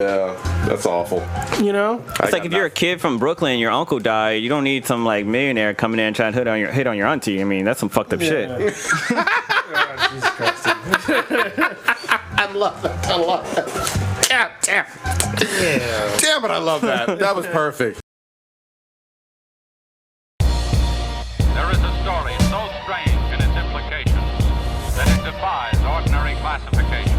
Yeah, that's awful. You know, it's like if you're a kid from Brooklyn, your uncle died. You don't need some like millionaire coming in and trying to hit on your auntie. I mean, that's some fucked up shit. Oh, Jesus Christ. I love that. Damn it, I love that. That was perfect. There is a story so strange in its implications that it defies ordinary classification.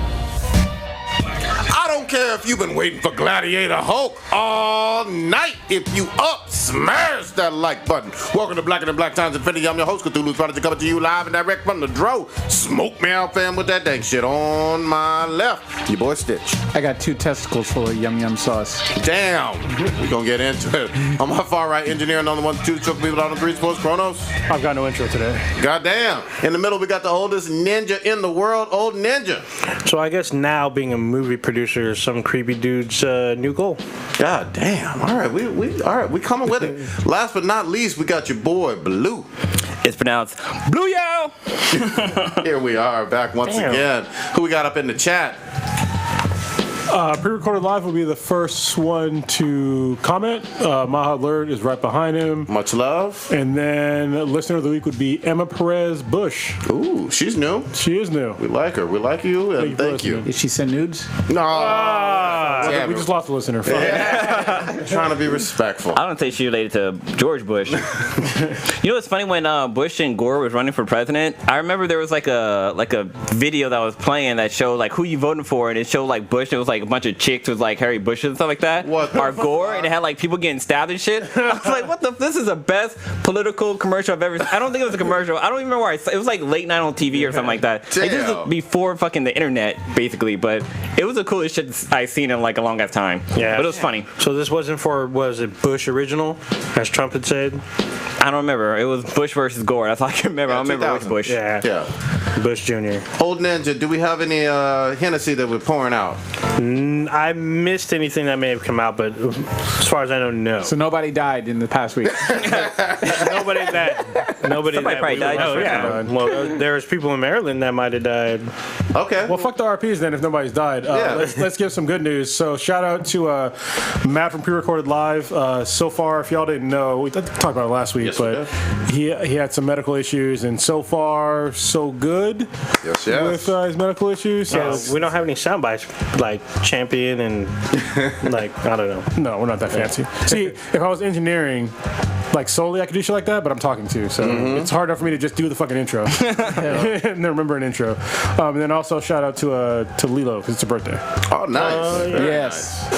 I don't care if you've been waiting for Gladiator Hulk all night. If you up, smash that like button. Welcome to Black and the Black Times Infinity. I'm your host, Cthulhu's Prodigy, coming to you live and direct from the Dro. Smoke me out, fam, with that dank shit on my left. Your boy Stitch. I got 2 testicles full of yum yum sauce. Damn. We're going to get into it. On my far right, engineering on the 1 2 choke people on the 3 sports, Kronos. I've got no intro today. Goddamn. In the middle, we got the oldest ninja in the world, Old Ninja. So I guess now being a movie producer is some creepy dude's new goal. God damn. All right, we coming with it. Last but not least, we got your boy Blue. It's pronounced Blue Yo. Here we are back once again. Who we got up in the chat? Pre-recorded live will be the first one to comment. Maha Alert is right behind him. Much love. And then listener of the week would be Emma Perez Bush. Ooh, she's new. She is new. We like her. We like you, and thank you. Did she send nudes? No. We just lost a listener. Trying to be respectful. I don't think she related to George Bush. You know what's funny? When Bush and Gore was running for president, I remember there was like a video that was playing that showed like who you voting for, and it showed like Bush. And it was like a bunch of chicks with like Harry Bushes and stuff like that. What? Or Gore, and it had like people getting stabbed and shit. I was like, what the? This is the best political commercial I've ever seen. I don't think it was a commercial. I don't even remember where it was like late night on TV or something like that. Like, this was before fucking the internet, basically. But it was the coolest shit I've seen in like a long ass time. Yeah. But it was funny. So this wasn't for, was it Bush original, as Trump had said? I don't remember. It was Bush versus Gore. That's all I can remember. I don't remember which Bush. Yeah. Bush Jr. Old Ninja, do we have any Hennessy that we're pouring out? I missed anything that may have come out, but as far as I know, no. So nobody died in the past week. Nobody Somebody probably died. Oh, yeah. Well, there's people in Maryland that might have died. Okay. Well, fuck the RPs then if nobody's died. Let's give some good news. So shout out to Matt from Pre-Recorded Live. So far, if y'all didn't know, we talked about it last week, but he had some medical issues, and so far, so good with his medical issues. So We don't have any sound bites like champion and like, I don't know. No, we're not that fancy. See, if I was engineering, like solely I could do shit like that, but I'm talking to, so it's hard enough for me to just do the fucking intro and then remember an intro. And then also shout out to Lilo because it's her birthday. Oh, nice. Yes.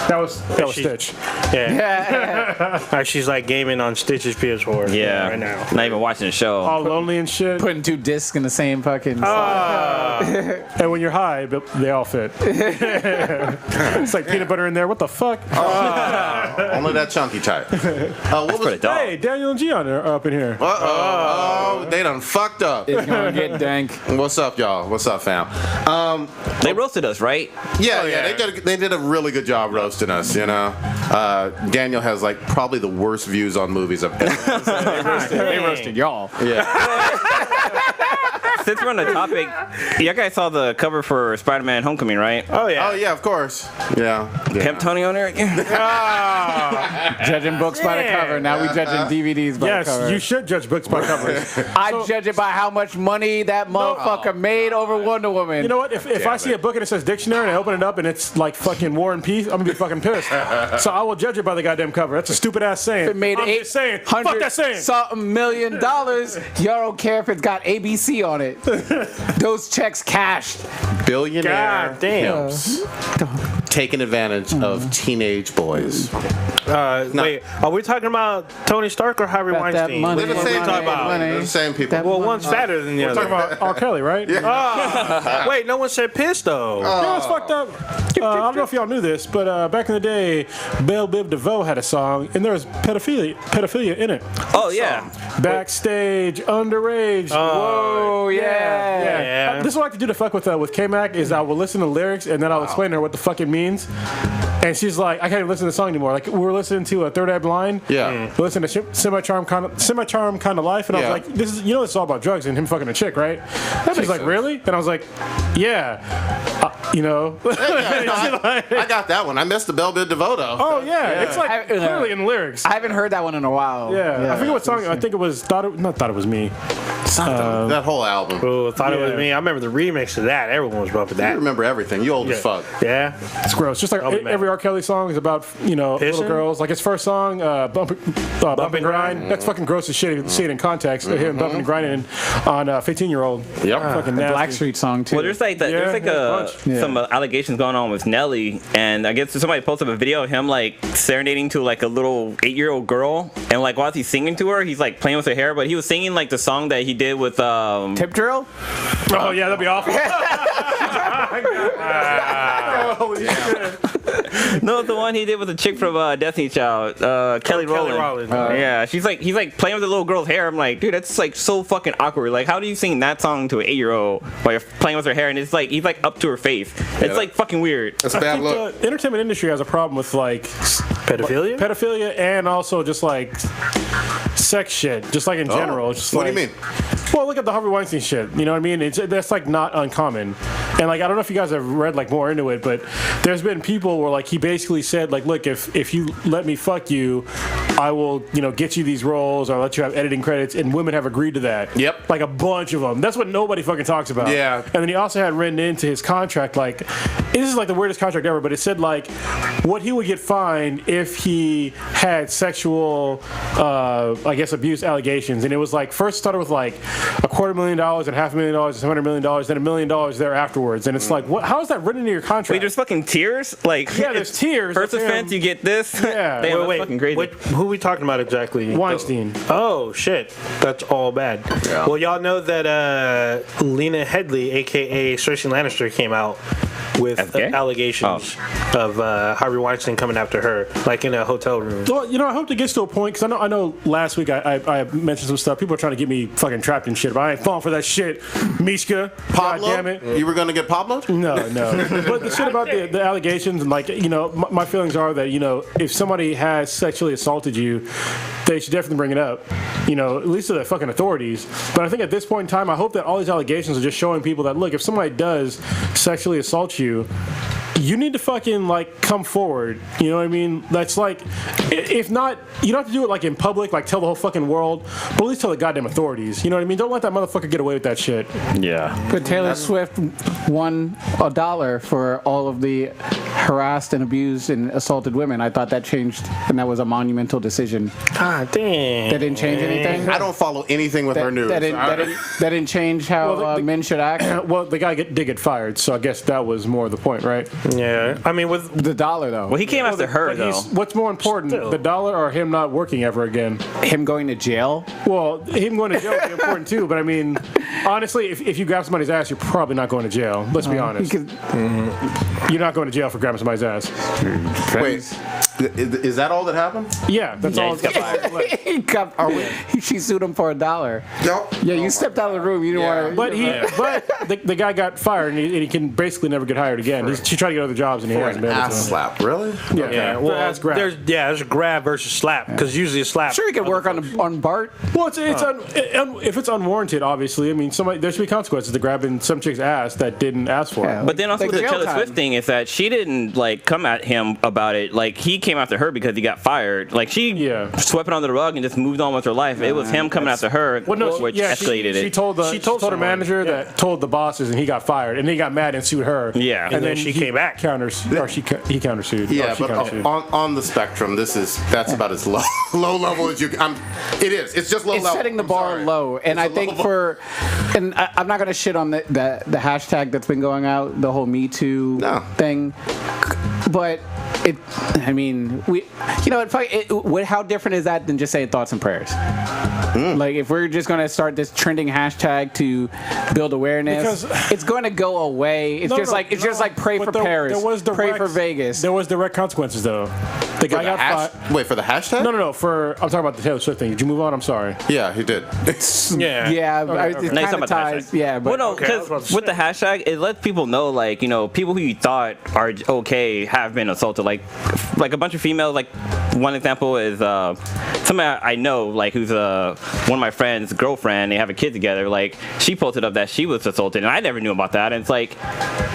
That was Stitch. Yeah. She's like gaming on Stitch's PS4. Yeah. Right now. Not even watching the show. All lonely and shit. Putting 2 discs in the same fucking. And when you're high, they all fit. It's like peanut butter in there. What the fuck? Only that chunky type. What was Hey, Daniel and Dion are up in here. Oh, they done fucked up. It's gonna get dank. What's up, y'all? What's up, fam? They roasted us, right? Yeah. They did a really good job roasting us, you know. Daniel has like probably the worst views on movies I've ever seen. They roasted y'all. Yeah. Since we're on the topic, you guys saw the cover for Spider-Man Homecoming, right? Oh, yeah. Oh, yeah, of course. Yeah. Pimp Tony on there again? Judging books by the cover. Now we judging DVDs by the cover. Yes, you should judge books by covers. I judge it by how much money that motherfucker made over Wonder Woman. You know what? If I see a book and it says dictionary and I open it up and it's like fucking War and Peace, I'm gonna be fucking pissed. So I will judge it by the goddamn cover. That's a stupid ass saying. If it made I'm just saying. Fuck that saying. $800 million, y'all don't care if it's got ABC on it. Those checks cashed. Billionaire God damn. pimps taking advantage of teenage boys. Wait, are we talking about Tony Stark or Harvey Got that Weinstein? money. They're the same Money, people. money. They're the same people. That Well, money. one's fatter than the We're other. talking about R. Kelly, right? Wait, no one said piss though. You know what's fucked up? I don't know if y'all knew this, but back in the day, Belle Biv DeVoe had a song, and there was pedophilia in it. Oh, yeah. Backstage, underage. Oh, yeah. This is what I like to do to fuck with K-Mac is I will listen to lyrics, and then I'll explain to her what the fuck it means. And she's like, I can't even listen to the song anymore. Like, we were listening to Third Eye Blind. Yeah. We listened to Semi-Charm kind of Life, and I was like, this is all about drugs and him fucking a chick, right? She's like, sense. really? And I was like, yeah. You know? I got that one. I missed the Belle Biv DeVoe though. Oh yeah, it's like clearly in the lyrics. I haven't heard that one in a while. Yeah, I forget what song. I think it was Thought It Was Me. That whole album. Oh, Thought It Was Me. I remember the remix of that. Everyone was bumping I that. remember everything. You old as fuck. Yeah. It's gross. Just like every R. Kelly song is about little girls. Like his first song, Bump and Grind. That's fucking gross as shit. If you see it in context. Him bumping and grinding on a 15-year-old. Yep. Fucking The nasty. Blackstreet song too. Well, there's some allegations going on with Nelly, and I guess somebody posted a video of him like serenading to like a little 8-year-old girl, and like while he's singing to her, he's like playing with her hair, but he was singing like the song that he did with Tip Drill? Oh yeah, that'd be awful. Holy shit. No, the one he did with the chick from Destiny Child, Kelly Rowland. Yeah, he's like playing with the little girl's hair. I'm like, dude, that's like so fucking awkward. Like, how do you sing that song to an 8-year-old while you're playing with her hair and it's like he's like up to her face? It's like fucking weird. That's a bad look. The entertainment industry has a problem with like pedophilia, and also just like sex shit, just like in general. Just what like, do you mean? Well, look at the Harvey Weinstein shit. You know what I mean? That's like not uncommon. And like I don't know if you guys have read like more into it, but there's been people where like he basically said like, look, if you let me fuck you, I will get you these roles or let you have editing credits, and women have agreed to that. Yep. Like a bunch of them. That's what nobody fucking talks about. Yeah. And then he also had written into his contract like, this is like the weirdest contract ever, but it said like what he would get fined if he had sexual I guess abuse allegations, and it was like first started with like $250,000 and $500,000 and $700,000, then $1 million there afterwards, and it's like, what? How is that written into your contract? Wait, there's fucking tiers? Like, yeah, there's tiers. First offense, you get this. Yeah. Damn, that's fucking crazy. Who are we talking about exactly? Weinstein. Oh shit, that's all bad. Yeah. Well, y'all know that Lena Headey, aka Cersei Lannister, came out with allegations of Harvey Weinstein coming after her, like in a hotel room. Well, I hope it gets to a point, because I know last week I mentioned some stuff. People are trying to get me fucking trapped in shit, but I ain't falling for that shit. Mishka, Pablo? God damn it. You were going to get Pablo? No. But the shit about the allegations, and like, my feelings are that, if somebody has sexually assaulted you, they should definitely bring it up, at least to the fucking authorities. But I think at this point in time, I hope that all these allegations are just showing people that, look, if somebody does sexually assault you, you need to fucking like come forward. You know what I mean? That's like, if not, you don't have to do it like in public, like tell the whole fucking world, but at least tell the goddamn authorities. You know what I mean? Don't let that motherfucker get away with that shit. Yeah. But Taylor Swift won $1 for all of the harassed and abused and assaulted women. I thought that changed, and that was a monumental decision. God damn. That didn't change anything? I don't follow anything with her news. That didn't change how men should act? Well, the guy did get fired, so I guess that was more the point, right? Yeah. I mean, with the $1, though. Well, he came after her, though. What's more important, the $1 or him not working ever again? Him going to jail? Well, him going to jail is important, too, but I mean, honestly, if you grab somebody's ass, you're probably not going to jail. Let's be honest. You're not going to jail for grabbing somebody's ass. Wait, is that all that happened? Yeah, that's all. She sued him for $1. Yep. Yeah, you stepped out of the room. You didn't want to. But the guy got fired, and he can basically never get hired again. She tried to get other jobs, and he hasn't been able to. Ass slap, really? Yeah. Yeah, well, there's a grab versus slap, because usually a slap. Sure, he could work on Bart. Well, if it's unwarranted, obviously. I mean, there should be consequences to grabbing some chick's ass that didn't ask for it. But then also Like the jail Taylor time. Swift thing is that she didn't like come at him about it. Like he came after her because he got fired. Like she swept it under the rug and just moved on with her life. It was him coming after her, which escalated it. She told her manager that told the bosses, and he got fired, and he got mad and sued her. Yeah, and then she came back. He countersued. Yeah, but on the spectrum, that's about as low level as you. It is. It's just low level. It's setting the bar low, and I think I'm not gonna shit on the hashtag that's been going out, the whole Me Too thing, but how different is that than just saying thoughts and prayers? Like, if we're just gonna start this trending hashtag to build awareness, it's going to go away. It's just like pray for Paris, pray for Vegas. There was direct consequences, though. The guy got fired. Wait, for the hashtag? No. I'm talking about the Taylor Swift thing. Did you move on? I'm sorry. Yeah, he did. Yeah. It kind of ties. Yeah, but well, no, because with the hashtag, it lets people know, like, people who you thought are okay have been assaulted. Like a bunch of females. Like one example is somebody I know, like who's a one of my friends' girlfriend, they have a kid together, like, she posted up that she was assaulted, and I never knew about that. And it's like,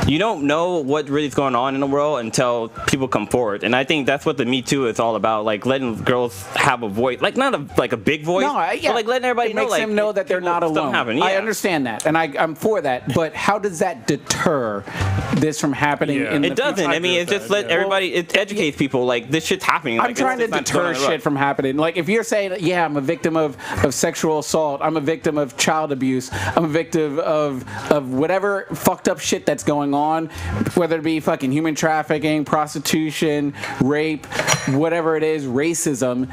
you don't know what really is going on in the world until people come forward. And I think that's what the Me Too is all about, like, letting girls have a voice, like, not a big voice, but like letting everybody know, like, them know that they're not alone. Happen. Yeah. I understand that, and I'm for that. But how does that deter this from happening? Yeah. It doesn't. I mean, it just let everybody. It educates people. Like, this shit's happening. I'm trying to deter shit from happening. Like, if you're saying, yeah, I'm a victim of sexual assault, I'm a victim of child abuse, I'm a victim of whatever fucked up shit that's going on, whether it be fucking human trafficking, prostitution, rape, whatever it is, racism.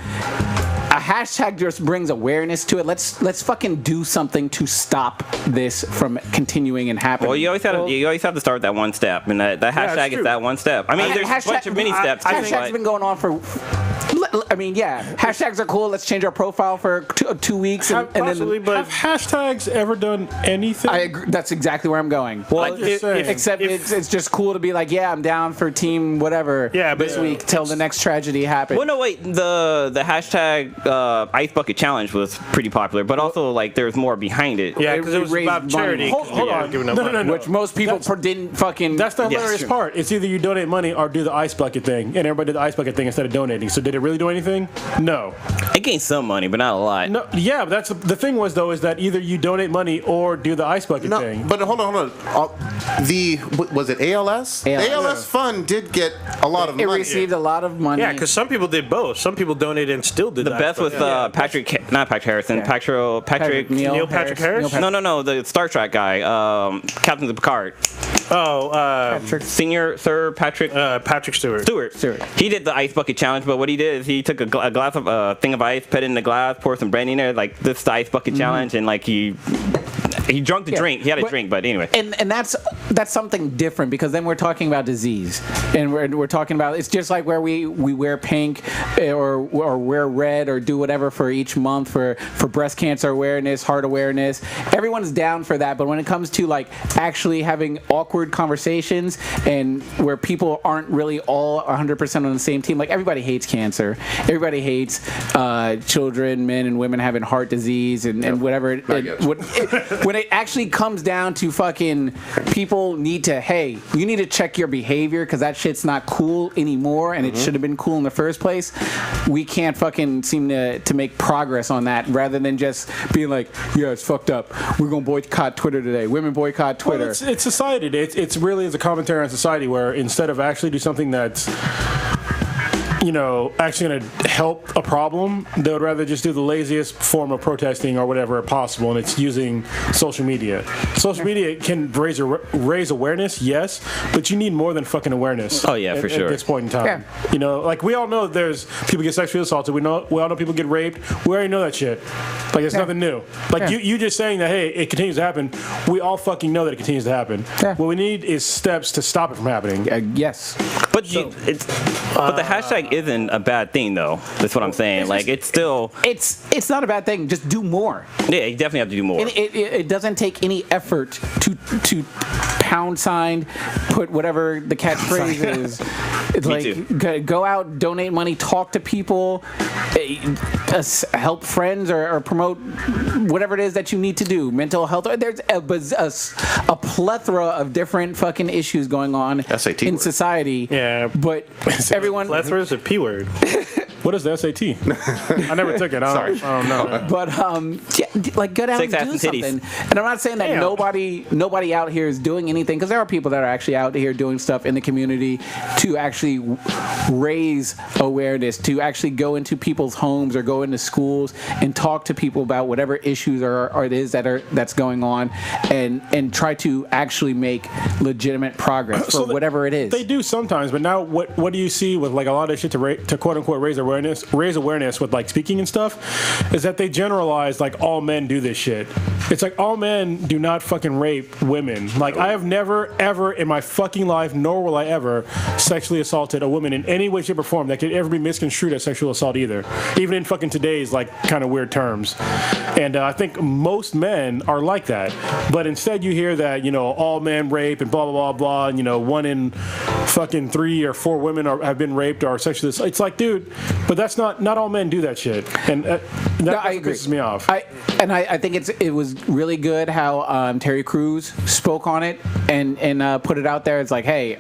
A hashtag just brings awareness to it. Let's fucking do something to stop this from continuing and happening. Well, you always have to start with that one step, and that hashtag is that one step. I mean, there's a bunch of mini steps. Hashtag's been going on for. I mean, yeah, hashtags are cool. Let's change our profile for 2 weeks. Have hashtags ever done anything? I agree. That's exactly where I'm going. Well, except it's just cool to be like, yeah, I'm down for team whatever this week till the next tragedy happens. Well, no, wait. The hashtag Ice Bucket Challenge was pretty popular, but also, like, there's more behind it. Yeah, because it was about charity. Hold on. No. Which most people didn't fucking... That's the hilarious part. It's either you donate money or do the Ice Bucket thing, and everybody did the Ice Bucket thing instead of donating. So did it really do anything? No. It gained some money, but not a lot. No, yeah, but that's the thing was though is that either you donate money or do the Ice Bucket thing. But hold on. Was it ALS? ALS Fund did get a lot of money. It received a lot of money. Yeah, because some people did both. Some people donated and still did the best was Patrick, not Patrick Harrison, Patrick Neil Patrick Harris? No, the Star Trek guy, Captain Picard. Senior Sir Patrick Stewart. He did the Ice Bucket Challenge, but what he did is he took a glass of thing of ice, put it in the glass, poured some brandy in there, like this is the Ice Bucket Challenge, and like he drunk the drink. He had a drink, but anyway. And that's something different because then we're talking about disease, and we're talking about it's just like where we wear pink or wear red or do whatever for each month for breast cancer awareness, heart awareness. Everyone's down for that, but when it comes to like actually having awkward conversations and where people aren't really all 100% on the same team, like everybody hates cancer, everybody hates children, men and women having heart disease and whatever. When it actually comes down to fucking people need to, hey, you need to check your behavior because that shit's not cool anymore and it should have been cool in the first place. We can't fucking seem to make progress on that rather than just being like, yeah, it's fucked up. We're going to boycott Twitter today. Women boycott Twitter. Well, it's society. It's really is a commentary on society where instead of actually do something that's actually going to help a problem, they would rather just do the laziest form of protesting or whatever possible, and it's using social media. Social media can raise awareness, yes, but you need more than fucking awareness. Oh yeah, for sure. At this point in time, like we all know there's people get sexually assaulted. We all know people get raped. We already know that shit. Like it's nothing new. Like you just saying that, hey, it continues to happen. We all fucking know that it continues to happen. Yeah. What we need is steps to stop it from happening. Yes, but but the hashtag isn't a bad thing, though. That's what I'm saying. Like, it's still... It's not a bad thing. Just do more. Yeah, you definitely have to do more. It doesn't take any effort to pound sign, put whatever the catchphrase is. It's like, go out, donate money, talk to people, help friends or promote whatever it is that you need to do. Mental health. There's a plethora of different fucking issues going on in society. Yeah. But everyone... Plethora is a P word. What is the SAT? I never took it. I don't know. But like go down and do something. And I'm not saying that nobody out here is doing anything because there are people that are actually out here doing stuff in the community to actually raise awareness, to actually go into people's homes or go into schools and talk to people about whatever issues or it is that's going on, and try to actually make legitimate progress for whatever it is. They do sometimes, but now what do you see with like a lot of shit to quote unquote raise awareness with like speaking and stuff is that they generalize like all men do this shit. It's like all men do not fucking rape women. Like I have never ever in my fucking life, nor will I ever sexually assaulted a woman in any way, shape, or form that could ever be misconstrued as sexual assault either, even in fucking today's like kind of weird terms. And I think most men are like that, but instead you hear that all men rape and blah blah blah blah, and 1 in fucking 3 or 4 women have been raped or sexually assaulted. It's like, dude, but that's not all men do that shit. And That I agree. pisses me off. I think it was really good how Terry Crews spoke on it and put it out there. It's like, hey,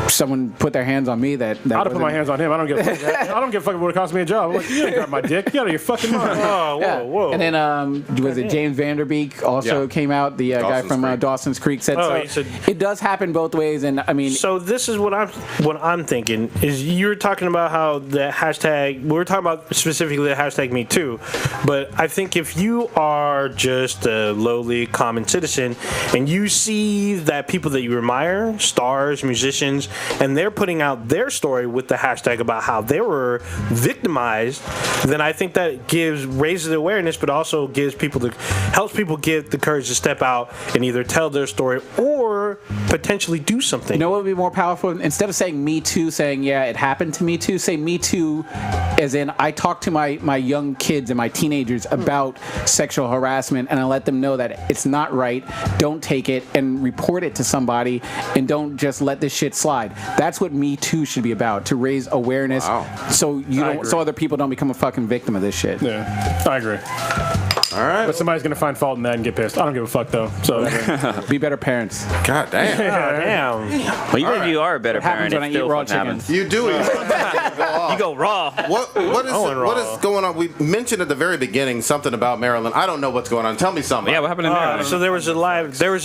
someone put their hands on me that I'd have put my hands on him. I don't give a fuck. I don't give a fuck if it would have cost me a job. I'm like, you ain't got my dick. You out of your fucking mind. Oh, whoa. And then was it James Vanderbeek also came out? The guy from Dawson's Creek said so. It does happen both ways, and I mean. So this is what I'm thinking is you're talking about how the hashtag. We're talking about specifically the hashtag Me Too, but I think if you are just a lowly common citizen and you see that people that you admire, stars, musicians, and they're putting out their story with the hashtag about how they were victimized, then I think that raises awareness, but also helps people get the courage to step out and either tell their story or potentially do something. You know what would be more powerful? Instead of saying Me Too, saying, yeah, it happened to me too, say Me Too as in I talk to my young kids and my teenagers about sexual harassment, and I let them know that it's not right, don't take it, and report it to somebody, and don't just let this shit slide. That's what Me Too should be about, to raise awareness so other people don't become a fucking victim of this shit. Yeah, I agree. All right. But somebody's going to find fault in that and get pissed. I don't give a fuck, though. So be better parents. God damn. Damn. Well, you think you are a better parent. Happens when I eat raw chicken. You do. You go raw. What is going on? We mentioned at the very beginning something about Maryland. I don't know what's going on. Tell me something. Yeah, what happened in Maryland? So there was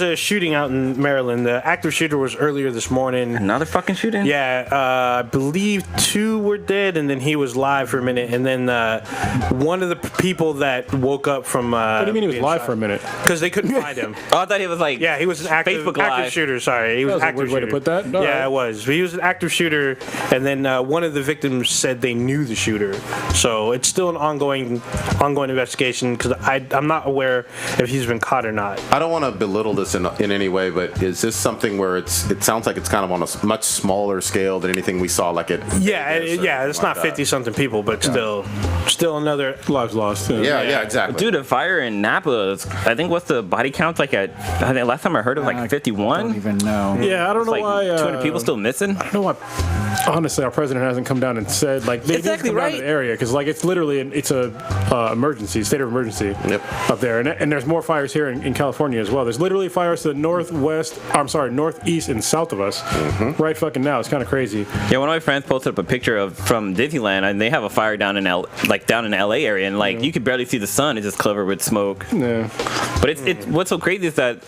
a shooting out in Maryland. The active shooter was earlier this morning. Another fucking shooting? Yeah, I believe 2 were dead, and then he was live for a minute, and then one of the people that woke up from. What do you mean he was live for a minute? Because they couldn't find him. Oh, I thought he was like. Yeah, he was an active shooter. Sorry, he was an active shooter. Way to put that. Yeah, it was. But he was an active shooter, and then one of the victims said they knew the shooter. So it's still an ongoing investigation because I'm not aware if he's been caught or not. I don't want to belittle this in any way, but is this something where it sounds like it's kind of on a much smaller scale than anything we saw like it? Yeah, it's not 50-something people, but still another lives lost. Yeah, exactly. Dude, a fire in Napa. I think what's the body count like at? I think last time I heard it was like 51. I don't even know. Yeah, I don't know like why. 200 people still missing. I don't know why. Honestly, our president hasn't come down and said like they Exactly need to come right. down to the area because like it's literally it's a emergency, state of emergency up there, and there's more fires here in California as well. There's literally fires to the northeast and south of us right fucking now. It's kind of crazy. Yeah, one of my friends posted up a picture from Disneyland, and they have a fire down in LA area, and like you could barely see the sun. It's just covered with smoke. Yeah. But it's what's so crazy is that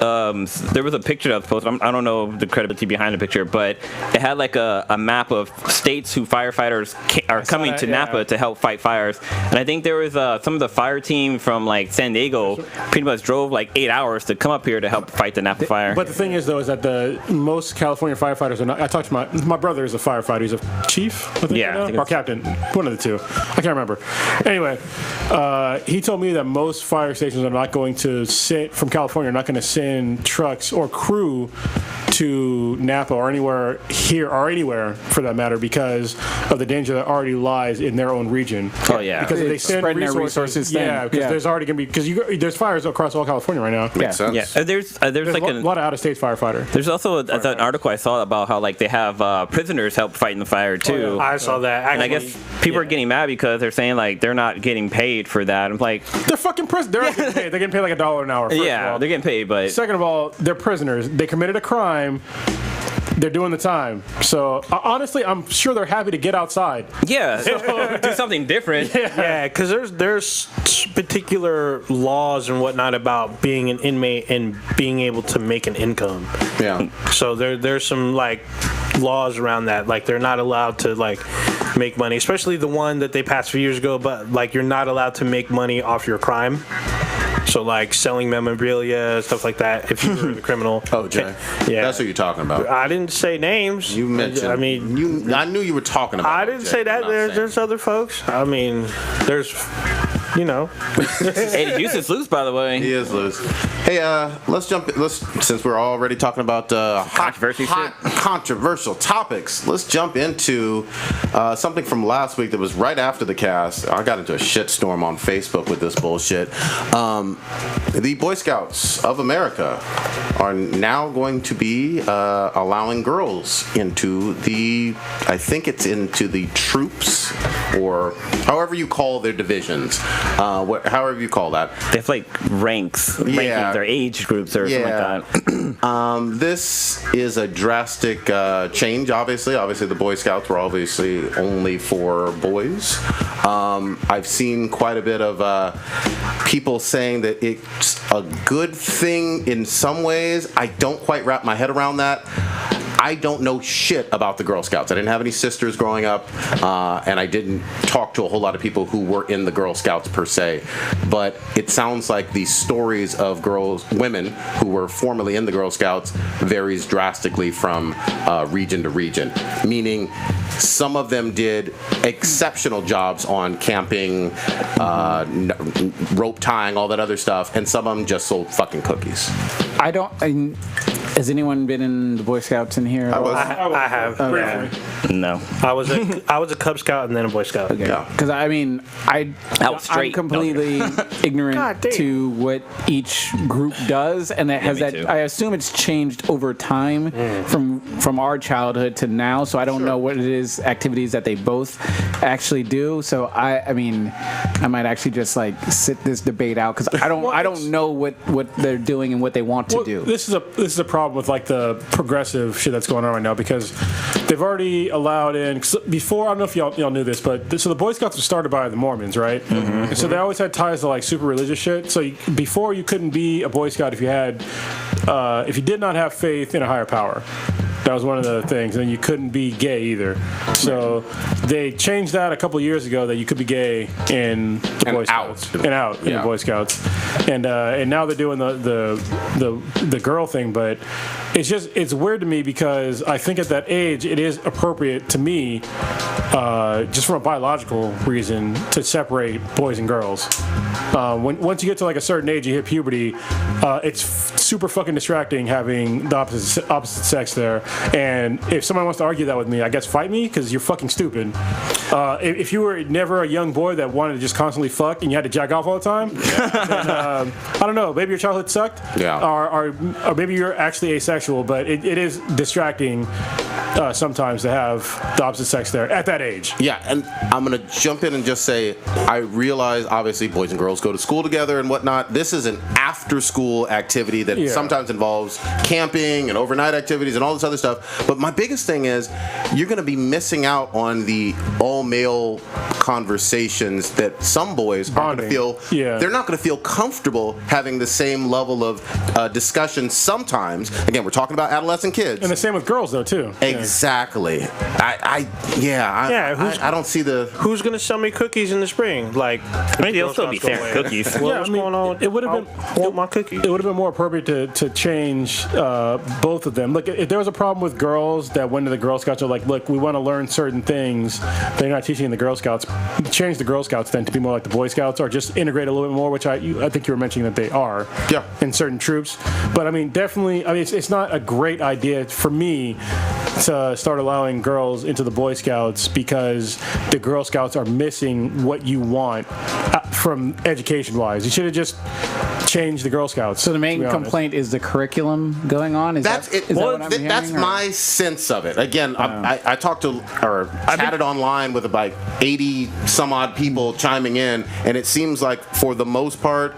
there was a picture that was posted. I don't know the credibility behind the picture, but it had like a map of states who firefighters are coming to Napa to help fight fires. And I think there was some of the fire team from like San Diego pretty much drove like 8 hours to come up here to help fight the Napa fire. But the thing is, though, is that most California firefighters are not. I talked to my brother is a firefighter. He's a chief, I think, or captain, one of the two. I can't remember. Anyway, he told me that most fire stations are not going to from California are not going to send trucks or crew to Napa or anywhere here or anywhere for that matter because of the danger that already lies in their own region. Oh yeah, because if they send resources, because there's already going to be there's fires across all California right now. Makes sense. Yeah, there's like a lot of out-of-state firefighter. There's also an article I saw about how like they have prisoners help fight in the fire too. Oh, yeah. I saw that. Actually, and I guess people are getting mad because they're saying like they're not getting paid for that. I'm like, they're fucking prisoners. They're getting paid. They're getting paid like $1 an hour. Yeah, they're getting paid, but second of all, they're prisoners. They committed a crime. They're doing the time. So honestly, I'm sure they're happy to get outside. Yeah, so, do something different. Yeah, because there's particular laws and whatnot about being an inmate and being able to make an income. Yeah. So there's some like laws around that. Like they're not allowed to like make money, especially the one that they passed a few years ago. But like you're not allowed to make money off your crime. So like selling memorabilia, stuff like that. If you were a criminal. Oh, Jay. Yeah, that's what you're talking about. I didn't say names. You mentioned. I mean, I knew you were talking about. I didn't say that. There's other folks. I mean, there's. You know. Hey, the juice is loose, by the way. He is loose. Hey, let's jump. Since we're already talking about controversial topics, let's jump into something from last week that was right after the cast. I got into a shitstorm on Facebook with this bullshit. The Boy Scouts of America are now going to be allowing girls into the troops or however you call their divisions, however you call that. They have like rankings or age groups or something like that. This is a drastic change, obviously. Obviously, the Boy Scouts were obviously only for boys. I've seen quite a bit of people saying that it's a good thing in some ways. I don't quite wrap my head around that. I don't know shit about the Girl Scouts. I didn't have any sisters growing up, and I didn't talk to a whole lot of people who were in the Girl Scouts per se. But it sounds like the stories of women who were formerly in the Girl Scouts varies drastically from region to region. Meaning, some of them did exceptional jobs on camping, rope tying, all that other stuff, and some of them just sold fucking cookies. Has anyone been in the Boy Scouts in here? I have. Okay. No. I was a Cub Scout and then a Boy Scout. Okay. Because I'm completely ignorant to what each group does, and it has that. I assume it's changed over time from our childhood to now. So I don't know what it is activities that they both actually do. So I might actually just like sit this debate out because I don't know what they're doing and what they want to do. This is a problem with like the progressive shit that's going on right now because they've already allowed in before. I don't know if y'all knew this, but so the Boy Scouts were started by the Mormons, right? Mm-hmm. And so they always had ties to like super religious shit. So before you couldn't be a Boy Scout if you did not have faith in a higher power. That was one of the things, and you couldn't be gay either. So they changed that a couple of years ago that you could be gay in the Boy Scouts in the Boy Scouts, and now they're doing the girl thing. But it's weird to me because I think at that age it is appropriate to me, just from a biological reason, to separate boys and girls. Once you get to like a certain age, you hit puberty. It's super fucking distracting having the opposite sex there. And if someone wants to argue that with me, I guess fight me because you're fucking stupid. If you were never a young boy that wanted to just constantly fuck and you had to jack off all the time, then, I don't know. Maybe your childhood sucked. Yeah. Or maybe you're actually asexual, but it is distracting sometimes to have the opposite sex there at that age. Yeah, and I'm going to jump in and just say I realize obviously boys and girls go to school together and whatnot. This is an after-school activity that sometimes involves camping and overnight activities and all this other stuff. But my biggest thing is you're going to be missing out on the all-male conversations that some boys aren't going to feel. Yeah. They're not going to feel comfortable having the same level of discussion sometimes. Again, we're talking about adolescent kids. And the same with girls, though, too. Exactly. I don't see the... Who's going to sell me cookies in the spring? Like, I mean, they'll still be fair cookies. What's going on? It would have been... my cookie. It would have been more appropriate to change both of them. Look, if there was a problem with girls that went to the Girl Scouts, are like, look, we want to learn certain things they're not teaching in the Girl Scouts. Change the Girl Scouts then to be more like the Boy Scouts, or just integrate a little bit more, which I think you were mentioning that they are in certain troops. But I mean, definitely, it's not a great idea for me to start allowing girls into the Boy Scouts because the Girl Scouts are missing what you want from education-wise. You should have just changed the Girl Scouts. So the main complaint is the curriculum going on? That's my sense of it. Again, I talked to or chatted online with about 80 some odd people chiming in, and it seems like for the most part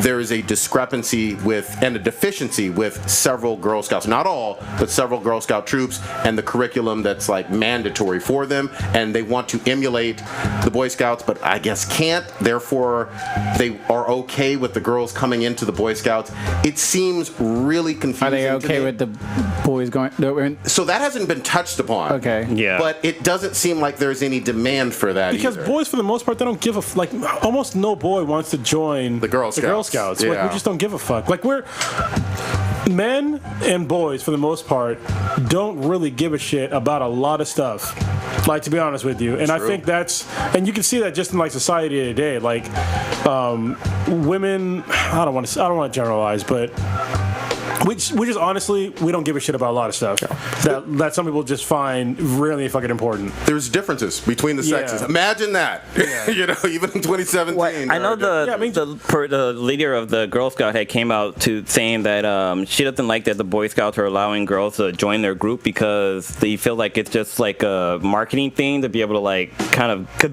there is a discrepancy and a deficiency with several Girl Scouts, not all, but several Girl Scout troops, and the curriculum that's like mandatory for them, and they want to emulate the Boy Scouts, but I guess can't. Therefore, they are okay with the girls coming into the Boy Scouts. It seems really confusing. Are they okay with the boys going? So that hasn't been touched upon. Okay. Yeah. But it doesn't seem like there's any demand for that because either. Boys, for the most part, they don't give a like. Almost no boy wants to join the Girl Scouts. Yeah. Like, we just don't give a fuck. Like, men and boys, for the most part, don't really give a shit about a lot of stuff. Like, to be honest with you, and I think and you can see that just in like society today. Like, women, I don't want to generalize, but Which is honestly, we don't give a shit about a lot of stuff that some people just find really fucking important. There's differences between the sexes. Imagine that. You know, even in 2017. Well, I know the leader of the Girl Scout had came out to saying that she doesn't like that the Boy Scouts are allowing girls to join their group because they feel like it's just like a marketing thing to be able to like kind of. Cause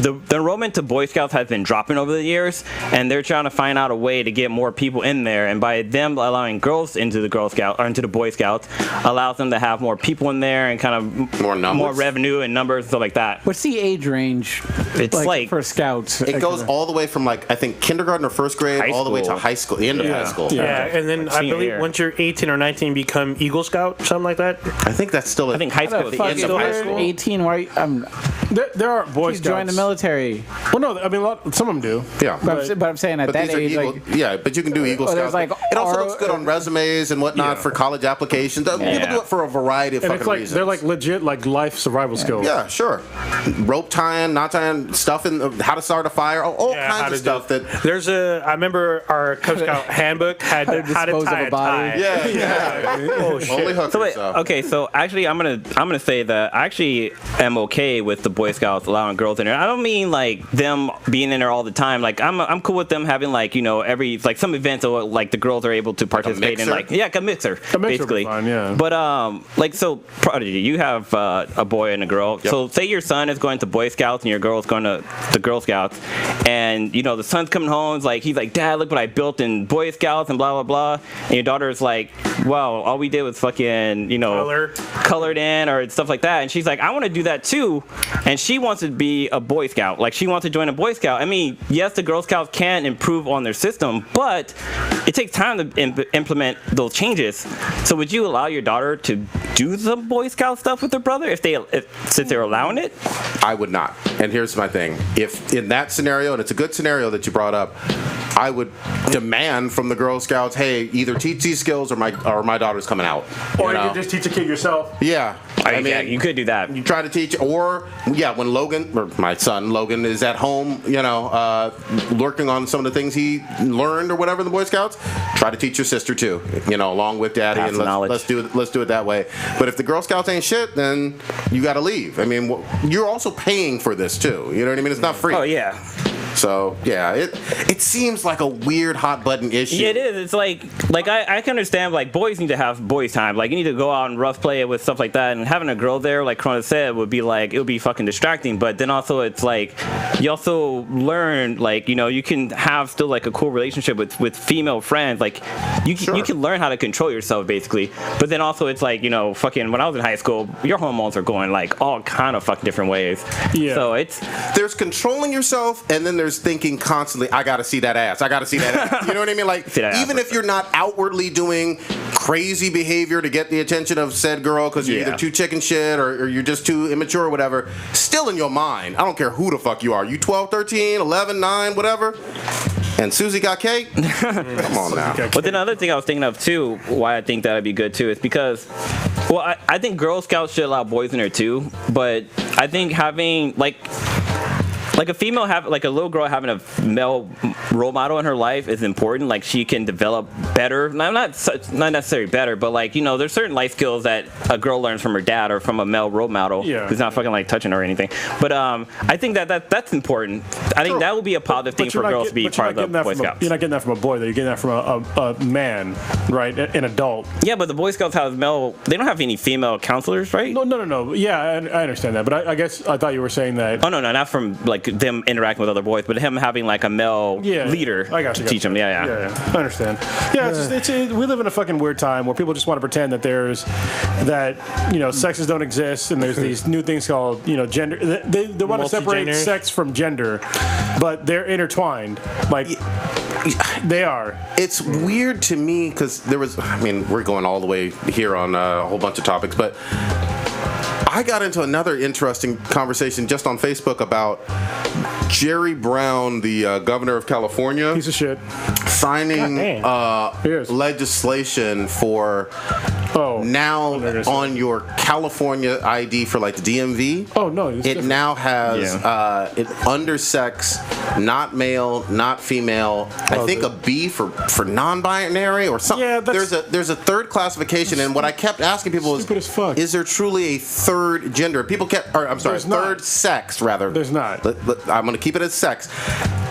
the enrollment to Boy Scouts has been dropping over the years, and they're trying to find out a way to get more people in there, and by them allowing girls into the Girl Scout or into the Boy Scouts allows them to have more people in there and kind of more revenue and numbers and stuff like that. What's the age range? It's like for scouts. It goes all the way from like I think kindergarten or first grade all the way to high school, the end of high school. Yeah, and then I believe once you're 18 or 19, you become Eagle Scout, something like that. I think that's still. I think high school. The end of high school. 18. Why? There are Boy Scouts. Join the military. Well, no, I mean some of them do. Yeah, but I'm saying at that age, but you can do Eagle Scouts. It also looks good on resumes and whatnot for college applications. People do it for a variety of fucking reasons. They're like legit like life survival skills. Yeah, sure. Rope tying, knot tying, stuff in how to start a fire, all kinds of stuff. There's I remember our Cub Scout handbook had how to tie a tie. Yeah. Oh shit. Only hookers. So actually, I'm gonna say that I actually am okay with the Boy Scouts allowing girls in there. I don't mean like them being in there all the time. Like I'm cool with them having like every like some events or like the girls are able to participate in like a mixer basically. Fine, yeah. But like so Prodigy, you have a boy and a girl. Yep. So say your son is going to Boy Scouts and your girl's going to the Girl Scouts, and the son's coming home. He's like, Dad, look what I built in Boy Scouts and blah blah blah. And your daughter's like, wow, all we did was fucking colored in or stuff like that. And she's like, I want to do that too. And she wants to be a Boy Scout. Like she wants to join a Boy Scout. I mean, yes, the Girl Scouts can improve on their system, but it takes time to implement those changes. So would you allow your daughter to do the Boy Scout stuff with her brother since they're allowing it? I would not. And here's my thing. If in that scenario, and it's a good scenario that you brought up, I would demand from the Girl Scouts, hey, either teach these skills or my daughter's coming out. Or you could just teach a kid yourself. Yeah. I mean, you could do that. You try to teach, or when Logan, or my son Logan, is at home, lurking on some of the things he learned or whatever in the Boy Scouts, try to teach your sister too, along with Daddy, and let's do it that way. But if the Girl Scouts ain't shit, then you got to leave. I mean, you're also paying for this too. You know what I mean? It's not free. Oh yeah. So yeah, it seems like a weird hot button issue. Yeah, it is. It's like I can understand like boys need to have boys time. Like you need to go out and rough play it with stuff like that. And having a girl there, like Corona said, would be like it would be fucking distracting. But then also it's like you also learn like you can have still like a cool relationship with female friends. Like you can learn how to control yourself basically. But then also it's like fucking when I was in high school, your hormones are going like all kind of fucking different ways. Yeah. So there's controlling yourself, and then there's thinking constantly, I gotta see that ass. I gotta see that ass. You know what I mean? Like, even if you're not outwardly doing crazy behavior to get the attention of said girl because you're either too chicken shit or you're just too immature or whatever, still in your mind, I don't care who the fuck you are. You 12, 13, 11, 9, whatever. And Susie got cake? Come on now. But then another thing I was thinking of too, why I think that would be good too, is because, I think Girl Scouts should allow boys in there too, but I think having like a female like a little girl having a male role model in her life is important. Like she can develop better, not necessarily better, but like there's certain life skills that a girl learns from her dad or from a male role model who's not fucking like touching her or anything. But I think that's important. I think that will be a positive thing for girls to be part of the Boy Scouts. You're not getting that from a boy though. You're getting that from a man, right? An adult. Yeah, but the Boy Scouts have they don't have any female counselors, right? No. Yeah, I understand that, but I guess I thought you were saying that. Oh no, not from like them interacting with other boys, but him having like a male leader to teach him. Yeah. I understand. Yeah, we live in a fucking weird time where people just want to pretend that sexes don't exist, and there's these new things called gender. They want to separate sex from gender, but they're intertwined. Like they are. It's weird to me because we're going all the way here on a whole bunch of topics, but I got into another interesting conversation just on Facebook about Jerry Brown, the governor of California, piece of shit, signing legislation for now on your California ID for like the DMV. Oh no, it now has it under sex, not male, not female. I think a B for non-binary or something. Yeah, there's a third classification, and what I kept asking people is there truly a third gender? People kept, or I'm sorry, third sex rather. There's not. I'm going to keep it as sex.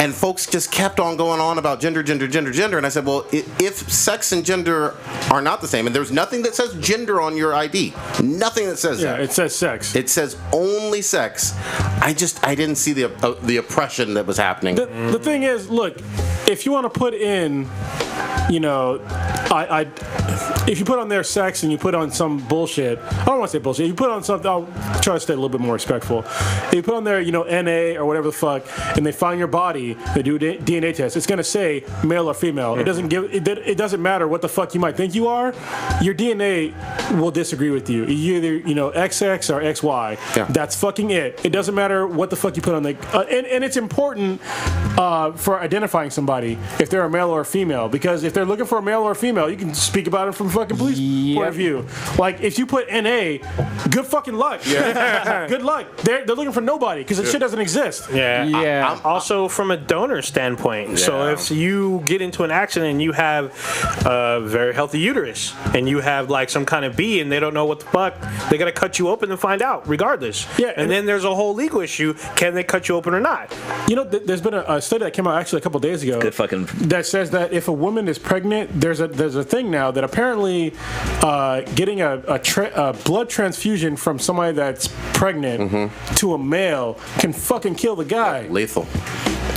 And folks just kept on going on about gender. And I said, well, if sex and gender are not the same, and there's nothing that says gender on your ID, nothing that says that. Yeah, it says sex. It says only sex. I didn't see the oppression that was happening. The thing is, look, if you want to put in, you know, if you put on their sex and you put on some bullshit, I don't want to say bullshit. You put on something, I'll try to stay a little bit more respectful. If you put on there, you know, NA or whatever the fuck, and they find your body, they do a DNA test, it's gonna say male or female. It doesn't matter what the fuck you might think you are. Your DNA will disagree with you. You either, you know, XX or XY. Yeah. That's fucking it. It doesn't matter what the fuck you put on the and it's important for identifying somebody if they're a male or a female, because if they're looking for a male or a female, you can speak about it from a fucking police point of view. Like if you put NA, good fucking luck. Yeah. Good luck. They're looking for nobody because the shit doesn't exist. Yeah. Also from a donor standpoint. Yeah. So if you get into an accident and you have a very healthy uterus and you have like some kind of B and they don't know what the fuck, they gotta cut you open and find out regardless. Yeah. And then there's a whole legal issue. Can they cut you open or not? You know, there's been a study that came out actually a couple days ago that says that if a woman is pregnant, there's a thing now that apparently getting a blood transfusion from somebody that's pregnant to a male can fucking kill the guy. Yeah, lethal.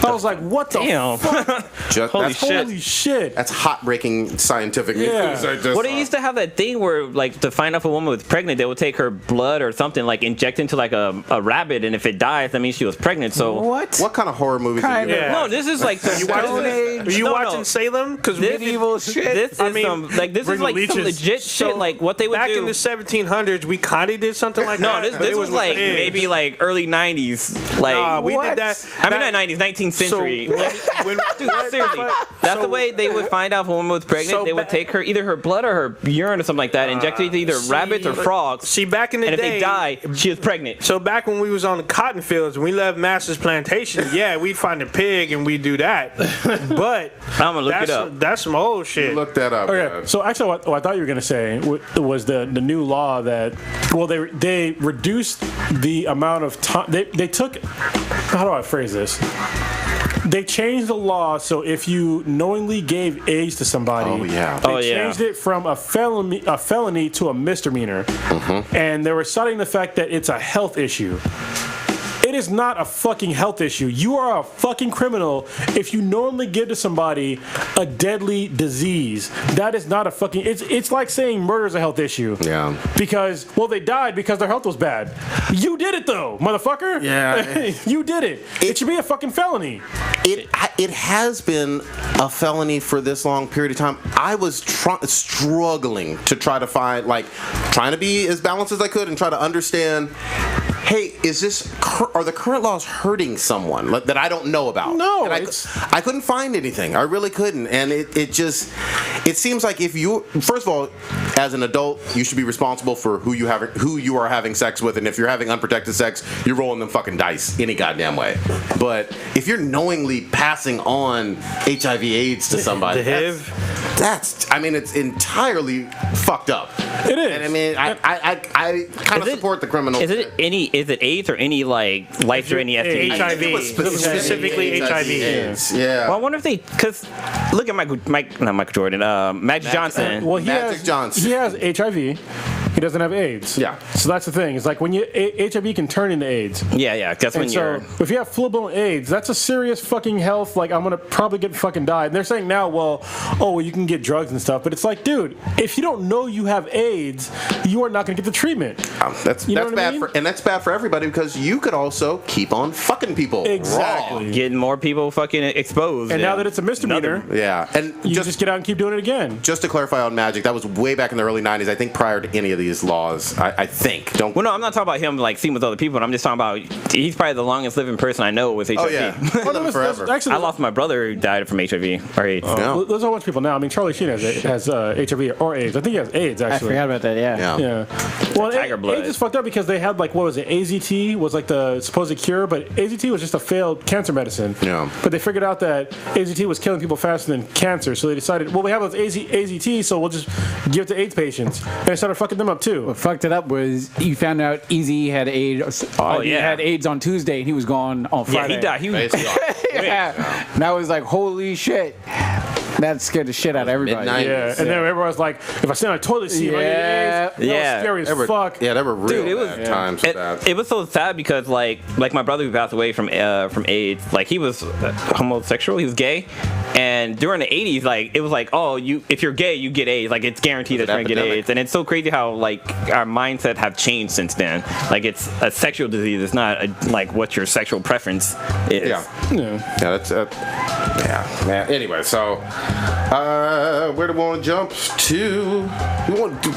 I was like, what the fuck? Holy shit. That's heartbreaking scientific news. Well, they used to have that thing where, like, to find out if a woman was pregnant, they would take her blood or something, like, inject into, like, a rabbit, and if it dies, that means she was pregnant. So what kind of horror movies are you No, this is like Are you watching Salem? Because medieval shit. This is some legit shit. Like, what they would back do. Back in the 1700s, we kind of did something like that. No, this was like maybe like early 90s. Like, we did that. I mean, not 90s, 19th century. Dude, seriously, that's the way they would find out if a woman was pregnant. They would take either her blood or her urine or something like that, inject it into either rabbits or frogs. See, back in the day, and if they die, she was pregnant. So back when we was on the cotton fields and we left Master's Plantation, we'd find a pig and we'd do that. But I'm gonna look it up. That's some old shit. Look that up. Okay, so actually, what I thought you were gonna say was the new law that they reduced the amount of time they took. How do I phrase this? They changed the law so if you knowingly gave AIDS to somebody, they changed it from a felony to a misdemeanor, and they were citing the fact that it's a health issue. It is not a fucking health issue. You are a fucking criminal if you knowingly give to somebody a deadly disease. That is not a fucking... It's like saying murder is a health issue. Yeah. Because, they died because their health was bad. You did it, though, motherfucker. Yeah. You did it. It should be a fucking felony. It has been a felony for this long period of time. I was struggling to try to find, trying to be as balanced as I could and try to understand... Hey, are the current laws hurting someone that I don't know about? No, I couldn't find anything. I really couldn't, and it seems like if you, first of all, as an adult, you should be responsible for who you are having sex with, and if you're having unprotected sex, you're rolling them fucking dice any goddamn way. But if you're knowingly passing on HIV/AIDS to somebody, it's entirely fucked up. It is. And I mean, I kind of support the criminal. Is it AIDS or any life or any STD? HIV. Specifically HIV. Yeah. Well, I wonder if because look at Michael Jordan, Magic Johnson. He has HIV. He doesn't have AIDS. Yeah. So that's the thing. It's like when HIV can turn into AIDS. Yeah. That's when you're... if you have full-blown AIDS, that's a serious fucking health. Like, I'm going to probably get fucking die. And they're saying now, you can get drugs and stuff. But it's like, dude, if you don't know you have AIDS, you are not going to get the treatment. That's bad that's bad for everybody because you could also keep on fucking people. Exactly. Getting more people fucking exposed. And now that it's a misdemeanor, and you just get out and keep doing it again. Just to clarify on Magic, that was way back in the early 90s, I think prior to any of these these laws. I think. Don't. Well, no, I'm not talking about him like seeing with other people. I'm just talking about he's probably the longest living person I know with HIV. Oh yeah, forever. I lost my brother who died from HIV or AIDS. Well, there's a whole bunch of people now. I mean, Charlie Sheen has HIV or AIDS. I think he has AIDS actually. I forgot about that. Yeah. Well, tiger blood. AIDS is fucked up because they had like what was it? AZT was like the supposed cure, but AZT was just a failed cancer medicine. Yeah. But they figured out that AZT was killing people faster than cancer, so they decided, well, we have those AZT, so we'll just give it to AIDS patients, and they started fucking them up too. What fucked it up was you found out Easy had AIDS. He had AIDS on Tuesday, and he was gone on Friday. Yeah, he died. He was yeah. And I was like, holy shit. That scared the shit out of everybody. Midnight. Yeah, and then everyone was like, if I sit on a toilet seat, Yeah. that was scary as fuck. Yeah, they were real Dude, it was- bad times with that. It was so sad because like my brother who passed away from AIDS, like he was homosexual, he was gay, and during the 80s, like it was like, oh, if you're gay, you get AIDS, like it's guaranteed that you're gonna get AIDS, and it's so crazy how like our mindset have changed since then. Like it's a sexual disease, it's not like what your sexual preference is. Yeah, that's man. Anyway, so where do we want to jump to?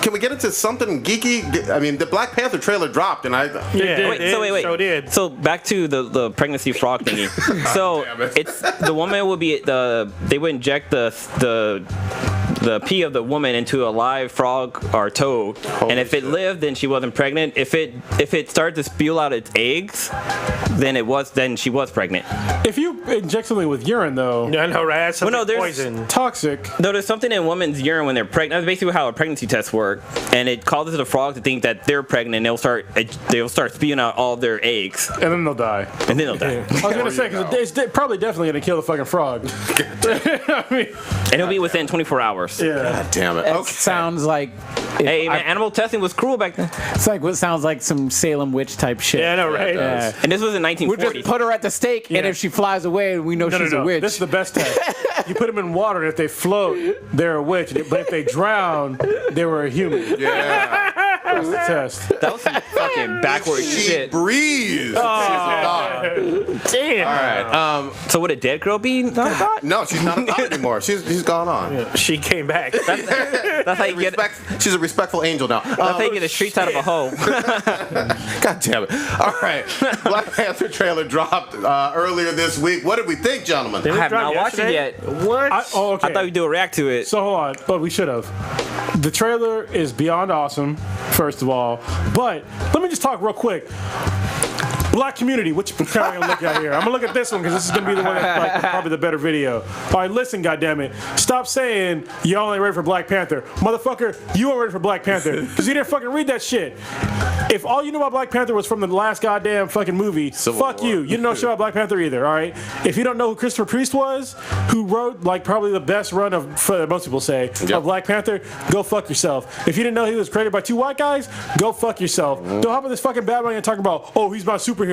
Can we get into something geeky? I mean, the Black Panther trailer dropped, and Wait. Did. So back to the pregnancy frog thingy. So it's the woman will be they would inject the pee of the woman into a live frog or toad, and if it lived, then she wasn't pregnant. If it started to spew out its eggs, then she was pregnant. If you inject something with urine, though, I know, right? That's something there's poison. toxic. No, there's something in women's urine when they're pregnant. That's basically how a pregnancy test works, and it causes the frog to think that they're pregnant, and they'll start spewing out all their eggs, And then they'll die. and then they'll die. I was gonna say because it's probably definitely gonna kill the fucking frog. I mean, And it'll be within 24 hours. yeah. God damn it. That Okay. sounds like Hey, man, animal testing was cruel back then. it's like what sounds like some Salem witch type shit. Yeah, I know, right? Yeah. And this was in We'll 1940. just put her at the stake, and Yeah. if she flies away, we know she's a witch. This is the best test. You put them in water, and if they float, they're a witch. But if they drown, they were a human. Yeah. That's the test. That was some fucking backwards She shit. breathes. Oh. Damn. All right. So would a dead girl be not a thought? No, she's not a thought anymore. She's gone on. She came back. That's how you get. She's a respectful angel now. That's how you get the streets out of a hole. God damn it. All right. Black Panther trailer dropped earlier this week. What did we think, gentlemen? I have not watched it yesterday? yet. What? Okay. I thought we'd do a react to it. So hold on, but we should have. The trailer is beyond awesome, first of all. But let me just talk real quick. Black community, which picture am I gonna look at here? I'm gonna look at this one because this is gonna be the one that's like, probably the better video. All right, listen, goddammit. Stop saying y'all ain't ready for Black Panther. Motherfucker, you ain't ready for Black Panther because you didn't fucking read that shit. If all you know about Black Panther was from the last goddamn fucking movie, fuck you. You didn't know shit about Black Panther either, all right? If you don't know who Christopher Priest was, who wrote like probably the best run of, most people say, of Black Panther, go fuck yourself. If you didn't know he was created by two white guys, go fuck yourself. Don't hop on this fucking Batman and talk about, oh, he's my superhero.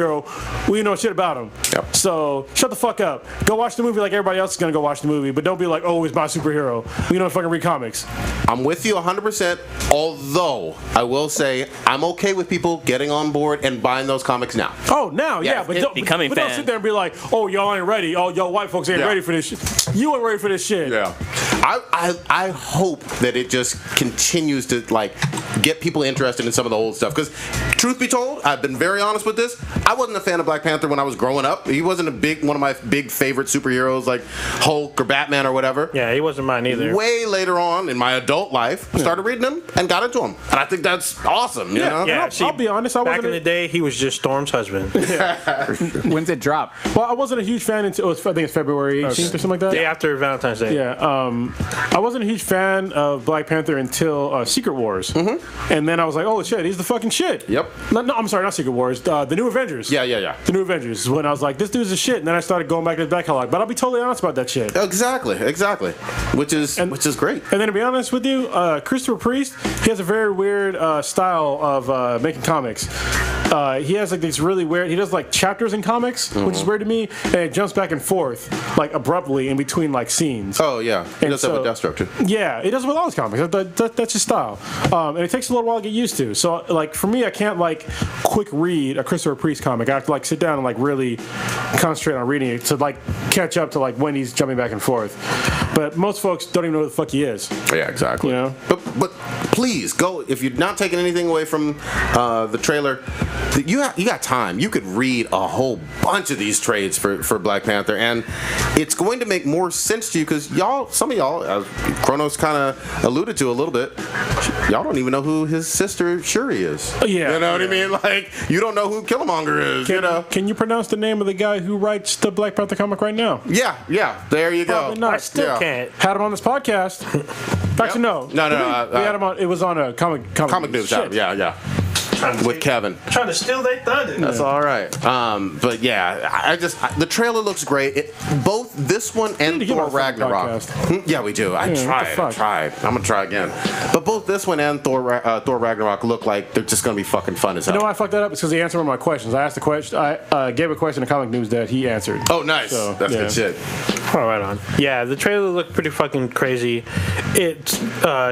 We know shit about him. Yep. So shut the fuck up. Go watch the movie like everybody else is gonna go watch the movie, but don't be like, oh, he's my superhero. We don't fucking read comics. I'm with you 100%, although I will say I'm okay with people getting on board and buying those comics now. Oh, now, yeah, but don't becoming don't fan. sit there and be like, oh, y'all ain't ready. Oh, y'all white folks ain't ready for this shit. You ain't ready for this shit. Yeah. I hope that it just continues to like get people interested in some of the old stuff. Because truth be told, I've been very honest with this. I wasn't a fan of Black Panther when I was growing up. He wasn't one of my big favorite superheroes like Hulk or Batman or whatever. Yeah, he wasn't mine either. Way later on in my adult life, started reading them and got into them, and I think that's awesome. You know? Yeah, I'll be honest. I back wasn't in the day, he was just Storm's husband. When's it drop? Well, I wasn't a huge fan until I think it's February 18th or something like that. Day after Valentine's Day. Yeah, I wasn't a huge fan of Black Panther until Secret Wars, and then I was like, "Oh shit, he's the fucking shit." Yep. No, I'm sorry, not Secret Wars. The New Avengers. Yeah. The New Avengers is when I was like, "This dude's a shit," and then I started going back to the back catalog. But I'll be totally honest about that shit. Exactly. Which is great. And then to be honest with you, Christopher Priest, he has a very weird style of making comics. He has like these really weird. He does like chapters in comics, which is weird to me, and it jumps back and forth like abruptly in between like scenes. Oh yeah, he does that with Deathstroke too. Yeah, it does with all his comics. That's his style, and it takes a little while to get used to. So, like for me, I can't like quick read a Christopher Priest comic. I have to like sit down and like really concentrate on reading it to like catch up to like when he's jumping back and forth. But most folks don't even know who the fuck he is. Yeah, exactly. You know? But please go, if you're not taking anything away from the trailer, you got time. You could read a whole bunch of these trades for Black Panther, and it's going to make more sense to you because some of y'all, as Kronos kind of alluded to a little bit, y'all don't even know who his sister Shuri is. Yeah. You know what I mean? Like, you don't know who Killmonger is, Can you pronounce the name of the guy who writes the Black Panther comic right now? Yeah, there you go. Probably not. I still can't. Had him on this podcast. Actually, no. No. We had him on. It was on a comic News. Shit. Yeah. With Kevin. Trying to steal their thunder. That's all right. But yeah, the trailer looks great. Both this one and Thor Ragnarok. Yeah, we do. I tried. I'm gonna try again. But both this one and Thor Ragnarok look like they're just gonna be fucking fun as hell. You know why I fucked that up? It's because he answered one of my questions. I asked a question. I gave a question to Comic News that he answered. Oh, nice. So, that's good shit. Oh, right on. Yeah, the trailer looked pretty fucking crazy. It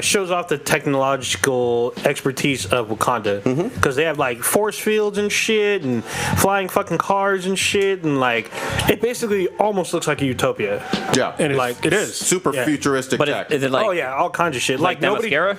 shows off the technological expertise of Wakanda because they have like force fields and shit and flying fucking cars and shit, and like it basically almost looks like a utopia. Yeah, and like it is super futuristic tech. Is it like? Oh yeah, all kinds of shit. Like Themyscira?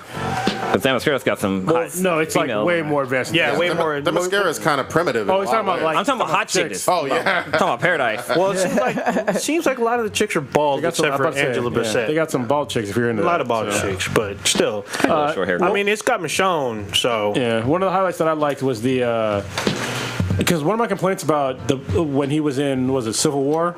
Because Themyscira's got some. No, it's like way more advanced. Yeah, way more. The mascara is kind of primitive. Oh, he's talking about like. I'm talking about hot chicks. Oh yeah, I'm talking about Paradise. Well, it seems like a lot of the chicks are bald except for Angela Bassett. They got some bald chicks if you're into a lot of bald chicks, but still. Short hair. I mean, it's got Michonne, so. Yeah, one of the highlights that I liked was the. Because one of my complaints about when he was in Civil War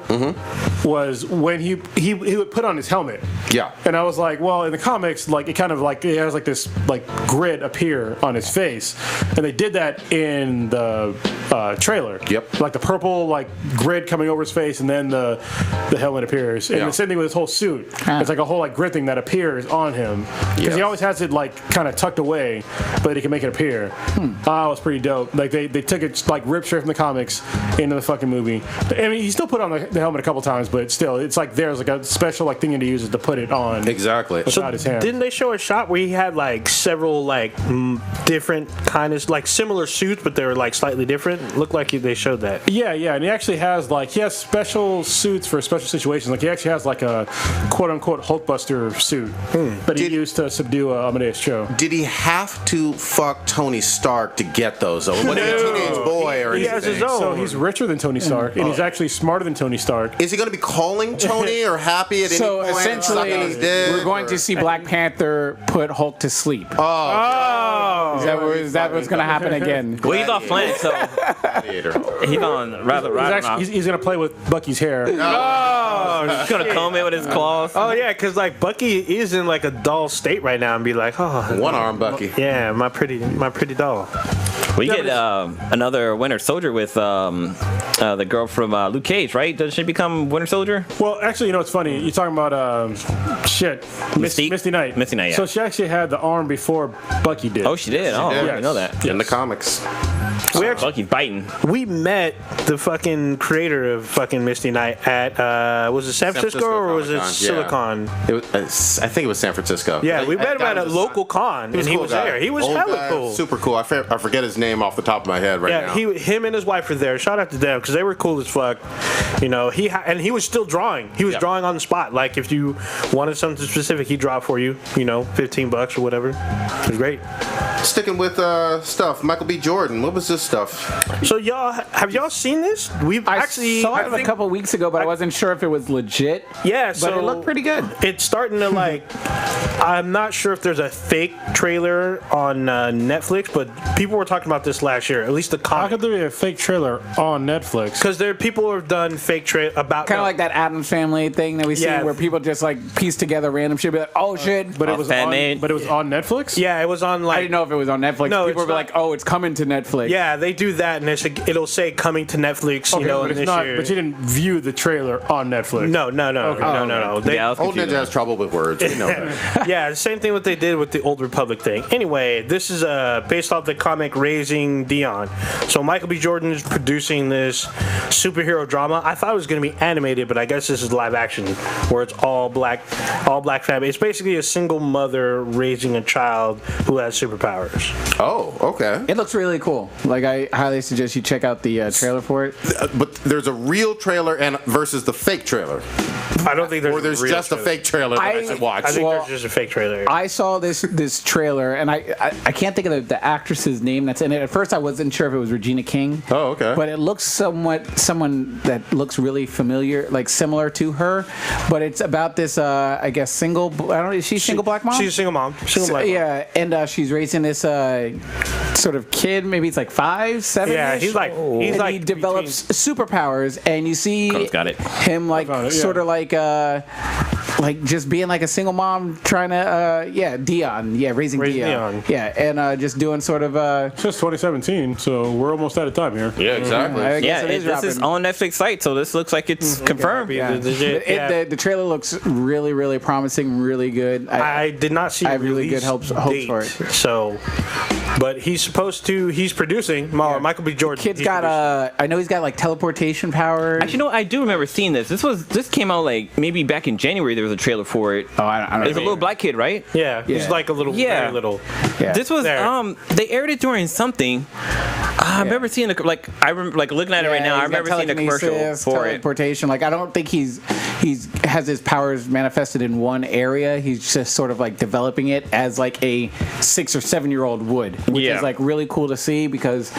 was when he would put on his helmet. Yeah. And I was like, well, in the comics, like it kind of like it has like this like grid appear on his face, and they did that in the trailer. Yep. Like the purple like grid coming over his face, and then the helmet appears, and the same thing with his whole suit. It's like a whole like grid thing that appears on him because he always has it like kind of tucked away, but he can make it appear. It was pretty dope. Like they took it like ripped straight from the comics into the fucking movie. I mean, he still put on the helmet a couple times, but still, it's like there's like a special like thing to use it to put it on. Exactly. Without his hand. Didn't they show a shot where he had like several like different kind of like similar suits, but they were like slightly different? Looked like they showed that. Yeah, and he actually has special suits for special situations. Like he actually has like a quote unquote Hulkbuster suit that he used to subdue Amadeus Cho. Did he have to fuck Tony Stark to get those? Or was he a teenage boy or anything? He has his own. So he's richer than Tony Stark, and he's actually smarter than Tony Stark. Is he going to be calling Tony or happy at any So point? essentially, we're going to see Black Panther put Hulk to sleep. Is that what's going to happen again? Well, he's off planet, so he's on rather. He's going to play with Bucky's hair. He's gonna comb it with his claws. Oh yeah, because like Bucky is in like a dull state right now, and be like, one arm Bucky. Yeah, my pretty doll. We get another Winter Soldier with the girl from Luke Cage, right? Does she become Winter Soldier? Well, actually, you know what's funny? You're talking about Misty Knight. Misty Knight, yeah. So she actually had the arm before Bucky did. Oh, she did. I didn't know that. In the comics. Bucky's biting. We met the fucking creator of fucking Misty Knight at was it San Francisco or was it Silicon? Yeah. It was, I think it was San Francisco. Yeah, we met him at a local con, and he was there. He was hella cool. Super cool. I forget his name off the top of my head now. Yeah, him and his wife were there. Shout out to them because they were cool as fuck. You know, he was still drawing. He was drawing on the spot. Like if you wanted something specific, he'd draw for you. You know, $15 or whatever. It was great. Sticking with stuff, Michael B. Jordan. What was this stuff? So have y'all seen this? I saw it a couple weeks ago, but I wasn't sure if it was legit. Yeah, but it looked pretty good. It's starting to like. I'm not sure if there's a fake trailer on Netflix, but people were talking about this last year. At least the comic. How could there be a fake trailer on Netflix? Because people have done fake trailer about kind of like that Addams Family thing that we see, where people just like piece together random shit, be like, "Oh shit!" But it was on Netflix. Yeah, it was on like. I didn't know if it was on Netflix. No, people were like, "Oh, it's coming to Netflix." Yeah, they do that, and it'll say coming to Netflix. Okay, you know, but this it's not. year. But you didn't view the trailer on Netflix. No. Okay. No. Old Ninja has trouble with words. We know that. Yeah, the same thing what they did with the Old Republic thing. Anyway, this is based off the comic Raising Dion. So Michael B. Jordan is producing this superhero drama. I thought it was going to be animated, but I guess this is live action, where it's all black family. It's basically a single mother raising a child who has superpowers. Oh, okay. It looks really cool. Like, I highly suggest you check out the trailer for it. But there's a real trailer and versus the fake trailer. I don't think there's just a fake trailer that I should watch. I think there's just a fake trailer. I saw this trailer, and I can't think of the actress's name that's in it. At first, I wasn't sure if it was Regina King. Oh, okay. But it looks someone that looks really familiar, like similar to her. But it's about this, I guess, single. I don't know. Is she single black mom? She's a single mom. Single black mom. Yeah, and she's raising this sort of kid. Maybe it's like 5, 7. Yeah, he's like he develops superpowers, and you see him like sort of like just being like a single mom trying to Dion, raising Dion. Yeah, and just doing sort of it's just 2017, so we're almost out of time here. Yeah, exactly. This is on Netflix site, so this looks like it's confirmed. The trailer looks really, really promising, really good. I did not see. I have really good hopes for it. So, but he's producing. Michael B. Jordan. Kid's got I know he's got like teleportation power. Actually, no, I do remember seeing this. This came out like maybe back in January. There was a trailer for it. Oh, I don't know. It's a little black kid, right? Yeah, he's like a little, very little. Yeah. This was they aired it during something. I remember seeing I remember looking at it right now. I remember seeing a commercial for teleportation. Like, I don't think he has his powers manifested in one area. He's just sort of like developing it as like a 6 or 7 year old would, which is like really cool to see because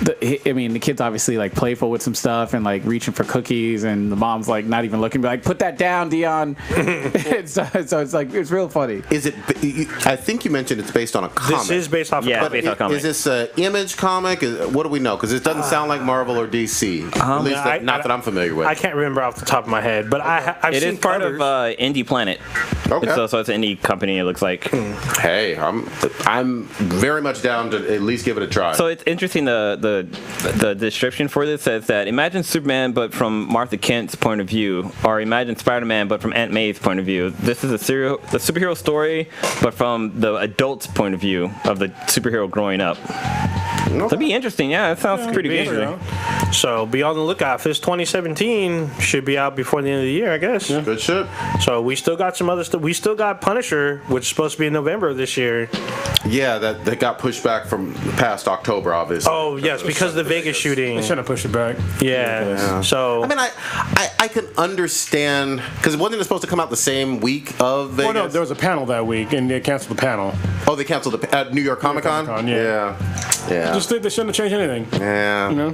the kid's obviously like playful with some stuff and like reaching for cookies, and the mom's like not even looking, like, put that down, Dion. So it's like, it's real funny. Is it? I think you mentioned it's based on a comic. This is based off a comic. Based on a comic. Is this an Image comic? What do we know? Because it doesn't sound like Marvel or DC. At least not that I'm familiar with. I can't remember off the top of my head, but I've seen it is part of Indie Planet. Okay. So it's an indie company. It looks like. Hey, I'm very much down to at least give it a try. So it's interesting. The description for this says that imagine Superman but from Martha Kent's point of view, or imagine Spider-Man but from Aunt May's point of view. This is the superhero story, but from the adult's point of view of the superhero growing up. So it'd be interesting. Yeah, that sounds pretty good. So be on the lookout. This 2017 should be out before the end of the year, I guess. Yeah. Good shit. So we still got some other stuff. We still got Punisher, which is supposed to be in November of this year. Yeah, that got pushed back from past October, obviously. Oh yes, because of the Vegas shooting. They shouldn't have pushed it back. Yeah. So I mean, I can understand because wasn't it supposed to come out the same week of Vegas? Well, no, there was a panel that week, and they canceled the panel. Oh, they canceled the New York Comic Con. Yeah. Just they shouldn't have changed anything. Yeah. You know.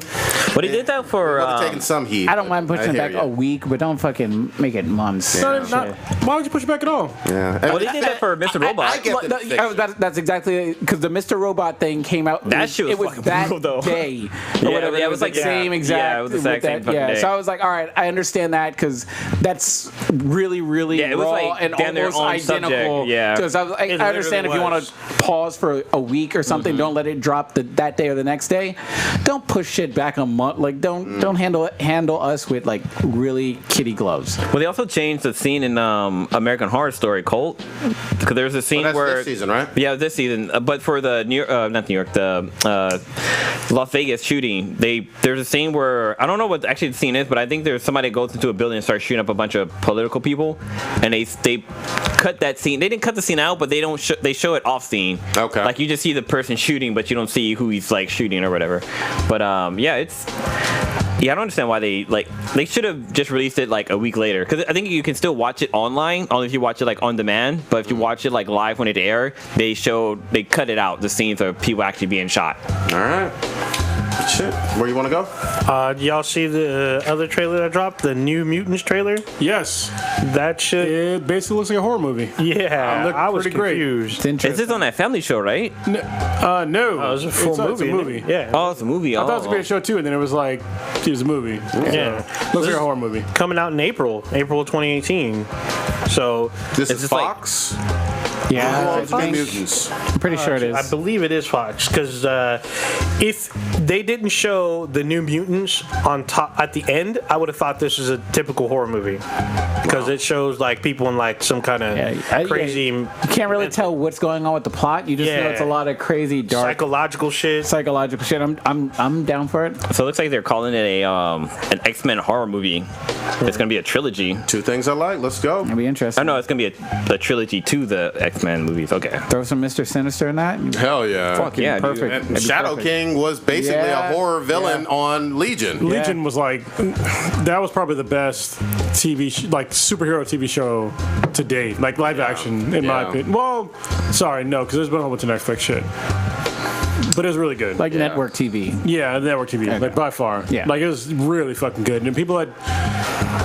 But he did that for. Taking some heat. I don't mind pushing it back a week, but don't fucking make it months. Why would you push it back at all? Yeah. Well, he did that for Mr. Robot. I get That's exactly because the Mr. Robot thing came out. That shit was fucking that brutal, though. day. Or whatever. Yeah, it was like same exact. Yeah, it was the exact same fucking day. So I was like, all right, I understand that because that's really, really it was raw like and damn near almost own identical. subject. Yeah. Because I understand if you want to pause for a week or something, don't let it drop that day or the next day. Don't push shit back a month. Like don't handle us with like really kiddie gloves. Well, they also changed the scene in American Horror Story Cult because there's a scene where this season, right? Yeah, this season. But for the the Las Vegas shooting, there's a scene where I don't know what actually the scene is, but I think there's somebody that goes into a building and starts shooting up a bunch of political people, and they cut that scene. They didn't cut the scene out, but they show it off scene. Okay. Like you just see the person shooting, but you don't see who he's like shooting or whatever. But I don't understand why they should have just released it like a week later, because I think you can still watch it online, only if you watch it like on demand. But if you watch it like live when it aired, they cut it out, the scenes of people actually being shot. All right. Shit. Where you want to go? Y'all see the other trailer that dropped? The New Mutants trailer? Yes. That shit. It basically looks like a horror movie. Yeah. I was pretty great. confused. Is this on that family show, right? No. Oh, it was a full movie. It's a movie. Yeah. Oh, it's a movie. I thought it was a great show too, and then it was like it was a movie. Yeah. Looks like a horror movie. Coming out in April 2018. So this is Fox. Yeah, Who owns Mutants? I'm pretty sure it is. I believe it is Fox because if they didn't show the New Mutants on top at the end, I would have thought this is a typical horror movie because it shows like people in like some kind of crazy. You can't really tell what's going on with the plot. You just know it's a lot of crazy, dark, psychological shit. I'm down for it. So it looks like they're calling it an X-Men horror movie. It's gonna be a trilogy. Two things I like. Let's go. It'll be interesting. I know it's gonna be a trilogy to the X-Men movies. Okay. Throw some Mr. Sinister in that. Hell yeah. Fucking yeah, perfect. And Shadow King was basically a horror villain on Legion. Legion was like, that was probably the best superhero TV show to date, like live action, in my opinion. Well, sorry, no, because there's been a whole bunch of Netflix shit. But it was really good. Like network TV. Yeah, network TV, Okay. like by far. Yeah. Like it was really fucking good. And people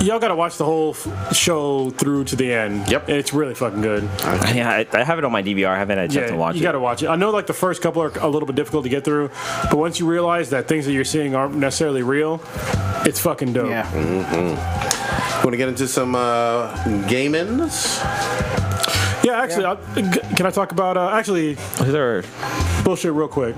y'all got to watch the whole show through to the end. Yep. And it's really fucking good. Yeah, I have it on my DVR. I haven't had a chance to watch you it. got to watch it. I know like the first couple are a little bit difficult to get through, but once you realize that things that you're seeing aren't necessarily real, it's fucking dope. Yeah. Want to get into some gamings? Yeah, actually, can I talk about actually Is there? bullshit real quick?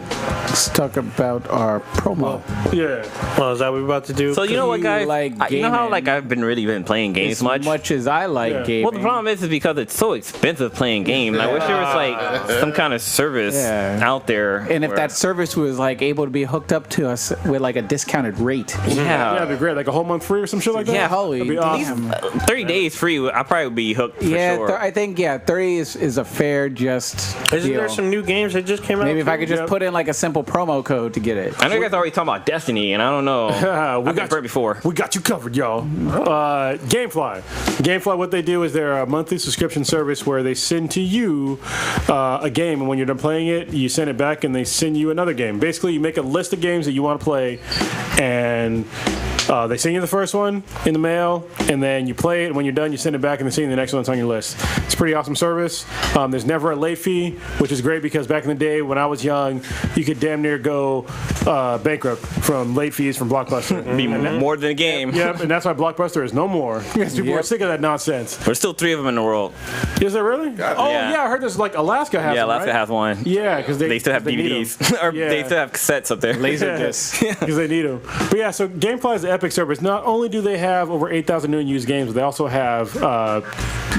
Let's talk about our promo. Yeah. Well, is that what we're about to do? So you know what, You guys? like You know how gaming. I've been playing games As much. as I like Yeah. gaming. Well, the problem is because it's so expensive playing games. I wish there was like some kind of service out there. and if where- that service was like able to be hooked up to us with like a discounted rate. Yeah, yeah, that'd be great. Like a whole month free or some shit like that. Yeah, holy That'd be awesome. 30 days free, I probably would be hooked for Yeah, sure. I think 30 is a fair just Isn't deal. there some new games that just came out? Maybe if I could just Yep. put in like a simple promo code to get it. I know you guys are already talking about Destiny, and I don't know. we I've got heard it before. We got you covered, y'all. Gamefly. Gamefly, what they do is they're a monthly subscription service where they send to you a game, and when you're done playing it, you send it back, and they send you another game. Basically, you make a list of games that you want to play, and they send you the first one in the mail, and then you play it, and when you're done, you send it back, and they send you the next one that's on your list. It's a pretty awesome service. There's never a late fee, which is great because back in the day when I was young, you could damn near go bankrupt from late fees from Blockbuster. Be more than a game. Yep, and that's why Blockbuster is no more. Because people are sick of that nonsense. There's still 3 of them in the world. Is there really? Oh, Yeah. yeah, I heard there's like Alaska has Yeah, one, Alaska right? has one. Yeah, because They still have need 'em. DVDs. or Yeah. they still have cassettes up there. Laser discs. Because they need them. But yeah, so Gamefly is the Epic service. Not only do they have over 8,000 new and used games, but they also have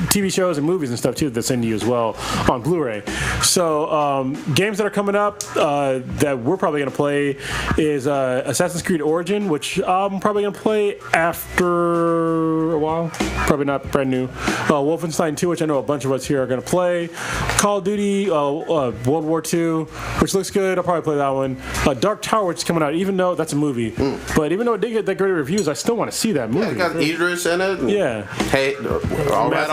TV shows and movies and stuff too that send to you as well on Blu-ray. So games that are coming up that we're probably going to play is Assassin's Creed Origin, which I'm probably going to play after a while. Probably not brand new. Wolfenstein 2, which I know a bunch of us here are going to play. Call of Duty World War II, which looks good. I'll probably play that one. Dark Tower, which is coming out, even though that's a movie. But even though it did get that great reviews, I still want to see that movie. Yeah, it got Idris in it. Yeah. Hey, all right.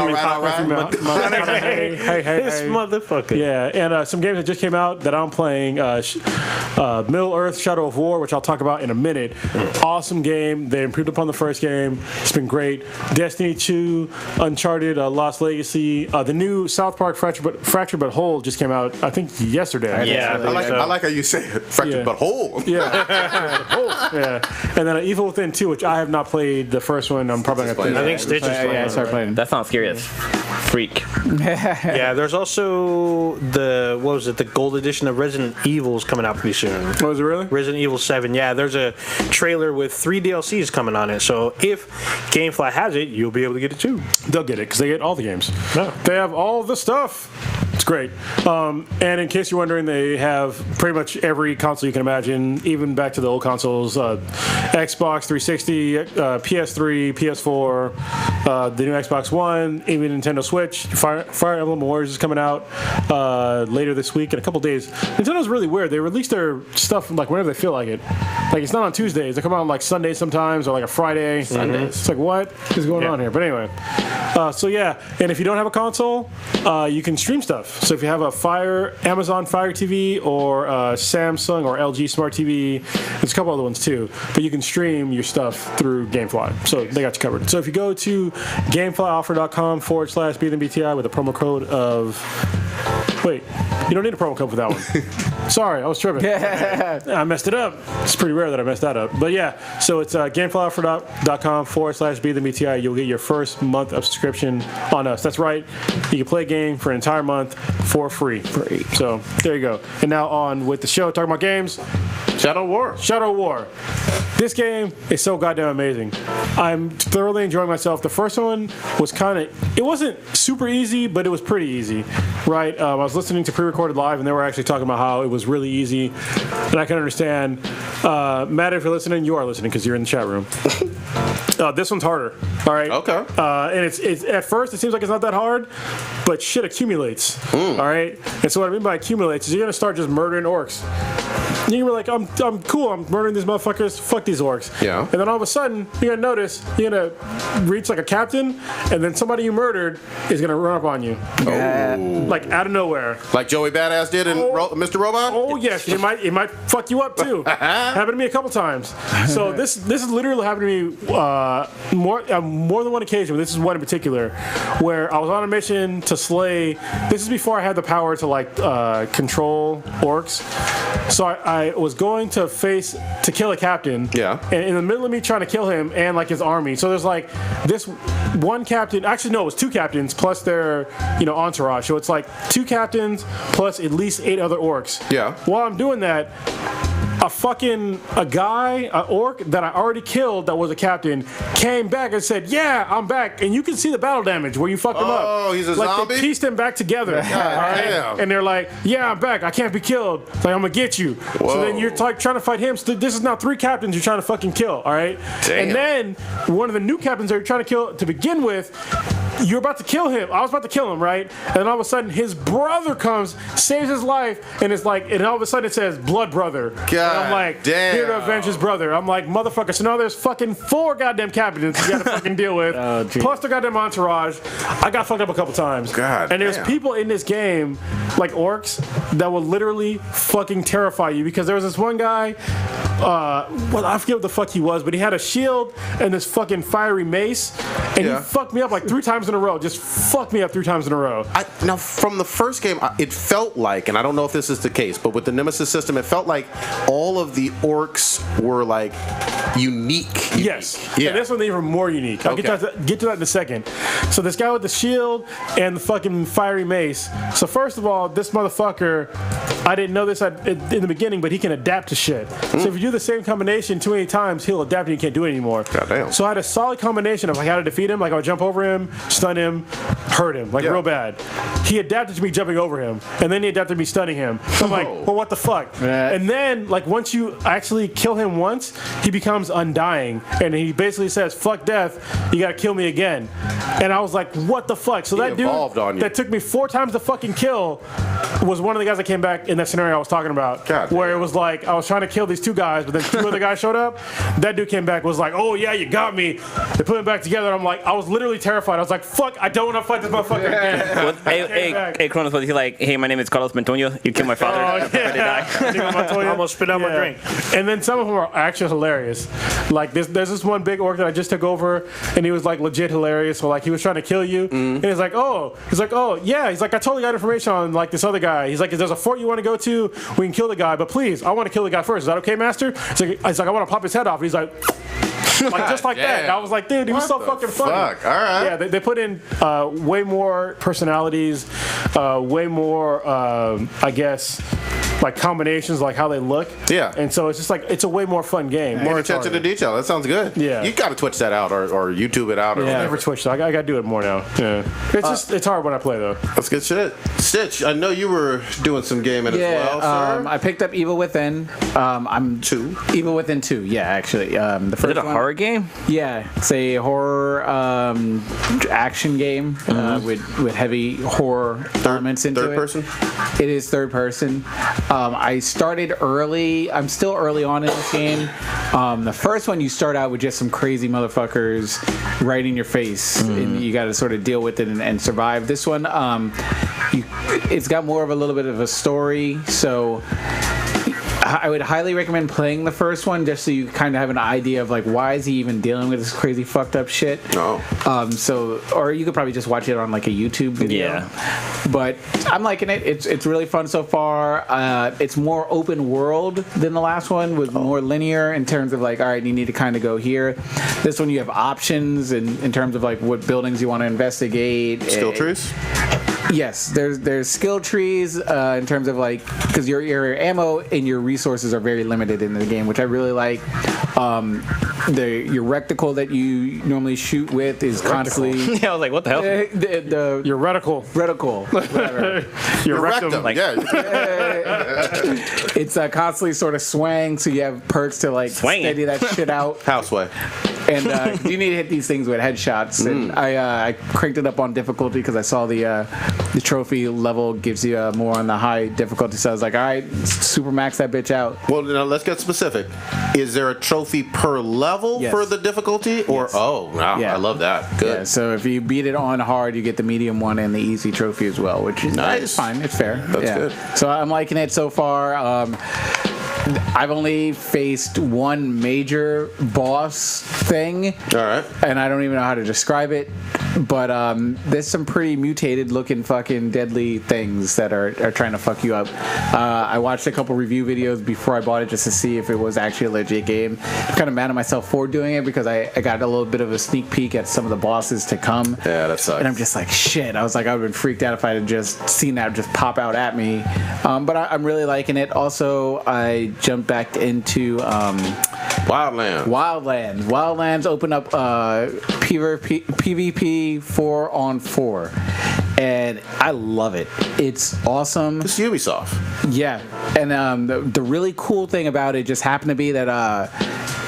Hey, This motherfucker. Yeah, and some games that just came out that I'm playing, Middle Earth Shadow of War, which I'll talk about in a minute. Awesome game. They improved upon the first game. It's been great. Destiny 2, Uncharted, Lost Legacy. The new South Park Fractured But Whole just came out, I think, yesterday. Yeah. I like how you say it. Fractured but whole. Yeah. Yeah. And then Evil Within 2, which I have not played the first one. I'm probably going to play I that. think Stitch is playing. I started playing. That sounds scary as freak. Yeah, there's also the gold edition of Resident Evil's coming out pretty soon. Oh, is it really? Resident Evil 7, yeah, there's a trailer with 3 DLCs coming on it. So if Gamefly has it, you'll be able to get it too. They'll get it because they get all the games. Yeah. They have all the stuff. It's great. And in case you're wondering, they have pretty much every console you can imagine, even back to the old consoles. Xbox 360, PS3, PS4, the new Xbox One, even Nintendo Switch. Fire Emblem Warriors is coming out later this week in a couple days. Nintendo's really weird. They release their stuff like whenever they feel like it. Like it's not on Tuesdays. They come out on like Sundays sometimes or like a Friday. Sundays. It's like what is going on here? But anyway, so yeah. And if you don't have a console, you can stream stuff. So if you have a Amazon Fire TV or Samsung or LG Smart TV, there's a couple other ones too. But you can stream your stuff through Gamefly. So they got you covered. So if you go to gameflyoffer.com/BTI with a promo code of. Wait, you don't need a promo code for that one. Sorry, I was tripping. I messed it up. It's pretty rare that I messed that up. But yeah, so it's gameflyoffer.com/BeTheMTI. You'll get your first month of subscription on us. That's right. You can play a game for an entire month for free. So there you go. And now on with the show, talking about games. Shadow War. This game is so goddamn amazing. I'm thoroughly enjoying myself. The first one was it wasn't super easy, but it was pretty easy, right? I was listening to pre-recorded live, and they were actually talking about how it was really easy, and I can understand. Matt, if you're listening, you are listening because you're in the chat room. This one's harder, all right? Okay. And it's at first, it seems like it's not that hard, but shit accumulates, all right? And so what I mean by accumulates is you're going to start just murdering orcs. And you were like, I'm cool, I'm murdering these motherfuckers, fuck these orcs. Yeah. And then all of a sudden, you're gonna notice, you're gonna reach like a captain, and then somebody you murdered is gonna run up on you. Oh. Like out of nowhere. Like Joey Badass did in Mr. Robot? Oh yes, it might fuck you up too. Happened to me a couple times. So this is literally happened to me more than one occasion, but this is one in particular, where I was on a mission to slay. This is before I had the power to like control orcs. So I was going to kill a captain. Yeah. And in the middle of me trying to kill him and like his army. So there's like this one captain. Actually, no, it was two captains plus their entourage. So it's like two captains plus at least 8 other orcs. Yeah. While I'm doing that, an orc that I already killed that was a captain came back and said, yeah, I'm back. And you can see the battle damage where you fucked him up. Oh, he's a zombie? They pieced him back together. Damn. And they're like, yeah, I'm back. I can't be killed. It's like, I'm going to get you. Whoa. So then you're trying to fight him. So this is now 3 captains you're trying to fucking kill, all right? Damn. And then one of the new captains that you're trying to kill to begin with, you're about to kill him. I was about to kill him, right? And then all of a sudden, his brother comes, saves his life, and it's like, and all of a sudden it says, blood brother. God and I'm like, damn. here to avenge his brother. I'm like, motherfucker. So now there's fucking 4 goddamn captains you gotta fucking deal with. Plus the goddamn entourage. I got fucked up a couple times. God and there's damn. people in this game, like orcs, that will literally fucking terrify you because there was this one guy, I forget what the fuck he was, but he had a shield and this fucking fiery mace, and he fucked me up like 3 times in a row. Just fucked me up 3 times in a row. Now, from the first game, it felt like, and I don't know if this is the case, but with the Nemesis system, it felt like all of the orcs were like unique. Yes. Yeah. And this one's even more unique. I'll get to that in a second. So this guy with the shield and the fucking fiery mace. So first of all, this motherfucker, I didn't know this in the beginning, but he can adapt to shit. So if you do the same combination too many times, he'll adapt and you can't do it anymore. Goddamn. So I had a solid combination of like how to defeat him. Like I would jump over him, stun him, hurt him, like real bad. He adapted to me jumping over him, and then he adapted to me stunning him. So I'm like, well, what the fuck? And then like once you actually kill him once, he becomes undying, and he basically says, fuck death, you gotta kill me again. And I was like, what the fuck? So that dude that took me 4 times to fucking kill was one of the guys that came back in that scenario I was talking about. Where it was like, I was trying to kill these 2 guys, but then 2 other guys showed up. That dude came back, was like, oh yeah, you got me. They put him back together. I'm like, I was literally terrified. I was like, fuck, I don't want to fight this motherfucker again. Hey, Kronos, was he like, hey, my name is Carlos Montoño. You killed my father. I almost spit out my drink. And then some of them are actually hilarious. Like there's this one big orc that I just took over, and he was like legit hilarious. So like he was trying to kill you, and he's like, oh yeah. He's like, I totally got information on like this other guy. He's like, if there's a fort you want to go to, we can kill the guy, but please, I want to kill the guy first. Is that okay, master? He's like, I want to pop his head off. And he's like. Like just like that. And I was like, dude, he was so fucking funny. All right. Yeah, they put in way more personalities, way more, I guess, like combinations, like how they look. Yeah. And so it's just like it's a way more fun game. More attention to detail. That sounds good. Yeah. You got to Twitch that out or YouTube it out. Or I never Twitch. So I got to do it more now. Yeah. It's hard when I play though. That's good shit. Stitch, I know you were doing some gaming as well, sir. I picked up Evil Within. I'm 2. Evil Within 2. Yeah, actually. The first Is it a horror game? Yeah, it's a horror action game with heavy horror elements into it. Third person? It is third person. I started early. I'm still early on in this game. The first one, you start out with just some crazy motherfuckers right in your face, and you got to sort of deal with it and survive. This one, it's got more of a little bit of a story, so I would highly recommend playing the first one just so you kind of have an idea of like why is he even dealing with this crazy fucked up shit. So or you could probably just watch it on like a YouTube video. But I'm liking it. It's really fun so far. It's more open world than the last one, with more linear in terms of like, all right, you need to kind of go here. This one you have options in terms of like what buildings you want to investigate. Skill trees? Yes, there's skill trees in terms of like, because your ammo and your resources are very limited in the game, which I really like. Your reticle that you normally shoot with is constantly. Yeah, I was like, what the hell? Your reticle. Whatever. Your rectum. Like, It's constantly sort of swaying, so you have perks to like steady that shit out. Houseway. And you need to hit these things with headshots. And I cranked it up on difficulty because I saw the trophy level gives you more on the high difficulty. So I was like, all right, super max that bitch out. Well, now let's get specific. Is there a trophy per level for the difficulty? Or I love that. Good. Yeah, so if you beat it on hard, you get the medium one and the easy trophy as well, which is nice. It's fine. It's fair. That's good. So I'm liking it so far. I've only faced one major boss thing. All right. And I don't even know how to describe it. But there's some pretty mutated looking fucking deadly things that are trying to fuck you up. I watched a couple review videos before I bought it just to see if it was actually a legit game. I'm kind of mad at myself for doing it because I got a little bit of a sneak peek at some of the bosses to come. Yeah, that sucks. And I'm just like, shit. I was like, I would have been freaked out if I had just seen that just pop out at me. But I'm really liking it. Also, I jumped back into Wildlands. Wildlands opened up PvP 4-on-4, and I love it. It's awesome. It's Ubisoft. Yeah, and the really cool thing about it just happened to be that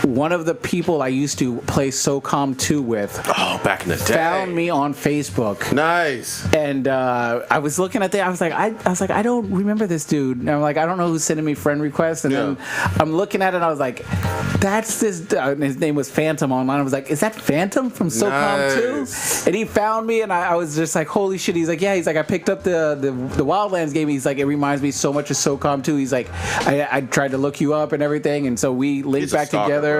one of the people I used to play SOCOM 2 with back in the day found me on Facebook. Nice. And I was looking at that. I was like, I don't remember this dude. And I'm like, I don't know who's sending me friend requests. And then I'm looking at it and I was like, that's this. His name was Phantom online. I was like, is that Phantom from SOCOM 2? And he found me and I was just like, holy shit. He's like, yeah. He's like, I picked up the Wildlands game. He's like, it reminds me so much of SOCOM 2. He's like, I tried to look you up and everything. And so we linked back together.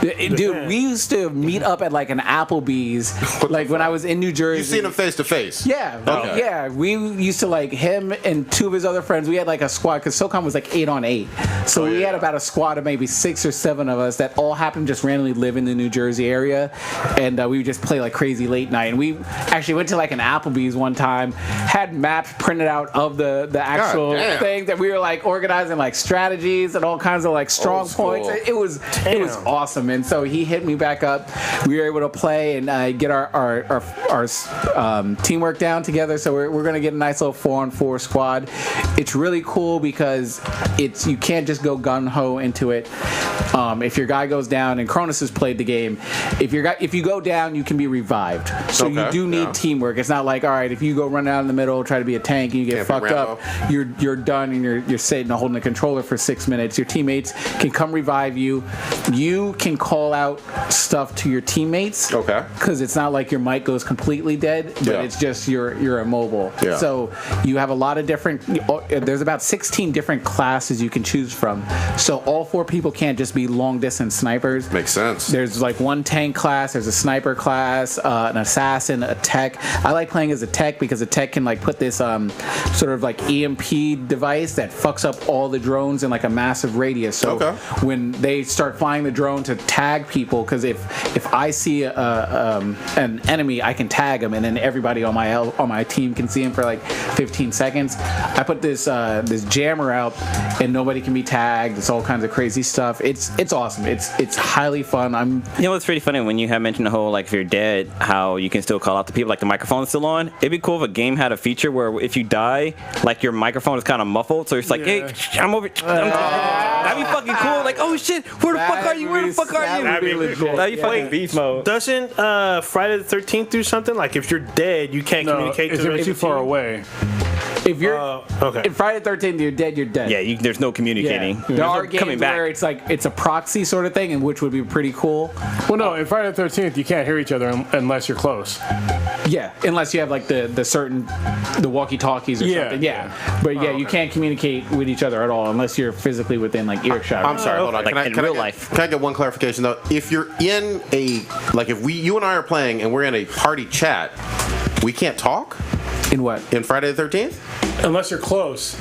Dude, we used to meet up at like an Applebee's, like when I was in New Jersey. You seen him face to face? Yeah, Okay. Yeah. We used to like him and two of his other friends. We had like a squad because SOCOM was like 8-on-8, so we had about a squad of maybe 6 or 7 of us that all happened to just randomly live in the New Jersey area, and we would just play like crazy late night. And we actually went to like an Applebee's one time, had maps printed out of the actual thing that we were like organizing like strategies and all kinds of like strong points. It was awesome. And so he hit me back up. We were able to play and get our teamwork down together. So we're gonna get a nice little 4-on-4 squad. It's really cool because you can't just go gun ho into it. If your guy goes down, and Cronus has played the game, if you go down, you can be revived. So you do need teamwork. It's not like, all right, if you go run out in the middle, try to be a tank, and you get fucked up, you're done and you're sitting holding the controller for 6 minutes. Your teammates can come revive you. You can call out stuff to your teammates. Okay. Because it's not like your mic goes completely dead, but it's just you're immobile. Yeah. So you have a lot of different. There's about 16 different classes you can choose from. So all 4 people can't just be long distance snipers. Makes sense. There's like one tank class. There's a sniper class, an assassin, a tech. I like playing as a tech because a tech can like put this sort of like EMP device that fucks up all the drones in like a massive radius. So when they start flying the drone to tag people, because if I see an enemy, I can tag them, and then everybody on my team can see him for like 15 seconds. I put this jammer out, and nobody can be tagged. It's all kinds of crazy stuff. It's awesome. It's highly fun. You know what's pretty funny when you have mentioned the whole like if you're dead, how you can still call out to people, like the microphone's still on. It'd be cool if a game had a feature where if you die, like your microphone is kind of muffled, so it's like, hey, I'm over. That'd be fucking cool. Like, oh shit, where the fuck are you? Where the fuck are you? That'd be really cool. That'd be fucking beast mode. Doesn't Friday the 13th do something? Like if you're dead, you can't communicate to the too far away. If you're okay. if Friday the 13th, you're dead. You're dead. Yeah, there's no communicating. Yeah. There's There no are games where it's like it's a proxy sort of thing, and which would be pretty cool. Well, no, in Friday the 13th, you can't hear each other unless you're close. Yeah, unless you have like the certain walkie-talkies or something. Yeah, but you can't communicate with each other at all unless you're physically within like earshot. I'm sorry, hold on. Like in real life. Can I get one clarification though? If you're in if you and I are playing and we're in a party chat, we can't talk In what? in Friday the 13th? Unless you're close.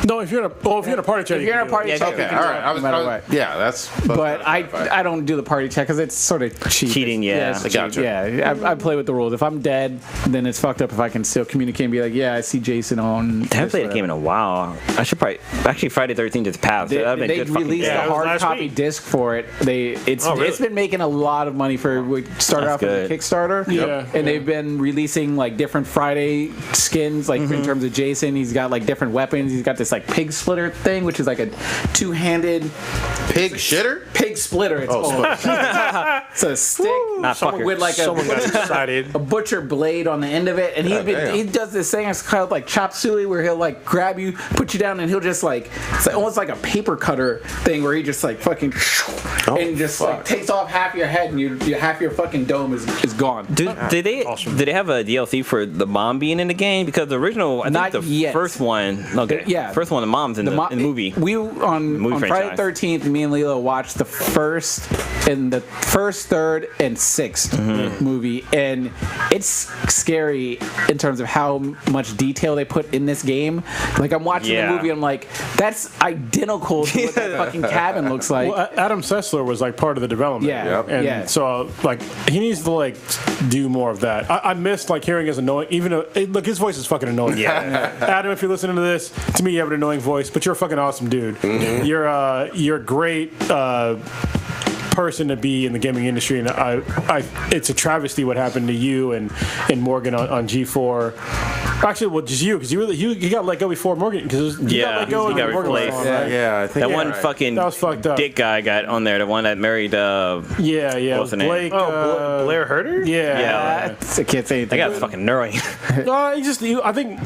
No, if you're in a party chat, If you're in a party chat, Okay, you can all right. talk no matter what. Yeah, that's. But I don't do the party chat because it's sort of cheap. Cheating, yeah. It's I gotcha. cheap. Yeah, I play with the rules. If I'm dead, then it's fucked up if I can still communicate and be like, yeah, I see Jason on. I haven't played a game in a while. I should probably actually Friday the 13th just passed. They That'd been good fucking released game. a it was hard last copy week. disc for it. It's been making a lot of money for. We started That's off with a good. Kickstarter, Yeah. and they've been releasing like different Friday skins, like in terms of Jason. He's got like different weapons. He's got this like pig splitter thing, which is like a two-handed Pig shitter? pig splitter. It's called. It's a stick Not fucker. with like Someone got excited. a butcher blade on the end of it, and he does this thing. It's kind of like chop suey, where he'll like grab you, put you down, and he'll just like it's like, almost like a paper cutter thing, where he just like fucking and just like takes off half your head, and half your fucking dome is gone. Did they have a DLC for the mom being in the game? Because the original, I Not think the yet. first one, first one, the mom's in the movie. We on movie Friday franchise. the 13th, me and Lilo watched the first, third, and sixth movie, and it's scary in terms of how much detail they put in this game. Like I'm watching the movie, I'm like, that's identical to what that fucking cabin looks like. Well, Adam Sessler was like part of the development. Yeah. Yep. And Yeah. so like he needs to like do more of that. I missed like hearing his annoying, even though look, his voice is fucking annoying. Yeah. Adam, if you're listening to this, to me you have an annoying voice, but you're a fucking awesome dude. Mm-hmm. You're a great person to be in the gaming industry, and it's a travesty what happened to you and Morgan on G4. Actually, well, just you, because you got let go before Morgan, because Yeah, got let go he and got Morgan was replaced. on, right? Yeah, I think That one fucking That was fucked up. dick guy got on there, the one that married. Yeah, What's the name? Blake. Blair Herter? Yeah. I can't say That anything. guy's fucking annoying. No, I think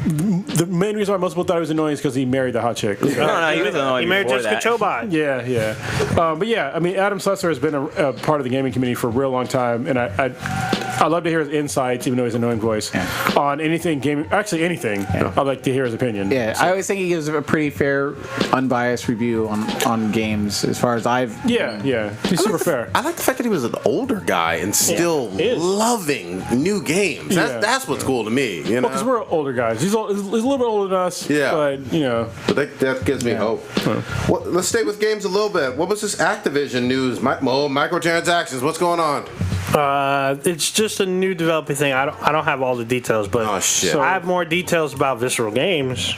the main reason why most people thought he was annoying is because he married the hot chick. no, he was annoying. He married before Jessica that. Chobot. Yeah. But yeah, I mean, Adam Sessler has been a part of the gaming community for a real long time, and I love to hear his insights, even though he's an annoying voice, on anything gaming. Actually, anything. I'd like to hear his opinion. Yeah, I always think he gives a pretty fair, unbiased review on games, as far as I've. Yeah. He's super fair. I like the fact that he was an older guy and still loving new games. That's what's cool to me. You know, Because we're older guys. He's a little bit older than us. Yeah. But, you know. But that gives me hope. Well, let's stay with games a little bit. What was this Activision news? Microtransactions. What's going on? It's just a new developing thing. I don't have all the details, but Oh, shit. So I have more details about Visceral Games.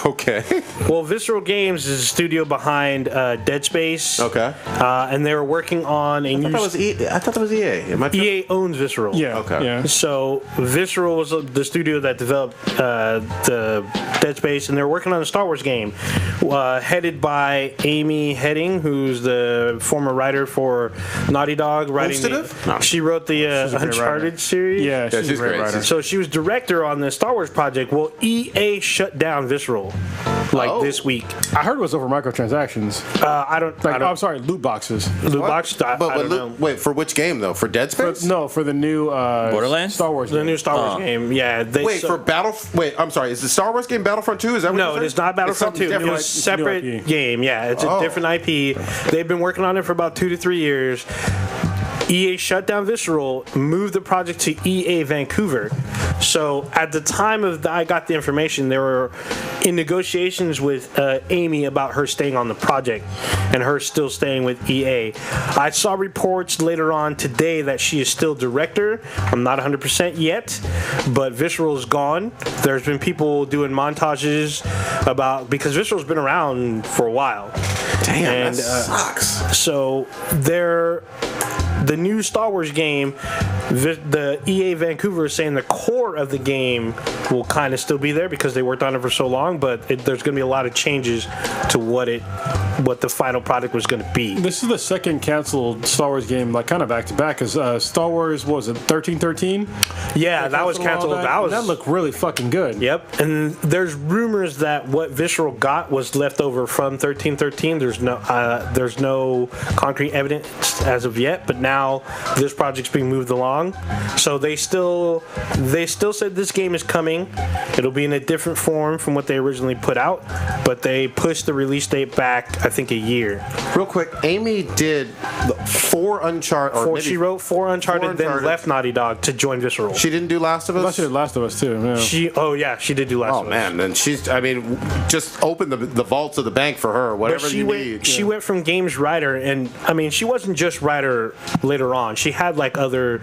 Okay. Well, Visceral Games is a studio behind Dead Space. Okay. And they were working on a new. I thought that was EA. Am I tripping? EA owns Visceral. Yeah. Okay. Yeah. So Visceral was the studio that developed the Dead Space, and they're working on a Star Wars game, headed by Amy Hennig, who's the former writer for Naughty Dog. She wrote the a great Uncharted writer. series. Yeah, she's she's a great great. writer. So she was director on the Star Wars project. Well, EA shut down Visceral this week. I heard it was over microtransactions. I don't. I'm sorry, loot boxes. Loot box. I don't know. Wait, for which game though? For Dead Space? No, for the new Borderlands? Star Wars The game. new Star Wars game. Yeah. Wait, I'm sorry. Is the Star Wars game Battlefront 2? Is that what No, you said? it's not Battlefront 2. It's something It was a separate It's a new IP. game. Yeah, it's a different IP. They've been working on it for about 2 to 3 years. EA shut down Visceral, moved the project to EA Vancouver. So at the time of I got the information, they were in negotiations with Amy about her staying on the project and her still staying with EA. I saw reports later on today that she is still director. I'm not 100% yet, but Visceral is gone. There's been people doing montages because Visceral's been around for a while. Damn, And, that sucks. So the new Star Wars game, the EA Vancouver is saying the core of the game will kind of still be there because they worked on it for so long, but there's going to be a lot of changes to what it what the final product was going to be. This is the second canceled Star Wars game, like kind of back to back, because Star Wars, what was it, 1313? Yeah, that was canceled. That looked really fucking good. Yep, and there's rumors that what Visceral got was left over from 1313. There's no concrete evidence as of yet, but now this project's being moved along. So they still said this game is coming. It'll be in a different form from what they originally put out, but they pushed the release date back, I think, a year. Real quick, Amy did 4 Uncharted. She wrote 4 Uncharted, then left Naughty Dog to join Visceral. She didn't do Last of Us? I thought she did Last of Us too. Yeah. She did do Last of Us. Oh man, then just open the vaults of the bank for her, whatever you need. She went from games writer, and I mean, she wasn't just writer later on. She had like other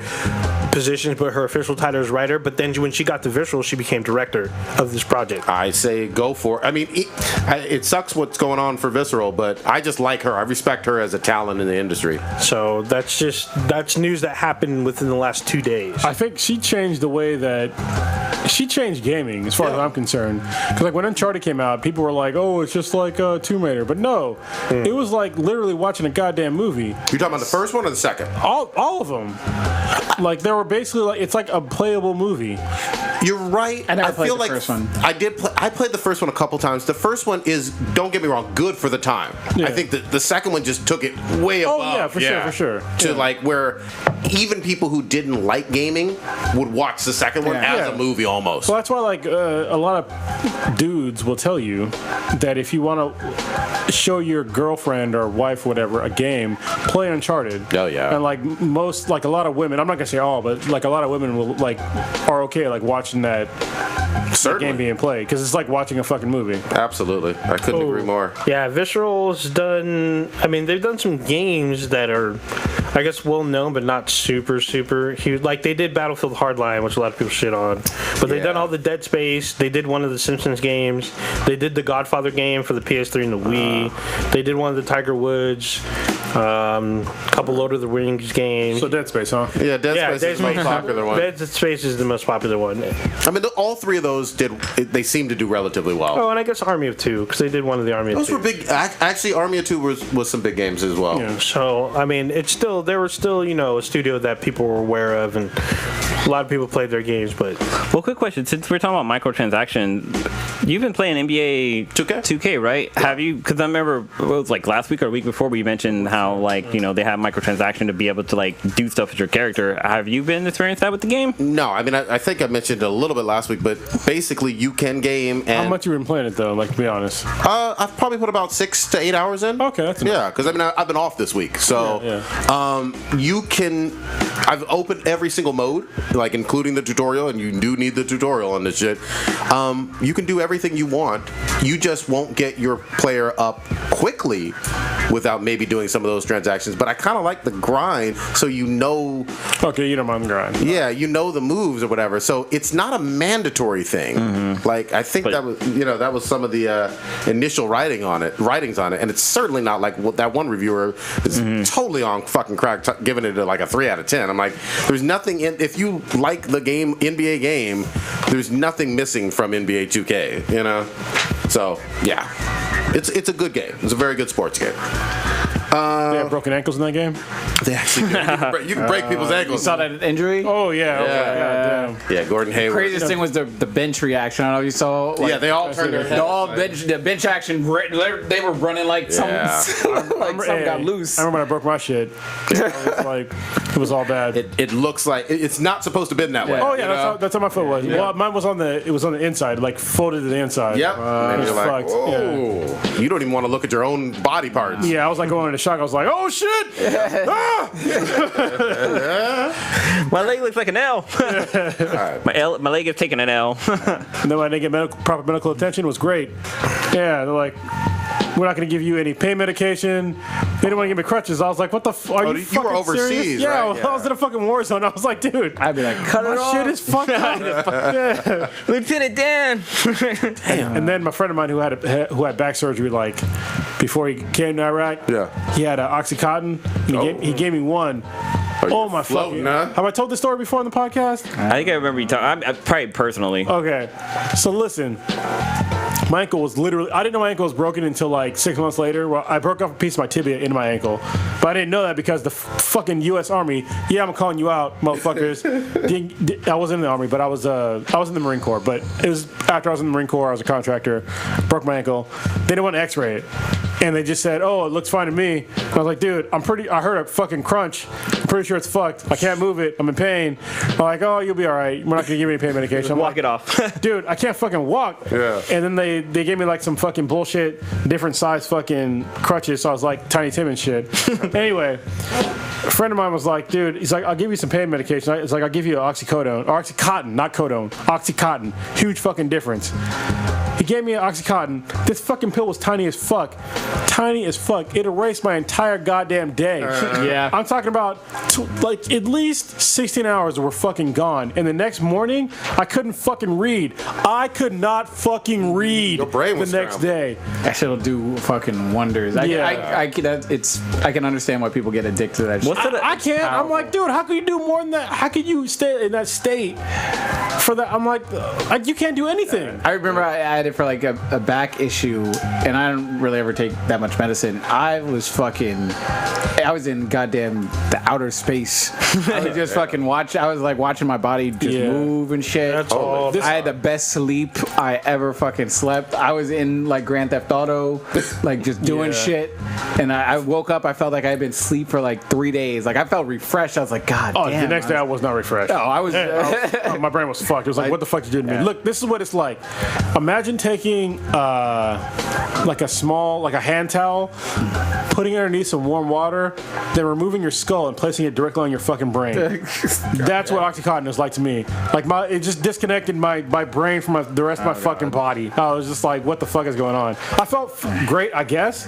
positions, but her official title is writer. But then when she got to Visceral, she became director of this project. I say go for it. I mean, it sucks what's going on for Visceral, but I just like her. I respect her as a talent in the industry. So that's news that happened within the last 2 days. I think she changed the way that she changed gaming, as far as I'm concerned. Because like when Uncharted came out, people were like, "Oh, it's just like Tomb Raider," but no, it was like literally watching a goddamn movie. You talking about the first one or the second? All of them. Like they were basically like it's like a playable movie. You're right. I never I feel played the like first one. I played the first one a couple times. The first one is, don't get me wrong, good for the time. Yeah. I think the second one just took it way above. Oh yeah, for sure. To like where even people who didn't like gaming would watch the second one as a movie almost. Well, that's why like a lot of dudes will tell you that if you want to show your girlfriend or wife, whatever, a game, play Uncharted. Oh yeah. And like a lot of women, I'm not gonna say all, but like a lot of women will are okay like watching that game being played because it's like watching a fucking movie. Absolutely, I couldn't agree more. Yeah, Visceral's done. I mean, they've done some games that are, I guess, well known, but not super huge. Like they did Battlefield Hardline, which a lot of people shit on, but they've done all the Dead Space. They did one of the Simpsons games. They did the Godfather game for the PS3 and the Wii. They did one of the Tiger Woods. Couple Lord of the Rings games. So Dead Space, huh? Yeah, Dead Space is the most popular one. Dead Space is the most popular one. I mean, all 3 of those they seem to do relatively well. Oh, and I guess Army of Two, because they did one of the Army of Two. Those were big. Actually, Army of Two was some big games as well. Yeah. So, I mean, they were still, a studio that people were aware of, and a lot of people played their games, but... Well, quick question. Since we're talking about microtransactions, you've been playing NBA 2K, right? Yeah. Have you... Because I remember, it was like last week or a week before, we mentioned how, like, they have microtransaction to be able to, like, do stuff with your character. Have you been experienced that with the game? No, I mean, I think I mentioned a little bit last week, but basically you can game and... How much you been playing it, though, like, to be honest? I've probably put about 6 to 8 hours in. Okay, that's enough. Yeah, because, I mean, I've been off this week, so... you can... I've opened every single mode, like, including the tutorial, and you do need the tutorial on this shit. You can do everything you want. You just won't get your player up quickly without maybe doing some of those transactions. But I kind of like the grind, so Okay, you don't mind the grind. Yeah, you know the moves or whatever. So it's not a mandatory thing. Mm-hmm. Like I think that was some of the initial writings on it, and it's certainly not like what that one reviewer is totally on fucking crack, giving it like a 3 out of 10. I'm like, there's nothing in. If you like the game, NBA game, there's nothing missing from NBA 2K. So yeah, it's a good game. It's a very good sports game. They have broken ankles in that game? They actually do. You can break people's ankles. You saw that injury? Oh, yeah. Yeah, Gordon Hayward. Craziest thing was the bench reaction. I don't know if you saw. Like, they all turned their heads. The bench action, they were running like something got loose. I remember when I broke my shit. It was all bad. It looks like it's not supposed to have been that way. Oh, yeah, that's how my foot was. Yeah. Well, mine was on the inside, like folded to the inside. Yep. And you're like, oh. You don't even want to look at your own body parts. Yeah, I was like going into shock. I was like, oh, shit! My leg looks like an L. My leg is taking an L. And then when I didn't get proper medical attention, it was great. Yeah, they're like, we're not going to give you any pain medication. They didn't want to give me crutches. I was like, what the f? Are you fucking were overseas, serious? right? Yeah, I was in a fucking war zone. I was like, dude. I'd be like, cut it off. My shit is fucked up. Yeah. Lieutenant Dan. Damn. And then my friend of mine who had back surgery, like, before he came to Iraq, he had Oxycontin. He gave me one. Oh my fucking! Have I told this story before on the podcast? I think I remember you talking. Probably personally. Okay, so listen. My ankle was literally, I didn't know my ankle was broken until like 6 months later. Well, I broke off a piece of my tibia in my ankle. But I didn't know that because the fucking U.S. Army, I'm calling you out, motherfuckers. I wasn't in the Army, but I was in the Marine Corps. But it was after I was in the Marine Corps, I was a contractor, broke my ankle. They didn't want to x-ray it. And they just said, oh, it looks fine to me. I was like, dude, I heard a fucking crunch. I'm pretty sure it's fucked. I can't move it. I'm in pain. I'm like, oh, you'll be all right. We're not going to give me any pain medication. Walk it off. Dude, I can't fucking walk. Yeah. And then they gave me like some fucking bullshit, different size fucking crutches. So I was like Tiny Tim and shit. Anyway, a friend of mine was like, dude, he's like, I'll give you some pain medication. It's like, I'll give you oxycodone. Or Oxycontin, not codone. Oxycontin. Huge fucking difference. He gave me an Oxycontin. This fucking pill was tiny as fuck. Tiny as fuck. It erased my entire goddamn day. Yeah. I'm talking about like at least 16 hours were fucking gone. And the next morning, I couldn't fucking read. I could not fucking read Your brain was the next day. That shit'll do fucking wonders. I can understand why people get addicted to that shit. I can't. I'm like, dude, how can you do more than that? How can you stay in that state for that? I'm like you can't do anything. I remember I had it for like a back issue, and I don't really ever take that much medicine. I was in goddamn the outer space. I was just fucking I was like watching my body just move and shit. That's all. I had the best sleep I ever fucking slept. I was in like Grand Theft Auto, like just doing shit. And I woke up, I felt like I had been asleep for like 3 days. Like I felt refreshed. I was like, God damn. The next day I was not refreshed. No, I was. My brain was fucked. It was like, what the fuck you doing to me? Look, this is what it's like. Imagine taking like a hand towel, putting it underneath some warm water, then removing your skull and placing it directly on your fucking brain. That's what Oxycontin is like to me. Like it just disconnected my brain from the rest of my fucking body. I was just like, what the fuck is going on? I felt great, I guess,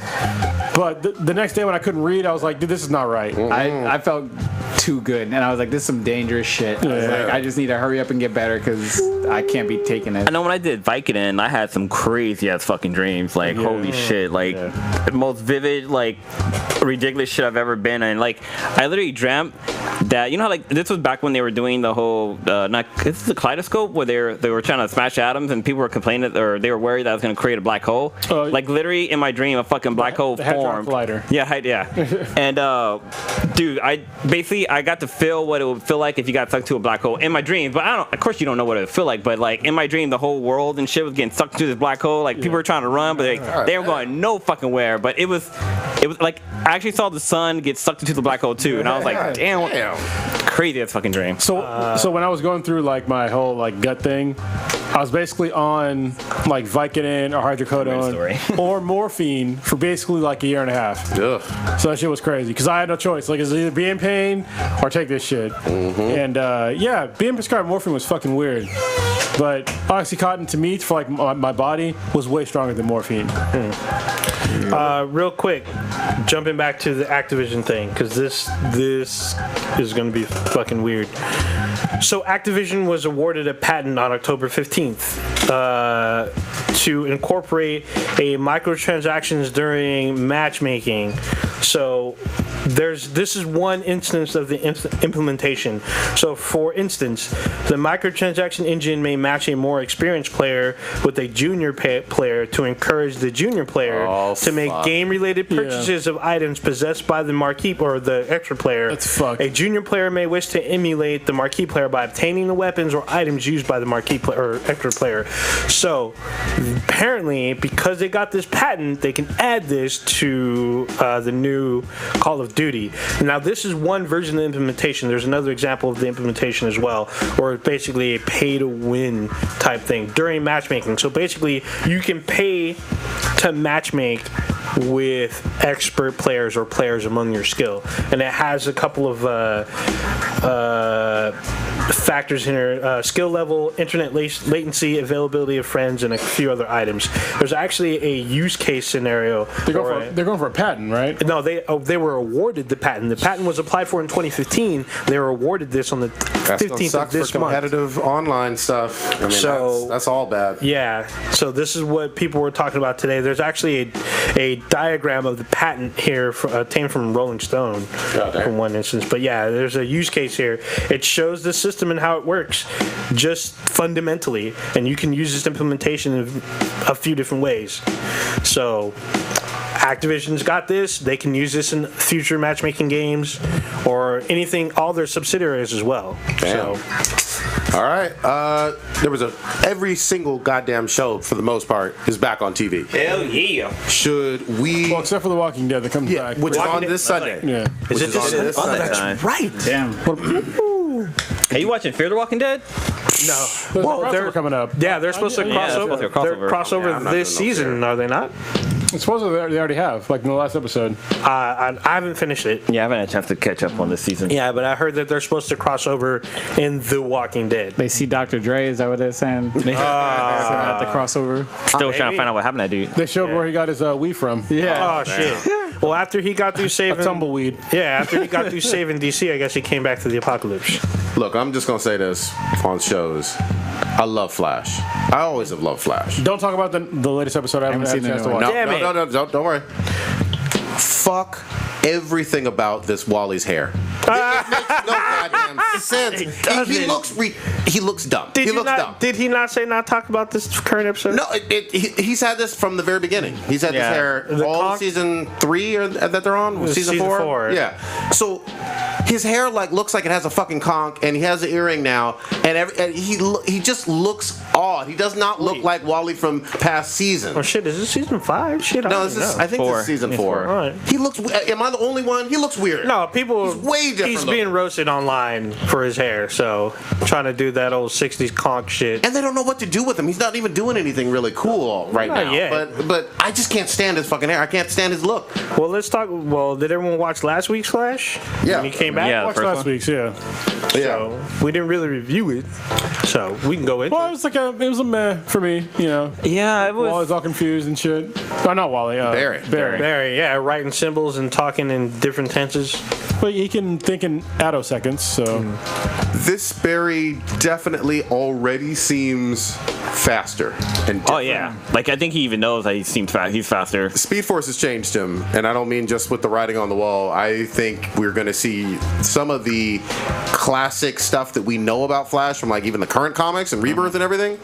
but the next day when I couldn't read, I was like, dude, this is not right. I felt too good, and I was like, this is some dangerous shit. I was like, I just need to hurry up and get better because I can't be taking it. I know when I did Vicodin, I had some crazy ass fucking dreams. Like, holy shit. Like, the most vivid, like, ridiculous shit I've ever been in. Like, I literally dreamt that, you know how, like, this was back when they were doing the whole, this is the kaleidoscope where they were trying to smash atoms and people were complaining, or they were worried that I was going to create a black hole. Like, literally, in my dream, a fucking black hole formed. Yeah. And, dude, I got to feel what it would feel like if you got sucked to a black hole in my dreams. But of course you don't know what it would feel like. But like in my dream, the whole world and shit was getting sucked to this black hole. Like people were trying to run, but they were going no fucking where. But it was like I actually saw the sun get sucked into the black hole too, and I was like, damn. Crazy ass fucking dream. So when I was going through like my whole like gut thing, I was basically on like Vicodin or hydrocodone or morphine for basically like a year and a half. Ugh. So that shit was crazy because I had no choice. Like, it's either be in pain or take this shit. And being prescribed morphine was fucking weird. But Oxycontin to me, for like my body, was way stronger than morphine. Real quick, jumping back to the Activision thing, because this is going to be fucking weird. So Activision was awarded a patent on October 15th to incorporate a microtransactions during matchmaking. So this is one instance of the implementation. So for instance, the microtransaction engine may match a more experienced player with a junior player to encourage the junior player to make game-related purchases of items possessed by the marquee or the extra player. That's fucked. A junior player may wish to emulate the marquee player by obtaining the weapons or items used by the marquee player or extra player. So apparently, because they got this patent, they can add this to the new Call of Duty. Now, this is one version of the implementation. There's another example of the implementation as well, or basically a pay-to-win type thing during matchmaking. So basically, you can pay to matchmake with expert players or players among your skill, and it has a couple of factors in here: skill level, internet latency, availability of friends, and a few other items. There's actually a use case scenario. They're going for a patent, right? No, they were awarded the patent. The patent was applied for in 2015. They were awarded this on the 15th of this month. Competitive online stuff. I mean, so that's all bad. Yeah. So this is what people were talking about today. There's actually a diagram of the patent here obtained from Rolling Stone in one instance. But yeah, there's a use case here. It shows the system and how it works, just fundamentally, and you can use this implementation in a few different ways. So Activision's got this. They can use this in future matchmaking games or anything, all their subsidiaries as well. Damn. So. All right. There was every single goddamn show, for the most part, is back on TV. Hell yeah. Should we... Well, except for The Walking Dead that comes back. Which is on this Sunday. Yeah. Is it this Sunday? That's right. Damn. Are you watching Fear the Walking Dead? No. Well, they're coming up. Yeah, they're supposed to crossover this season, are they not? It's supposed to they already have, like in the last episode. I haven't finished it. Yeah, I haven't had a chance to catch up on this season. Yeah, but I heard that they're supposed to cross over in The Walking Dead. They see Dr. Dre, is that what they're saying? At the crossover. Still trying to find out what happened to that dude. They showed where he got his weed from. Yeah. Oh, shit. Well, after he got through saving... A tumbleweed. Yeah, after he got through saving DC, I guess he came back to the apocalypse. Look, I'm just going to say this on shows. I love Flash. I always have loved Flash. Don't talk about the latest episode. I haven't had a chance to watch. No, don't worry. Fuck everything about this Wally's hair. It makes no goddamn sense. He looks dumb. Dumb. Did he not say not talk about this current episode? No, he's had this from the very beginning. He's had this hair all season 3 that they're on. Season 4. Yeah. So his hair looks like it has a fucking conch, and he has an earring now, and he just looks odd. He does not look like Wally from past seasons. Oh shit! Is this season 5? Shit, no, I think this is season 4. All right. He looks. Am I the only one? He looks weird. No, people. He's way different. He's being roasted online for his hair, so trying to do that old '60s conch shit. And they don't know what to do with him. He's not even doing anything really cool right now. Yet. But I just can't stand his fucking hair. I can't stand his look. Well, let's talk. Well, did everyone watch last week's Flash? Yeah. When he came back. Yeah, Watched last week's, yeah. So we didn't really review it, so we can go into. Well, it was a meh for me, you know. Yeah, it was. Wally's all confused and shit. Oh, not Wally. Barry, yeah, writing symbols and talking in different tenses. But he can think in attoseconds, so. This Barry definitely already seems faster and different. Oh yeah, I think he even knows that he seems fast. He's faster. Speed Force has changed him, and I don't mean just with the writing on the wall. I think we're going to see some of the classic stuff that we know about Flash from even the current comics and Rebirth and everything.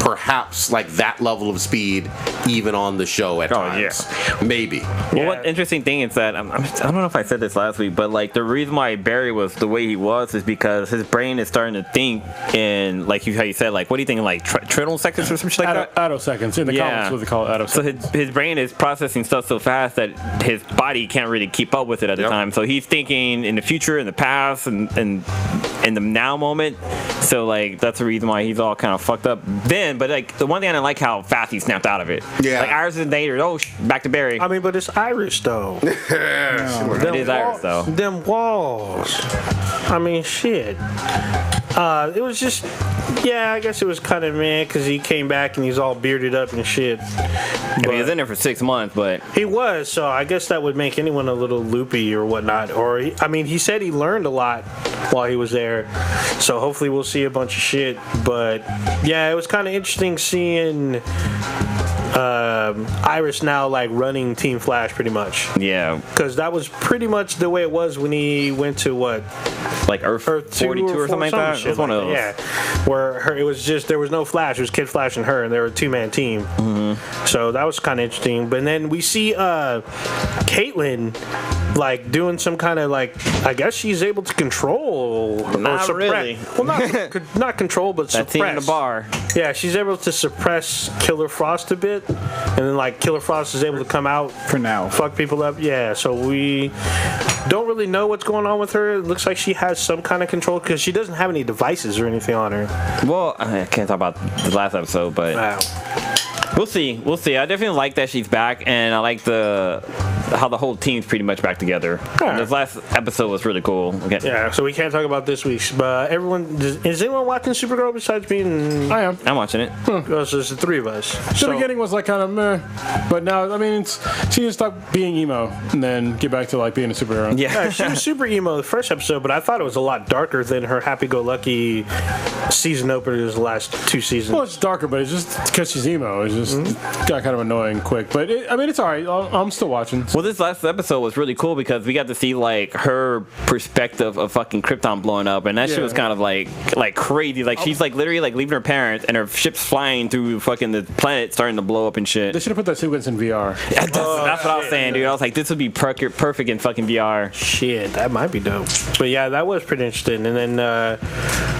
Perhaps that level of speed even on the show at times. Yeah. Maybe. Well, one interesting thing is that I don't know if I said this last week, but the reason why Barry was the way he was is because his brain is starting to think in how you said what do you think trillion seconds or some shit like that? Attoseconds. In the comics, what they call it, attoseconds. So his brain is processing stuff so fast that his body can't really keep up with it at the time. So he's thinking in the future, in the past, and in the now moment. So that's the reason why he's all kind of fucked up then. But the one thing I didn't like how fast he snapped out of it. Yeah. Iris is dated. Oh, back to Barry. I mean, but it's Irish though. It is Iris though. Them walls. I mean, shit. It was just, I guess it was kind of because he came back and he's all bearded up and shit. I mean, he was in there for 6 months, but he was, so I guess that would make anyone a little loopy or whatnot. Or he said he learned a lot while he was there, so hopefully we'll see a bunch of shit. But yeah, it was kind of interesting seeing Iris now running Team Flash pretty much. Yeah, because that was pretty much the way it was when he went to Earth 42 or something like that. It was one of those. Yeah, where it was just there was no Flash. It was Kid Flash and her, and they were a 2-man team. Mm-hmm. So that was kind of interesting. But then we see Caitlin doing some kind of I guess she's able to control not or suppress. Really. Well, not control, but that suppress. team in the bar. Yeah, she's able to suppress Killer Frost a bit, and then Killer Frost is able to come out for now, fuck people up. Yeah, so we don't really know what's going on with her. It looks like she has some kind of control because she doesn't have any devices or anything on her. Well, I can't talk about the last episode, but we'll see. I definitely like that she's back, and I like how the whole team's pretty much back together. Yeah. This last episode was really cool. Okay. Yeah, so we can't talk about this week's, but is anyone watching Supergirl besides me? I am. I'm watching it. So there's the 3 of us. The beginning was kind of meh, but now she just stopped being emo and then get back to being a superhero. Yeah, she was super emo the first episode, but I thought it was a lot darker than her happy-go-lucky season openers the last 2 seasons. Well, it's darker, but it's just because she's emo. It's just got kind of annoying quick, but it's all right. I'm still watching. So. Well, this last episode was really cool because we got to see like her perspective of fucking Krypton blowing up, and that shit was kind of like crazy. Like she's like literally like leaving her parents, and her ship's flying through fucking the planet, starting to blow up and shit. They should have put that sequence in VR. That's what I was saying, dude. I was like, this would be perfect in fucking VR. Shit, that might be dope. But yeah, that was pretty interesting. And then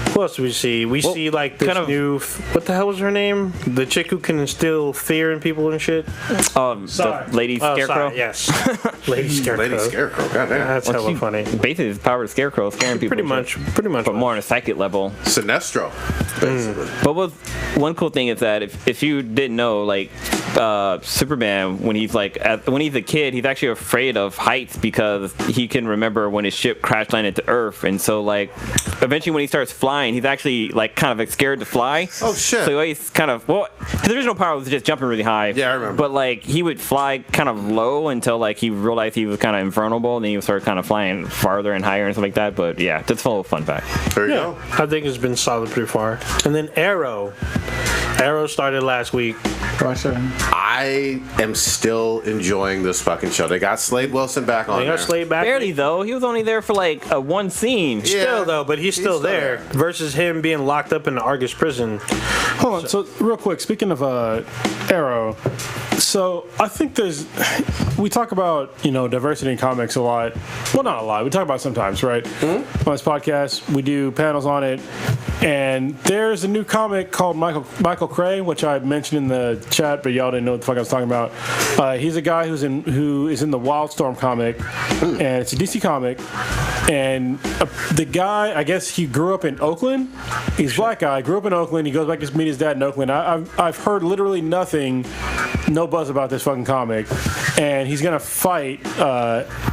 who else do we see? We see like this new. What the hell was her name? The chick who can instill fear in people and shit. The Lady Scarecrow. Yes, Lady Scarecrow. Lady Scarecrow. Goddamn. That's hella funny. Basically, it's power of Scarecrow scaring people. Pretty much. But more on a psychic level. Sinestro, basically. But one cool thing is that if you didn't know, like Superman, when he's a kid, he's actually afraid of heights because he can remember when his ship crash landed to Earth, and so like eventually when he starts flying, he's actually like kind of like scared to fly. Oh shit! So he's kind of his original power was just jumping really high. Yeah, I remember. But like he would fly kind of low until like he realized he was kind of invulnerable, and then he would start kind of flying farther and higher and stuff like that. But yeah, that's a little fun fact. There you go. I think it's been solid pretty far. And then Arrow started last week. I am still enjoying this fucking show. They got Slade Wilson back on. Barely though. He was only there for like one scene. Yeah. Still though, but he's still there. Versus him being locked up in the Argus prison. Hold on. So real quick, speaking of Arrow, so I think we talk about diversity in comics a lot. Well, not a lot. We talk about it sometimes, right? Mm-hmm. On this podcast, we do panels on it, and there's a new comic called Michael Cray, which I mentioned in the chat, but y'all didn't know what the fuck I was talking about. He's a guy who is in the Wildstorm comic, and it's a DC comic. And the guy, I guess he grew up in Oakland. He's a black guy, grew up in Oakland. He goes back to meet his dad in Oakland. I've heard literally nothing, no buzz about this fucking comic. And he's gonna fight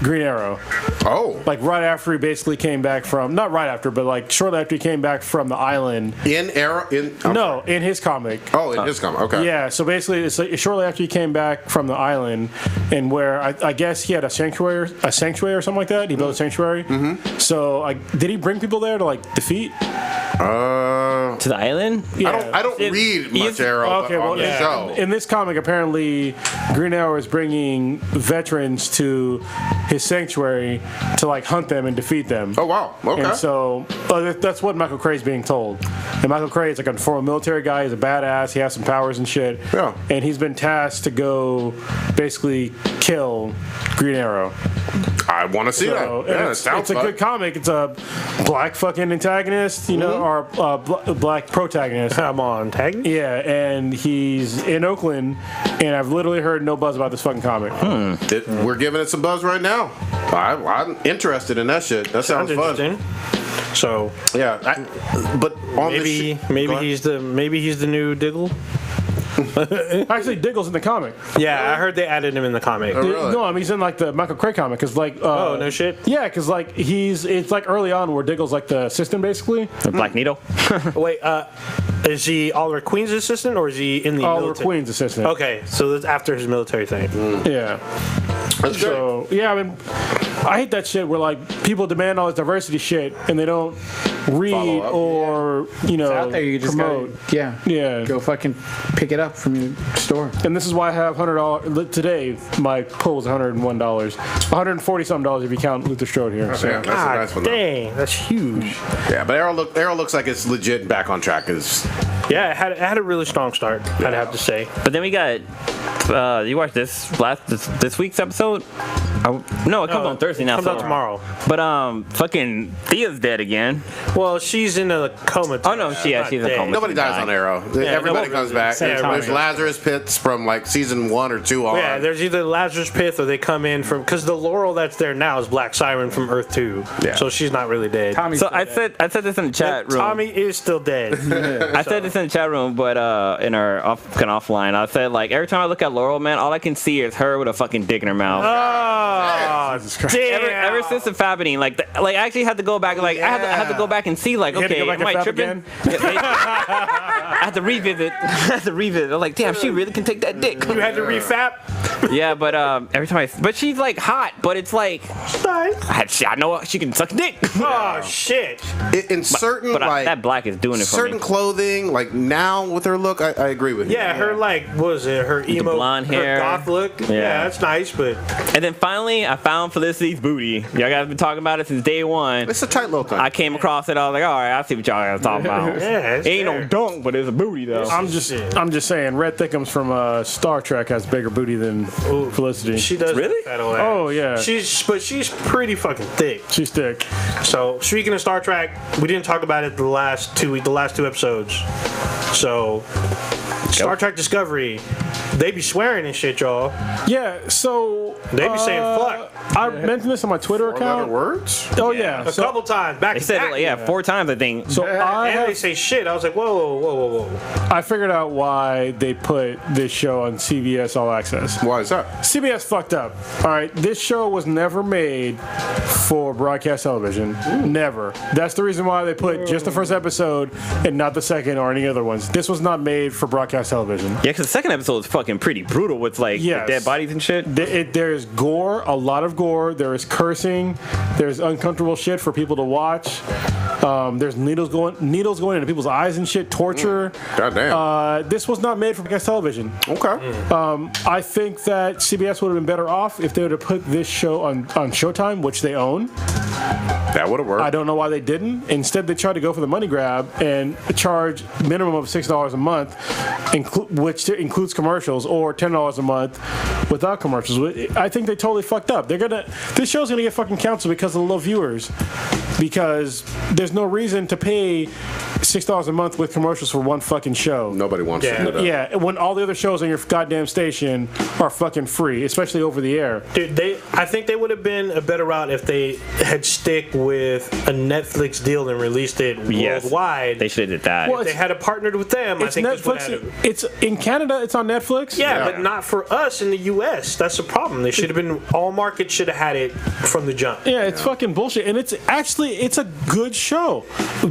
Green Arrow. Oh. Like right after he basically came back from, not right after, but like shortly after he came back from the island. In Arrow? In his comic. Oh, in his comic, okay. Yeah, so basically it's like shortly after he came back from the island, and where I guess he had a sanctuary or something like that. He built a sanctuary. Mm-hmm. So did he bring people there to like defeat? To the island? Yeah. I don't read much Arrow on the show. In this comic, apparently, Green Arrow is bringing veterans to his sanctuary to like hunt them and defeat them. Oh wow! Okay. And so that's what Michael Cray is being told. And Michael Cray is like a former military guy. He's a badass. He has some powers and shit. Yeah. And he's been tasked to go basically kill Green Arrow. I want to see that. Yeah, it's a good comic. It's a black fucking antagonist, or black protagonist. I'm on antagonist? Yeah, and he's in Oakland, and I've literally heard no buzz about this fucking comic. We're giving it some buzz right now. I'm interested in that shit. That sounds fun. So yeah, but on maybe he's the new Diggle. Actually, Diggle's in the comic. Yeah, I heard they added him in the comic. Oh, really? No, I mean he's in like the Michael Cray comic because like. Oh no shit. Yeah, because like it's like early on where Diggle's like the assistant basically. The Black Needle. Wait, is he Oliver Queen's assistant or is he in the Oliver military? Queen's assistant. Okay, so that's after his military thing. Yeah. That's so yeah, I mean, I hate that shit where like people demand all this diversity shit and they don't read or it's out there, you just promote. Go fucking pick it up from your store. And this is why I have $100 today. My pull was $101, $140 something if you count Luther Strode here. Okay, So. that's a nice one, though. Dang, that's huge. Yeah, but Arrow looks like it's legit and back on track. Yeah, it had a really strong start, I'd have to say. But then we got you watched this week's episode? No, it comes on Thursday now. It comes out tomorrow. But fucking Thea's dead again. Well, she's in a coma. Oh no, she's in a coma. Nobody dies on Arrow. Everybody comes back. There's Lazarus Pits from like season 1 or 2 on. Yeah, there's either Lazarus Pit or they come in from because the Laurel that's there now is Black Siren from Earth 2. Yeah. So she's not really dead. I said this in the chat room. Tommy is still dead. I said this in the chat room, but in our offline, I said like every time I look at Laurel, man, all I can see is her with a fucking dick in her mouth. Oh, damn. Ever since the Fabining, like I actually had to go back, like I had to go back and see, like, okay, am I tripping? I had to revisit. I'm like, damn, she really can take that dick. You had to refap? Yeah, but every time but she's like hot, but it's like I know she can suck dick. Oh shit! In certain but like that black is doing it for me. certain clothing, like now with her look, I agree with you. Yeah, her like what was it? Her emo, blonde hair, her goth look. Yeah, that's nice. But and then finally, I found Felicity's booty. Y'all guys been talking about it since day one. It's a tight little thing. I came across it. I was like, all right, I see what y'all guys talking about. Yeah, ain't no dunk, but it's a booty though. I'm just saying, Red Thickums from Star Trek has bigger booty than Felicity. she does Really? Oh yeah, She's pretty fucking thick. she's thick. So speaking of Star Trek, we didn't talk about it the last two episodes. So Star Trek Discovery, they be swearing and shit, y'all. Yeah, so They be saying fuck I mentioned this on my Twitter account. Other words? Oh yeah, a couple times back They to said back. it, 4 times I think. So And they say shit. I was like, whoa. I figured out why they put this show on CBS All Access. Why is that? CBS fucked up. All right, this show was never made for broadcast television. Never. That's the reason why they put just the first episode and not the second or any other ones. This was not made for broadcast television. Yeah, because the second episode is fucking pretty brutal with like the dead bodies and shit. There's gore, a lot of gore. There is cursing. There's uncomfortable shit for people to watch. There's needles going into people's eyes and shit. Torture. Goddamn. This was not made for broadcast television. Okay. I think that CBS would have been better off if they would have put this show on Showtime, which they own. That would have worked. I don't know why they didn't. Instead, they tried to go for the money grab and charge minimum of $6 a month, which includes commercials, or $10 a month without commercials. I think they totally fucked up. This show's gonna get fucking canceled because of the low viewers. Because there's no reason to pay $6 a month with commercials for one fucking show. Nobody wants to do that. Yeah, when all the other shows on your goddamn station are fucking free, especially over the air. Dude, I think they would have been a better route if they had stick with a Netflix deal and released it worldwide. They should have did that. Well, if they had partnered with them, I think Netflix. It's in Canada. It's on Netflix. Yeah, but not for us in the U.S. That's the problem. They should have been. All markets should have had it from the jump. Yeah, it's fucking bullshit, and it's a good show.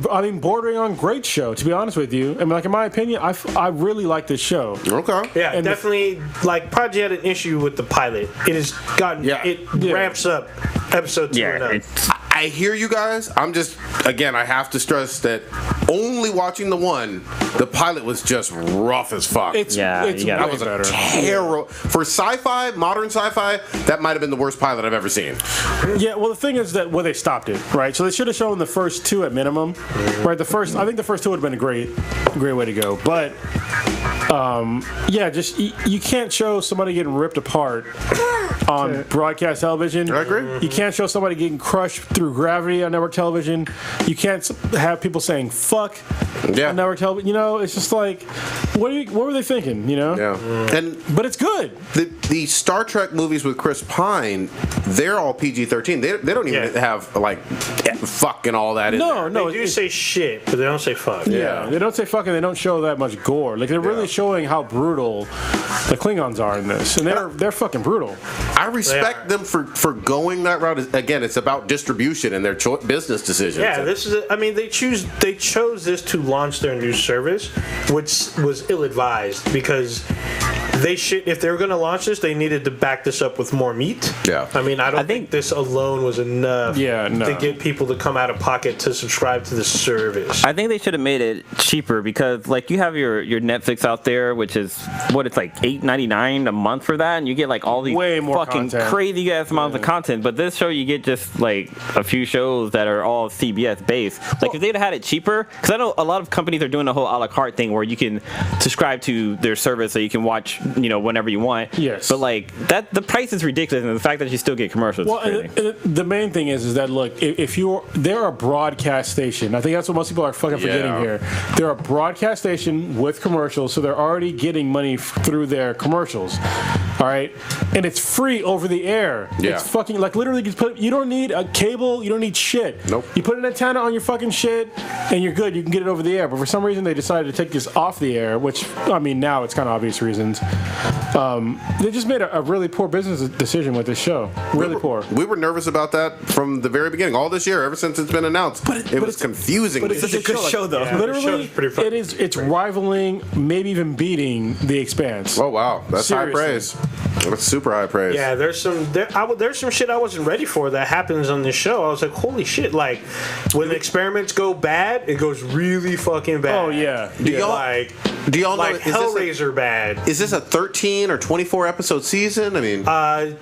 I mean, bordering on great show. To be honest with you, I mean, like in my opinion, I really like this show. Okay. Yeah, And definitely. Like, Prodigy had an issue with the pilot. It has gotten. Yeah. It ramps up episode 2 and up. I hear you guys. I'm just, again, I have to stress that only watching the one, the pilot was just rough as fuck. That was a terrible. For sci-fi, modern sci-fi, that might have been the worst pilot I've ever seen. Yeah, well, the thing is that they stopped it, right? So they should have shown the first 2 at minimum, right? I think the first 2 would have been a great way to go. But just you can't show somebody getting ripped apart on broadcast television. I agree. You can't show somebody getting crushed through gravity on network television. You can't have people saying "fuck" on network television. You know, it's just like, what were they thinking? You know? Yeah. But it's good. The Star Trek movies with Chris Pine, they're all PG-13. They don't even have like fuck and all that in there. No, they do say shit, but they don't say fuck. Yeah, they don't say fuck, and they don't show that much gore. Like, they're really showing how brutal the Klingons are in this, and they're fucking brutal. I respect them for going that route. Again, it's about distribution and their business decisions. Yeah, this is. I mean, they chose this to launch their new service, which was ill-advised because if they were going to launch this, they needed to back this up with more meat. Yeah. I mean, I think this alone was enough to get people to come out of pocket to subscribe to the service. I think they should have made it cheaper because, like, you have your Netflix out there, which is it's like $8.99 a month for that, and you get like all these way more fucking content. crazy ass amounts of content. But this show, you get just like a few shows that are all CBS based. Like, if they'd had it cheaper, because I know a lot of companies are doing the whole a la carte thing where you can subscribe to their service so you can watch, whenever you want. Yes. But like that, the price is ridiculous, and the fact that you still get commercials. Well, is crazy. and the main thing is that look, if they're a broadcast station. I think that's what most people are fucking forgetting here. They're a broadcast station with commercials, so they're already getting money through their commercials. All right, and it's free over the air. Yeah. It's fucking like literally you don't need a cable. You don't need shit. Nope. You put an antenna on your fucking shit, and you're good. You can get it over the air. But for some reason, they decided to take this off the air, which I mean now it's kind of obvious reasons. They just made a really poor business decision with this show. Really poor. We were nervous about that from the very beginning, all this year, ever since it's been announced. It was confusing. But it's such a good show, though. Yeah, literally, pretty fun. it's rivaling, maybe even beating The Expanse. Oh wow, that's Seriously. high praise. That's super high praise. Yeah, there's some shit I wasn't ready for that happens on this show. I was like, holy shit! Like when the experiments go bad, it goes really fucking bad. Oh yeah. Do y'all like know? Hellraiser bad? Is this a 13 or 24 episode season? I mean, 10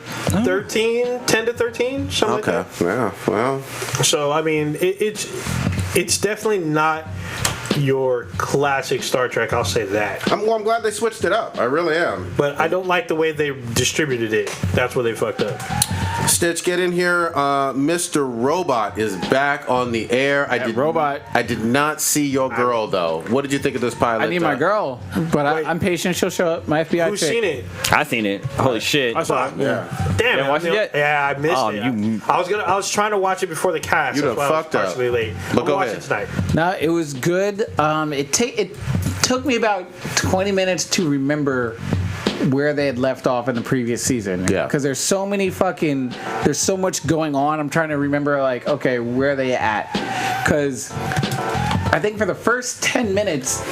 to 13, something like that. Yeah. Well. So I mean, it's definitely not your classic Star Trek. I'll say that. I'm glad they switched it up. I really am. But I don't like the way they distributed it. That's where they fucked up. Stitch, get in here. Mr. Robot is back on the air. I did not see your girl though. What did you think of this pilot? I need my girl, but I'm patient. She'll show up. My FBI Who's chick. seen it? I seen it. Holy shit. I saw it. Yeah. Damn. You watched it yet? Yeah, I missed it. I was trying to watch it before the cast. You done That's why fucked I was up. partially late. But I'm go watching ahead. tonight. No, it was good. It took me about 20 minutes to remember where they had left off in the previous season. Yeah. Because there's so much going on. I'm trying to remember, like, okay, where are they at? Because I think for the first 10 minutes,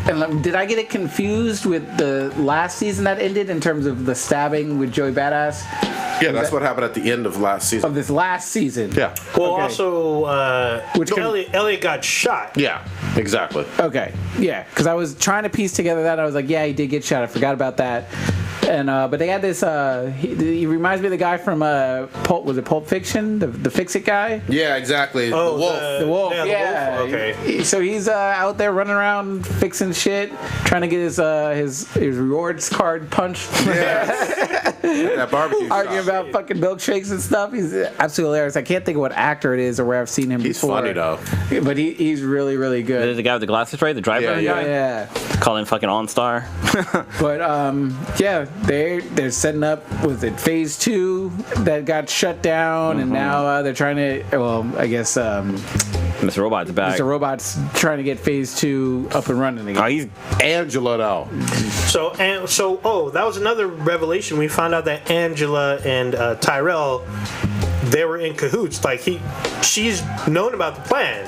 and did I get it confused with the last season that ended in terms of the stabbing with Joey Badass? Yeah, that's what happened at the end of last season. Of this last season. Yeah. Well, Okay. also, Elliot got shot. Yeah, exactly. Okay, yeah, because I was trying to piece together that. I was like, yeah, he did get shot. I forgot about that. And but they had this. He reminds me of the guy from Pulp Fiction, the Fix-It guy. Yeah, exactly. Oh, the wolf. The wolf. Yeah, the Yeah. wolf. Okay. So he's out there running around fixing shit, trying to get his rewards card punched. That barbecue Arguing shop. about fucking milkshakes and stuff. He's absolutely hilarious. I can't think of what actor it is or where I've seen him He's before. funny though. But he's really, really good. The guy with the glasses, right? The driver? Yeah. Yeah. Calling fucking OnStar. But yeah, they're setting up with it phase 2 that got shut down, and now they're trying to. Well, I guess Mr. Robot's back. Mr. Robot's trying to get phase 2 up and running again. Oh, he's Angela though. So that was another revelation. We found out that Angela and Tyrell, they were in cahoots. Like she's known about the plan.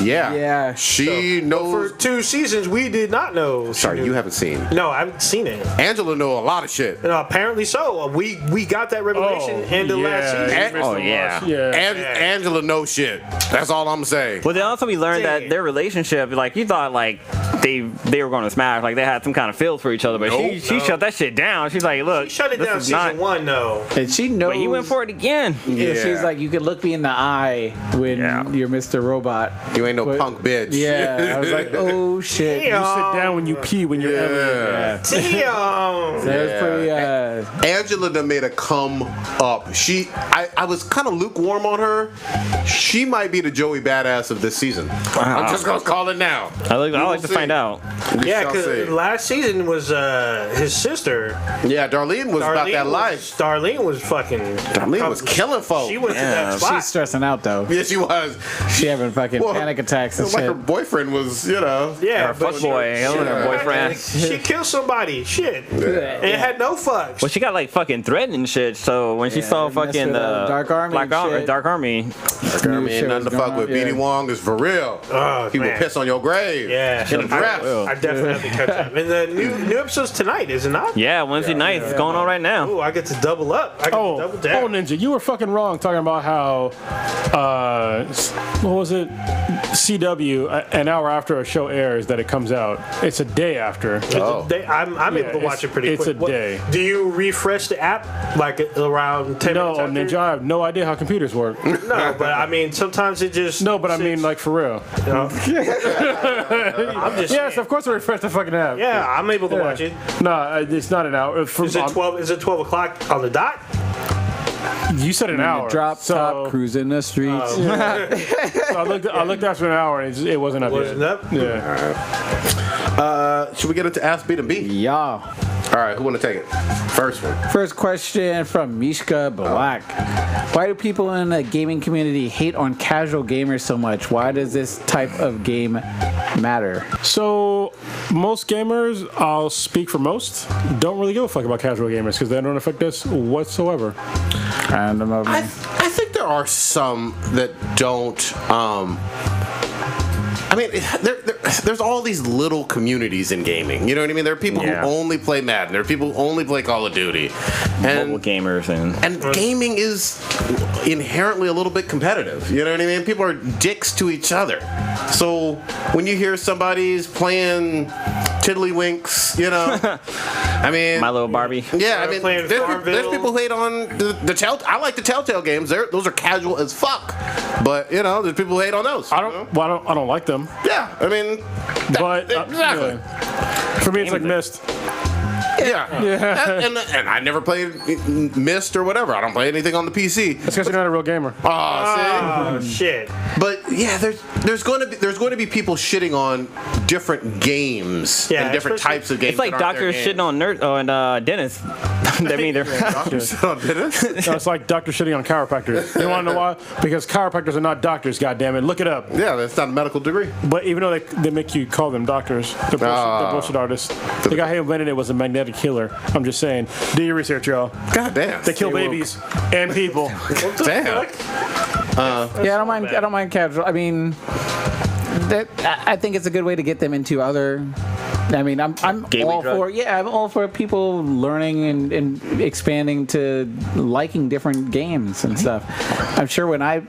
Yeah. Yeah. She knows. For 2 seasons, we did not know. Sorry, you haven't seen. No, I haven't seen it. Angela know a lot of shit. No, apparently so. We got that revelation in the last season. Oh, yeah. Angela knows shit. That's all I'm saying. Well, then also we learned that their relationship, like, you thought, like, they were going to smash, like, they had some kind of feels for each other, but she shut that shit down. She's like, look, She shut it this down is season 1, though. And she knows. But he went for it again. Yeah. She's like, you could look me in the eye when you're Mr. Robot. You ain't no punk bitch. Yeah. I was like, oh shit. You sit down when you pee when you're Yeah. Damn. That was pretty. Angela done made a come up. I was kind of lukewarm on her. She might be the Joey Badass of this season. I'm just gonna call it now. I like to find out. We Yeah, shall see. because last season was his sister. Yeah, Darlene was about that life. Darlene was fucking. Darlene was killing folks. She went to that spot. She's stressing out though. Yeah, she was. She having fucking panic attacks and Like her shit. boyfriend was, Yeah, Her fuck boy, her boyfriend. She killed somebody. Shit. And it had no fucks. Well, she got like fucking threatened and shit. So when she saw messed fucking with, Dark Army Dark and shit. Army, I mean, ain't nothing to fuck with. Yeah. BD Wong is for real. Oh, He will man. piss on your grave. Yeah. Get him dressed. I definitely have to catch up. And the new episode's tonight, is it not? yeah, Wednesday night, it's going on right now. Oh, I get to double up. I get to double down. Ninja, you were fucking wrong talking about how, what was it? CW, an hour after a show airs that it comes out. It's a day after. I'm able to watch it pretty it's quick. a day. Do you refresh the app like around 10 No, minutes Ninja, after? I have no idea how computers work. No, but I mean, sometimes it just... No, but I mean, like, for real. You know? I'm just Yes, saying. of course I refresh the fucking app. Yeah, I'm able to watch it. No, it's not an hour. Is it 12? Is it 12 o'clock on the dot? You said an hour. Drop top, cruising the streets. So I looked after an hour and it wasn't up Wasn't yet. up? Yeah. Should we get into Ask B to B? Yeah. All right, who want to take it? First one. First question from Mishka Balak. Why do people in the gaming community hate on casual gamers so much? Why does this type of game matter? So most gamers, I'll speak for most, don't really give a fuck about casual gamers because they don't affect us whatsoever. Random of I think there are some that don't I mean, there's all these little communities in gaming. You know what I mean? There are people who only play Madden. There are people who only play Call of Duty. And mobile gamers and gaming is inherently a little bit competitive. You know what I mean? People are dicks to each other. So when you hear somebody's playing Tiddlywinks, you know, I mean, My Little Barbie. Yeah, I mean, there's people who hate on the Telltale. I like the Telltale games. Those are casual as fuck. But you know, there's people who hate on those. I don't like them. Yeah, I mean, but exactly. For me, it's like Myst. Yeah. And I never played Myst or whatever. I don't play anything on the PC. That's because you're not a real gamer. Oh shit! But yeah, there's going to be people shitting on different games and different types of games. It's like doctors shitting on dentists. I mean, they're doctors shitting on dentists. No, it's like doctors shitting on chiropractors. You want to know why? Because chiropractors are not doctors. Goddammit, look it up. Yeah, that's not a medical degree. But even though they make you call them doctors, they're bullshit artists. The guy who invented it was a magnetic healer. I'm just saying. Do your research, y'all. God damn. They kill babies and people. Damn. Yeah, I don't mind casual. I mean, I think it's a good way to get them into other. I mean, I'm all for I'm all for people learning and expanding to liking different games and stuff. I'm sure when I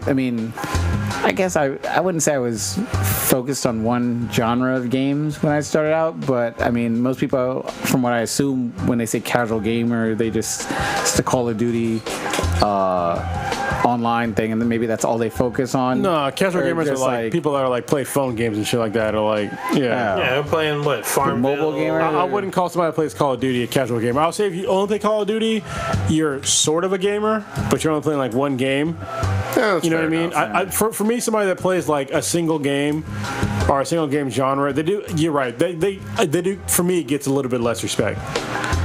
guess I wouldn't say I was focused on one genre of games when I started out, but I mean, most people, from what I assume, when they say casual gamer, it's the Call of Duty online thing, and then maybe that's all they focus on. No, casual gamers are like people that are like play phone games and shit like that, or like they're playing what Farmville. Mobile gamer. I wouldn't call somebody that plays Call of Duty a casual gamer. I'll say if you only play Call of Duty, you're sort of a gamer, but you're only playing like one game. Yeah, you know what I mean? For me, somebody that plays like a single game or a single game genre, they do. You're right. They do. For me, it gets a little bit less respect.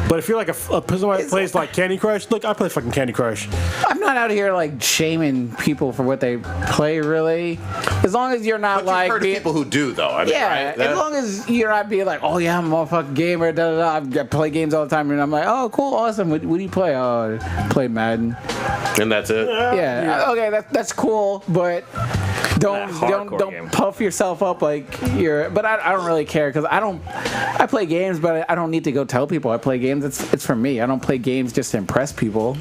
But if you're like somebody that plays like Candy Crush, look, I play fucking Candy Crush. I'm not out here like shaming people for what they play, really. As long as you're not but like you've heard of people who do though. I mean, yeah, right? as long as you're not being like, oh yeah, I'm a fucking gamer. Da, da, da. I play games all the time, and I'm like, oh cool, awesome. What do you play? Oh, play Madden. And that's it. Yeah. Okay, that's cool, but. Don't puff yourself up like you're. But I don't really care because I play games, but I don't need to go tell people I play games. It's for me. I don't play games just to impress people.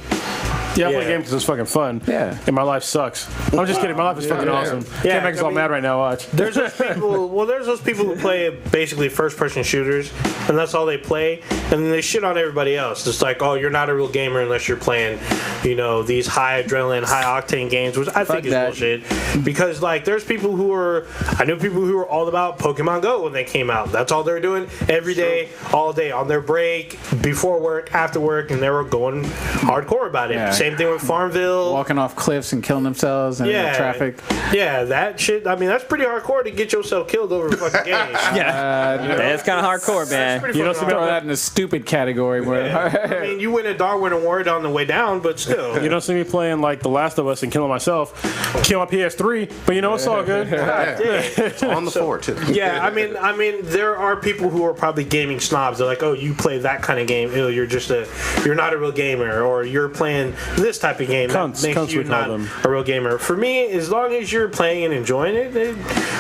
Yeah, I play games because it's fucking fun. Yeah. And my life sucks. I'm just kidding. My life is fucking awesome. Yeah, Can't make us all mad right now. Watch. There's those people. Well, there's those people who play basically first-person shooters, and that's all they play. And then they shit on everybody else. It's like, oh, you're not a real gamer unless you're playing, these high adrenaline, high octane games, which I think is bullshit. Because like, there's people I knew people who were all about Pokemon Go when they came out. That's all they were doing every day, all day on their break, before work, after work, and they were going hardcore about it. Yeah. Same thing with Farmville. Walking off cliffs and killing themselves in traffic. Yeah, that shit. I mean, that's pretty hardcore to get yourself killed over a fucking game. That's kind of hardcore, man. You don't throw that in the stupid category. I mean, you win a Darwin Award on the way down, but still. You don't see me playing like The Last of Us and killing myself, kill my PS3, but it's all good. It's on the floor too. Yeah, I mean, there are people who are probably gaming snobs. They're like, oh, you play that kind of game. Ew, you're not a real gamer, or you're playing this type of game that makes you not a real gamer. For me, as long as you're playing and enjoying it, it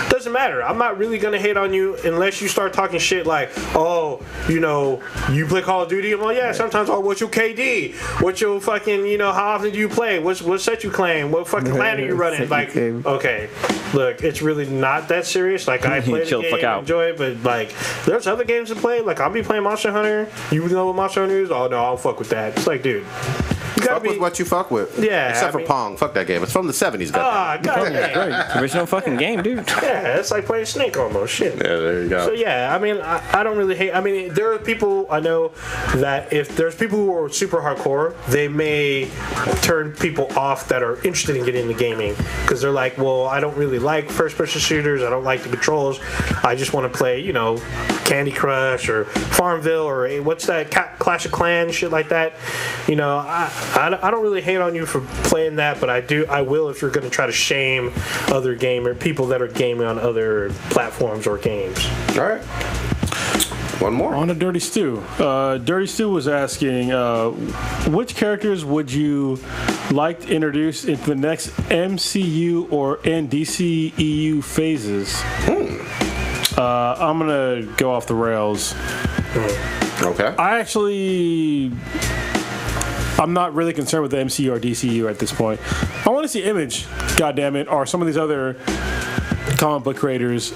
doesn't matter. I'm not really gonna hate on you unless you start talking shit like, oh, you play Call of Duty. Well, yeah, sometimes. Oh, what's your KD? What's your fucking, how often do you play? What set you claim? What fucking clan are you running? Like, okay, look, it's really not that serious. Like, I play the game, I enjoy it, but like, there's other games to play. Like, I'll be playing Monster Hunter. You know what Monster Hunter is? Oh no, I'll fuck with that. It's like, dude. Fuck with what you fuck with. Yeah. Except for Pong. Fuck that game. It's from the 70s. God. Original fucking game, dude. Yeah, it's like playing Snake almost. Shit. Yeah, there you go. So yeah, I mean, I don't really hate. I mean, there are people I know that if there's people who are super hardcore, they may turn people off that are interested in getting into gaming because they're like, well, I don't really like first-person shooters. I don't like the controls. I just want to play, Candy Crush or Farmville or what's that, Clash of Clans, shit like that. I don't really hate on you for playing that, but I will if you're going to try to shame other people that are gaming on other platforms or games. All right. One more. On to Dirty Stew. Dirty Stew was asking, which characters would you like to introduce into the next MCU and DCEU phases? I'm going to go off the rails. Okay. I'm not really concerned with the MCU or DCU at this point. I want to see Image, goddammit, or some of these other comic book creators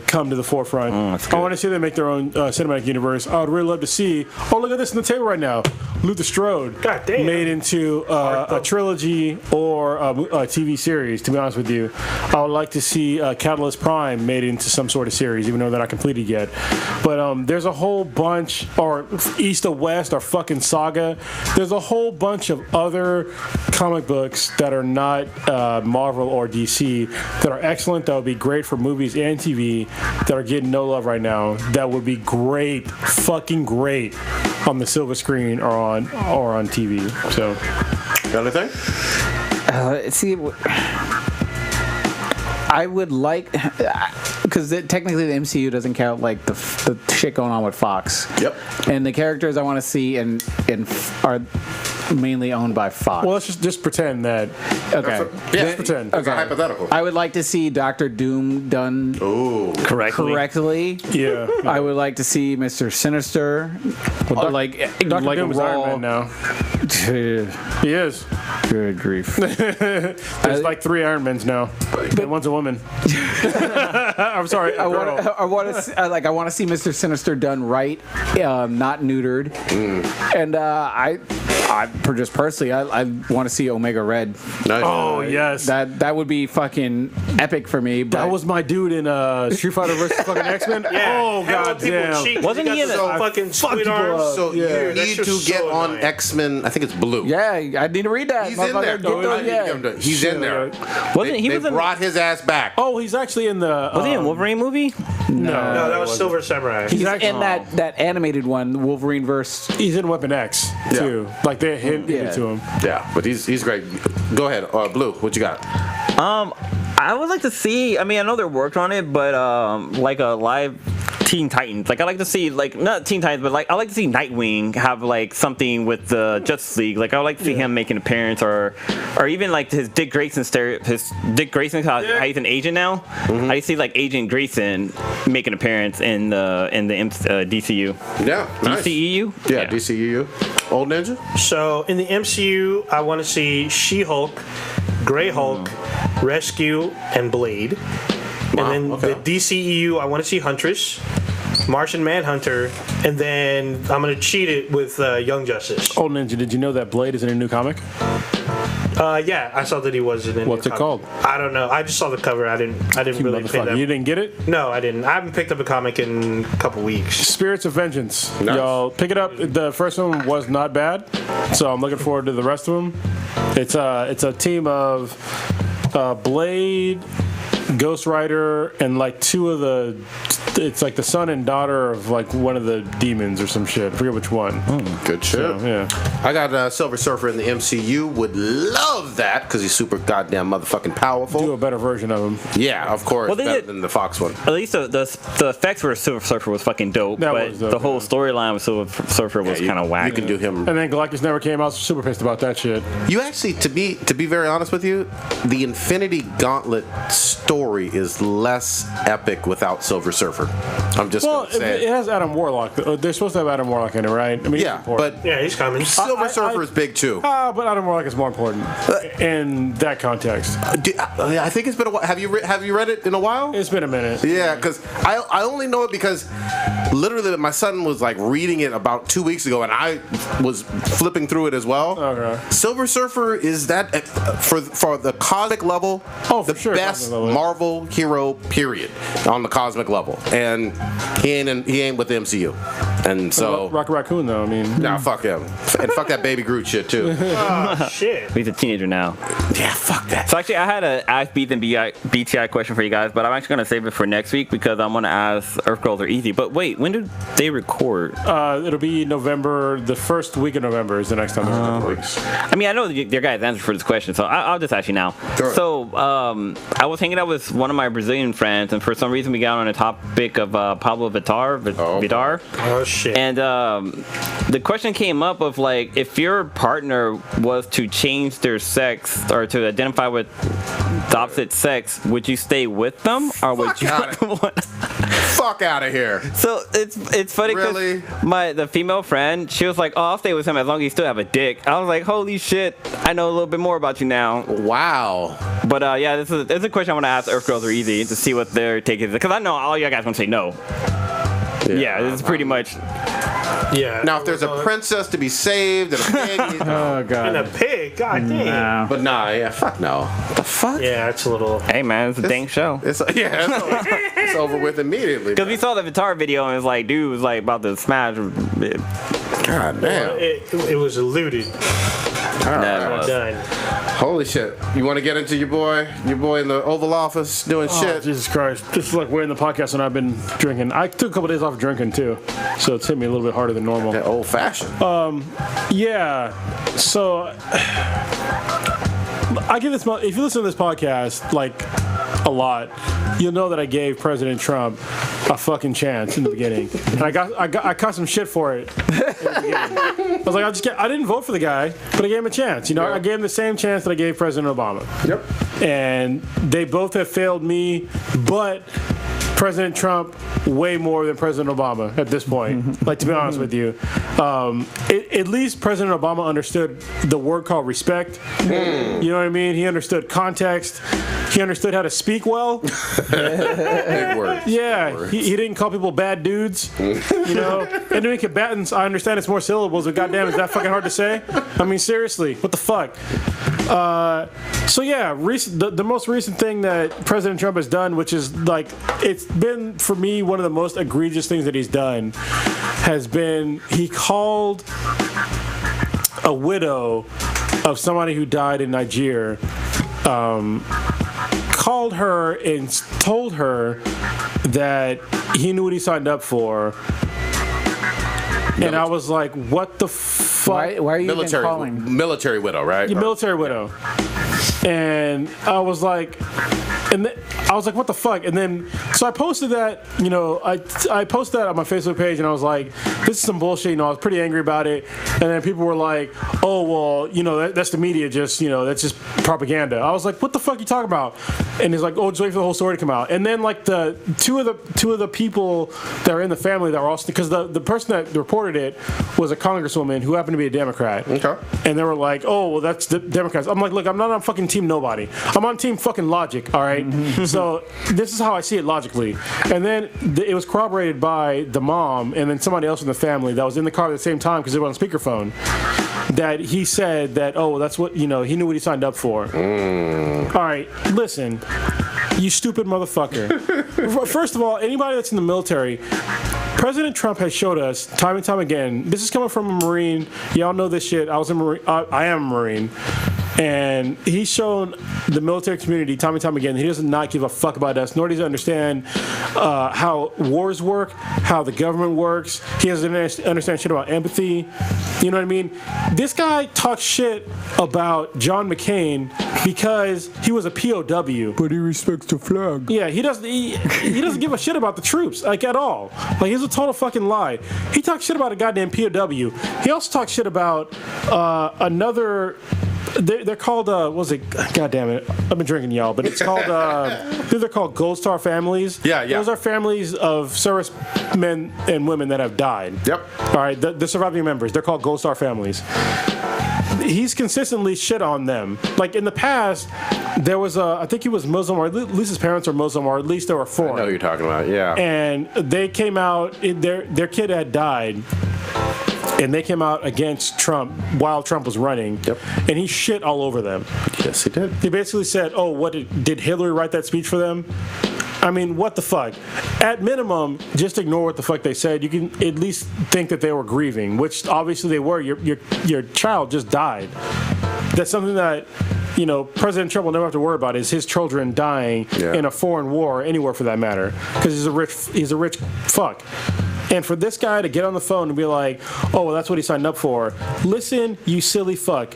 come to the forefront. I want to see them make their own cinematic universe. I would really love to see. Oh, look at this on the table right now. Luther Strode made into a trilogy or a TV series. To be honest with you, I would like to see Catalyst Prime made into some sort of series, even though they're not completed yet. But there's a whole bunch, or East to West, or fucking Saga. There's a whole bunch of other comic books that are not Marvel or DC that are excellent. That would be great for movies and TV that are getting no love right now. That would be great, fucking great, on the silver screen or on TV. So, got anything? See, I would like, because technically the MCU doesn't count like the shit going on with Fox. Yep. And the characters I want to see are mainly owned by Fox. Well, let's just pretend that. Okay. Just pretend. It's a hypothetical. I would like to see Doctor Doom done correctly. Yeah. I would like to see Mr. Sinister. Like Dr. Doom is raw. Iron Man now. He is. Good grief. There's like 3 Iron Mans now. And one's a woman. I'm sorry. I want to see Mr. Sinister done right, not neutered. And I just personally, I want to see Omega Red. Nice. Oh yes, that would be fucking epic for me. But that was my dude in Street Fighter vs. fucking X-Men. Yeah. Oh goddamn! Wasn't he in the fucking sweet arms? So you need to get on X-Men. I think it's Blue. Yeah, I need to read that. He's in there. He's in there. They brought his ass back. Oh, he's actually in the. Was he in Wolverine movie? No, that was Silver Samurai. He's in that animated one, Wolverine verse. He's in Weapon X too. Like they hit it to him. Yeah, but he's great. Go ahead, Blue. What you got? I would like to see. I mean, I know they're working on it, but like a live Teen Titans. Like I like to see, like not Teen Titans, but like I like to see Nightwing have like something with the Justice League. Like I would like to see him make an appearance, or even like his Dick Grayson how he's an agent now. I see like Agent Grayson make an appearance in the DCU. Yeah, nice. DCEU. Yeah, DCEU. Old Ninja. So in the MCU, I want to see She-Hulk, Grey Hulk, Rescue, and Blade. And then the DCEU, I want to see Huntress, Martian Manhunter, and then I'm going to cheat it with Young Justice. Old Ninja, did you know that Blade is in a new comic? Yeah, I saw that he was in a What's new it comic. called? I don't know. I just saw the cover. I didn't really pay that. You didn't get it? No, I didn't. I haven't picked up a comic in a couple weeks. Spirits of Vengeance. Nice. Y'all pick it up. The first one was not bad, so I'm looking forward to the rest of them. It's a team of Blade, Ghost Rider, and like 2 of the. It's like the son and daughter of like one of the demons or some shit. I forget which one. Good shit. So, yeah. I got Silver Surfer in the MCU. Would love that because he's super goddamn motherfucking powerful. Do a better version of him. Yeah, of course. Well, better than the Fox one. At least the effects for Silver Surfer was fucking dope, but the whole storyline with Silver Surfer was kind of whack. You can do him. And then Galactus never came out. So super pissed about that shit. You actually, to be very honest with you, the Infinity Gauntlet story is less epic without Silver Surfer. I'm just gonna say it has Adam Warlock. They're supposed to have Adam Warlock in it, right? I mean, yeah, but yeah, he's coming. Silver Surfer is big too. But Adam Warlock is more important in that context. I think it's been a while. Have you read it in a while? It's been a minute. Yeah, because I only know it because literally my son was like reading it about 2 weeks ago, and I was flipping through it as well. Okay. Silver Surfer is that for the cosmic level, the best Marvel hero period on the cosmic level, and he ain't with the MCU, and so Rocket Raccoon though. I mean, nah, fuck him, and fuck that Baby Groot shit too. Oh shit. He's a teenager now. Yeah, fuck that. So actually, I had a Ask Beats and BTI question for you guys, but I'm actually gonna save it for next week because I'm gonna ask Earth Girls Are Easy. But wait, when do they record? It'll be November. The first week of November is the next time. I mean, I know your guys' answer for this question, so I'll just ask you now. Sure. So, I was hanging out with one of my Brazilian friends, and for some reason we got on a topic of Pablo Vittar. Oh shit. And the question came up of like, if your partner was to change their sex or to identify with the opposite sex, would you stay with them or would you? Fuck out of here. So it's funny because Really? the female friend, she was like, "Oh, I'll stay with him as long as he still have a dick." I was like, "Holy shit, I know a little bit more about you now." Wow. But yeah, this is a question I want to ask Earth Girls Are Easy to see what their take is, because I know all you guys gonna say no. Yeah, this is pretty much. Yeah. Now, if there's a princess to be saved and a pig, Oh god. And a pig, god damn. but nah, yeah, fuck no. What the fuck? Yeah, it's a little. Hey man, it's a dang show. It's over with immediately. Because we saw the Vittar video and it's like, dude was like about to smash. God damn. It was eluded. Done. Holy shit. You want to get into your boy in the Oval Office doing shit? Jesus Christ. This is like we're in the podcast and I've been drinking. I took a couple days off drinking too, so it's hit me a little bit harder than normal. That old fashioned. Yeah. So I give this. If you listen to this podcast like a lot, you'll know that I gave President Trump a fucking chance in the beginning, and I caught some shit for it. In the beginning. I was like, I didn't vote for the guy, but I gave him a chance. You know, I gave him the same chance that I gave President Obama. Yep. And they both have failed me, but President Trump way more than President Obama at this point. Like, to be honest with you, at least President Obama understood the word called respect. You know what I mean? He understood context. He understood how to speak well. Big words. Yeah, he didn't call people bad dudes. You know, enemy combatants. I understand it's more syllables, but goddamn, is that fucking hard to say? I mean, seriously, what the fuck? So yeah, the most recent thing that President Trump has done, which is like, it's been for me one of the most egregious things that he's done, has been he called a widow of somebody who died in Nigeria, called her and told her that he knew what he signed up for. And I was like, what the fuck? Why are you even calling? Military widow, right? Your military widow. And I was like, what the fuck? And then, so I posted that, you know, I posted that on my Facebook page, and I was like, this is some bullshit, you know, I was pretty angry about it. And then people were like, oh, well, you know, that's the media just, you know, that's just propaganda. I was like, what the fuck are you talking about? And he's like, oh, just wait for the whole story to come out. And then, like, the two of the people that are in the family that were also, because the person that reported it was a congresswoman who happened to be a Democrat. Okay. And they were like, oh, well, that's the Democrats. I'm like, look, I'm not on fucking team nobody. I'm on team fucking logic, all right? So this is how I see it logically. And then it was corroborated by the mom and then somebody else in the family that was in the car at the same time because they were on speakerphone, that he said that, oh, that's what, you know, he knew what he signed up for. All right, listen, you stupid motherfucker. First of all, anybody that's in the military, President Trump has showed us time and time again, this is coming from a Marine, y'all know this shit, I am a Marine, and he's shown the military community time and time again he does not give a fuck about us, nor does he understand how wars work, how the government works. He doesn't understand shit about empathy. You know what I mean? This guy talks shit about John McCain because he was a POW. But he respects the flag. Yeah, he doesn't give a shit about the troops, like, at all. Like, he's a total fucking lie. He talks shit about a goddamn POW. He also talks shit about another... They're called, what was it? God damn it. I've been drinking, y'all, but it's called, they're called Gold Star families. Yeah. Those are families of servicemen and women that have died. Yep. All right, the surviving members, they're called Gold Star families. He's consistently shit on them. Like, in the past, there was I think he was Muslim, or at least his parents were Muslim, or at least they were foreign. I know who you're talking about, yeah. And they came out, their kid had died. And they came out against Trump while Trump was running. Yep. And he shit all over them. Yes, he did. He basically said, oh, what did Hillary write that speech for them? I mean, what the fuck? At minimum, just ignore what the fuck they said. You can at least think that they were grieving, which obviously they were. Your child just died. That's something that, you know, President Trump will never have to worry about, is his children dying in a foreign war, anywhere for that matter, because he's a rich fuck. And for this guy to get on the phone and be like, oh, well, that's what he signed up for. Listen, you silly fuck.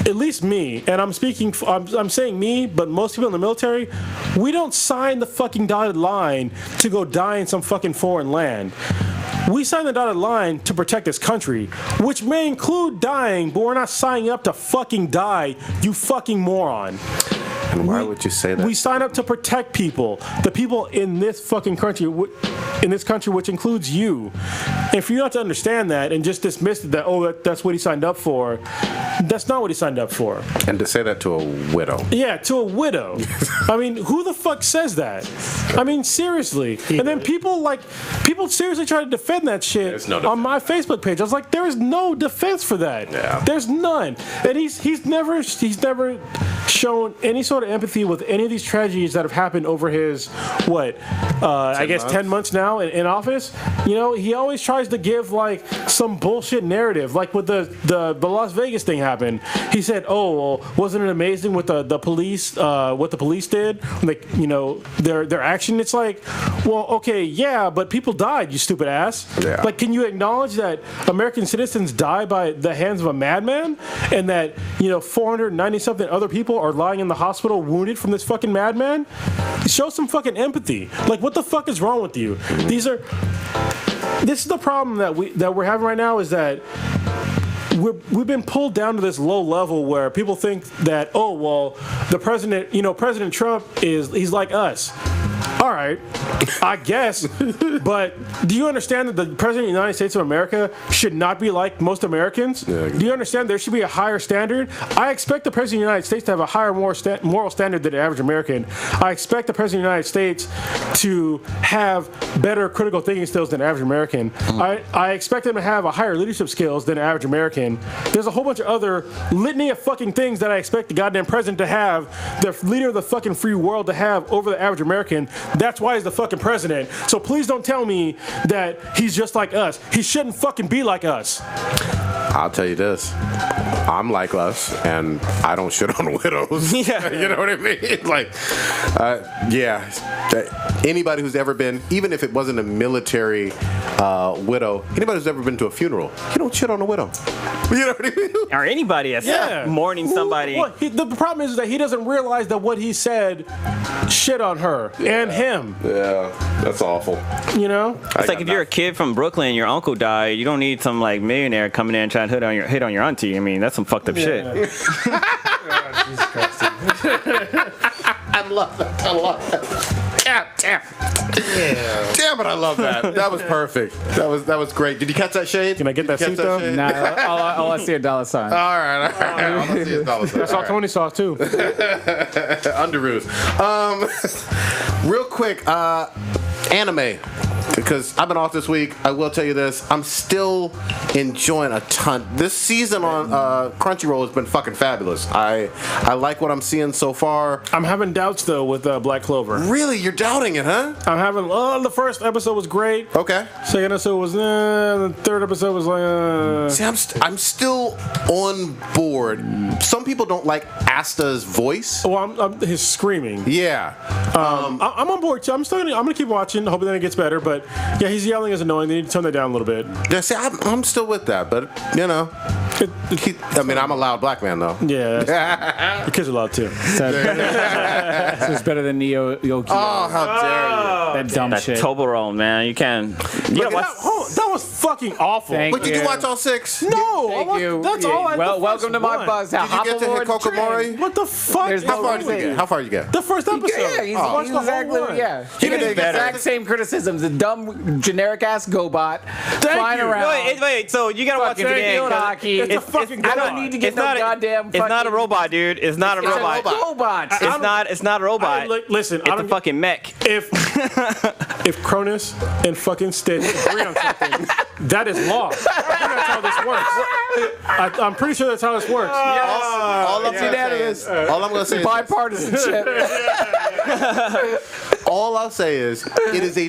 At least me, and I'm saying me, but most people in the military, we don't sign the fucking dotted line to go die in some fucking foreign land. We sign the dotted line to protect this country, which may include dying, but we're not signing up to fucking die, you fucking moron. And why would you say that? We sign up to protect people, the people in this fucking country, which includes you. And for you not to understand that and just dismiss it that, oh, that's what he signed up for, that's not what he signed up for. And to say that to a widow. Yeah, to a widow. I mean, who the fuck says that? I mean, seriously. And then people seriously try to defend that shit on my Facebook page. I was like, there is no defense for that. Yeah. There's none. And he's never shown any sort of empathy with any of these tragedies that have happened over his 10 months now in office. You know, he always tries to give like some bullshit narrative, like with the Las Vegas thing happened. He said, oh, well, wasn't it amazing what the police what the police did, like, you know, their action? It's like, well, okay, yeah, but people died, you stupid ass. Yeah. Like, can you acknowledge that American citizens die by the hands of a madman, and that, you know, 490 something other people are lying in the hospital wounded from this fucking madman? Show some fucking empathy. Like, what the fuck is wrong with you? This is the problem that we're having right now, is that we've been pulled down to this low level where people think that, oh, well, the president, you know, President Trump he's like us. All right, I guess, but do you understand that the President of the United States of America should not be like most Americans? Yeah. Do you understand there should be a higher standard? I expect the President of the United States to have a higher moral standard than the average American. I expect the President of the United States to have better critical thinking skills than the average American. I expect them to have a higher leadership skills than the average American. There's a whole bunch of other litany of fucking things that I expect the goddamn president to have, the leader of the fucking free world to have over the average American. That's why he's the fucking president. So please don't tell me that he's just like us. He shouldn't fucking be like us. I'll tell you this. I'm like us, and I don't shit on widows. Yeah. You know what I mean? Like, anybody who's ever been, even if it wasn't a military widow, anybody who's ever been to a funeral, you don't shit on a widow. You know what I mean? Or anybody that's mourning somebody. Well, the problem is that he doesn't realize that what he said shit on her and him. Yeah, that's awful. You know? It's like if you're a kid from Brooklyn, your uncle died, you don't need some like millionaire coming in and trying to hit on your auntie. I mean, that's some fucked up shit. Jesus Christ. I love that. Damn it, I love that. That was perfect. That was great. Did you catch that shade? Can I get that suit though? Nah, all I see a dollar sign. All right. All I see is dollar sign. That's all Tony saw too. Underoos. Real quick, anime. Because I've been off this week, I will tell you this, I'm still enjoying a ton. This season on Crunchyroll has been fucking fabulous. I like what I'm seeing so far. I'm having doubts though with Black Clover. Really? You're doubting it, huh? I'm having, the first episode was great. Okay. Second episode was, the third episode was like, See, I'm still on board. Some people don't like Asta's voice. Well, his screaming. Yeah. I'm on board too. I'm gonna keep watching, hoping that it gets better. But yeah, his yelling is annoying. They need to tone that down a little bit. Yeah, see, I'm still with that, but you know, I mean, I'm a loud black man though. Yeah, the kids are loud too. So it's better than Neo Yokio. Oh, how dare you! That dumb That shit. Toblerone, man. You can. You gotta watch. That was fucking awful. Thank But did you watch all 6? No, Thank you. That's all I. Well, the welcome first to my one. buzz. Did you get to Hikokomori? What the fuck? There's How no far did you get? How far did you get? The first episode. Yeah, he's Watch the whole exactly. one. Yeah, He he did the did better. exact same criticisms. The dumb generic ass GoBot flying you. around. Wait. So you gotta watch it Fucking again. field 'cause hockey. It's a fucking I don't robot. need to get It's no not a- goddamn. It's not a fucking- robot, dude. It's not a It's a robot. robot. It's not a robot. Listen, It's a fucking mech. If Cronus and fucking Stitch agree on something, that is law. I think that's how this works. I'm pretty sure that's how this works. All I'm gonna say is Bipartisanship. all I'll say is it is a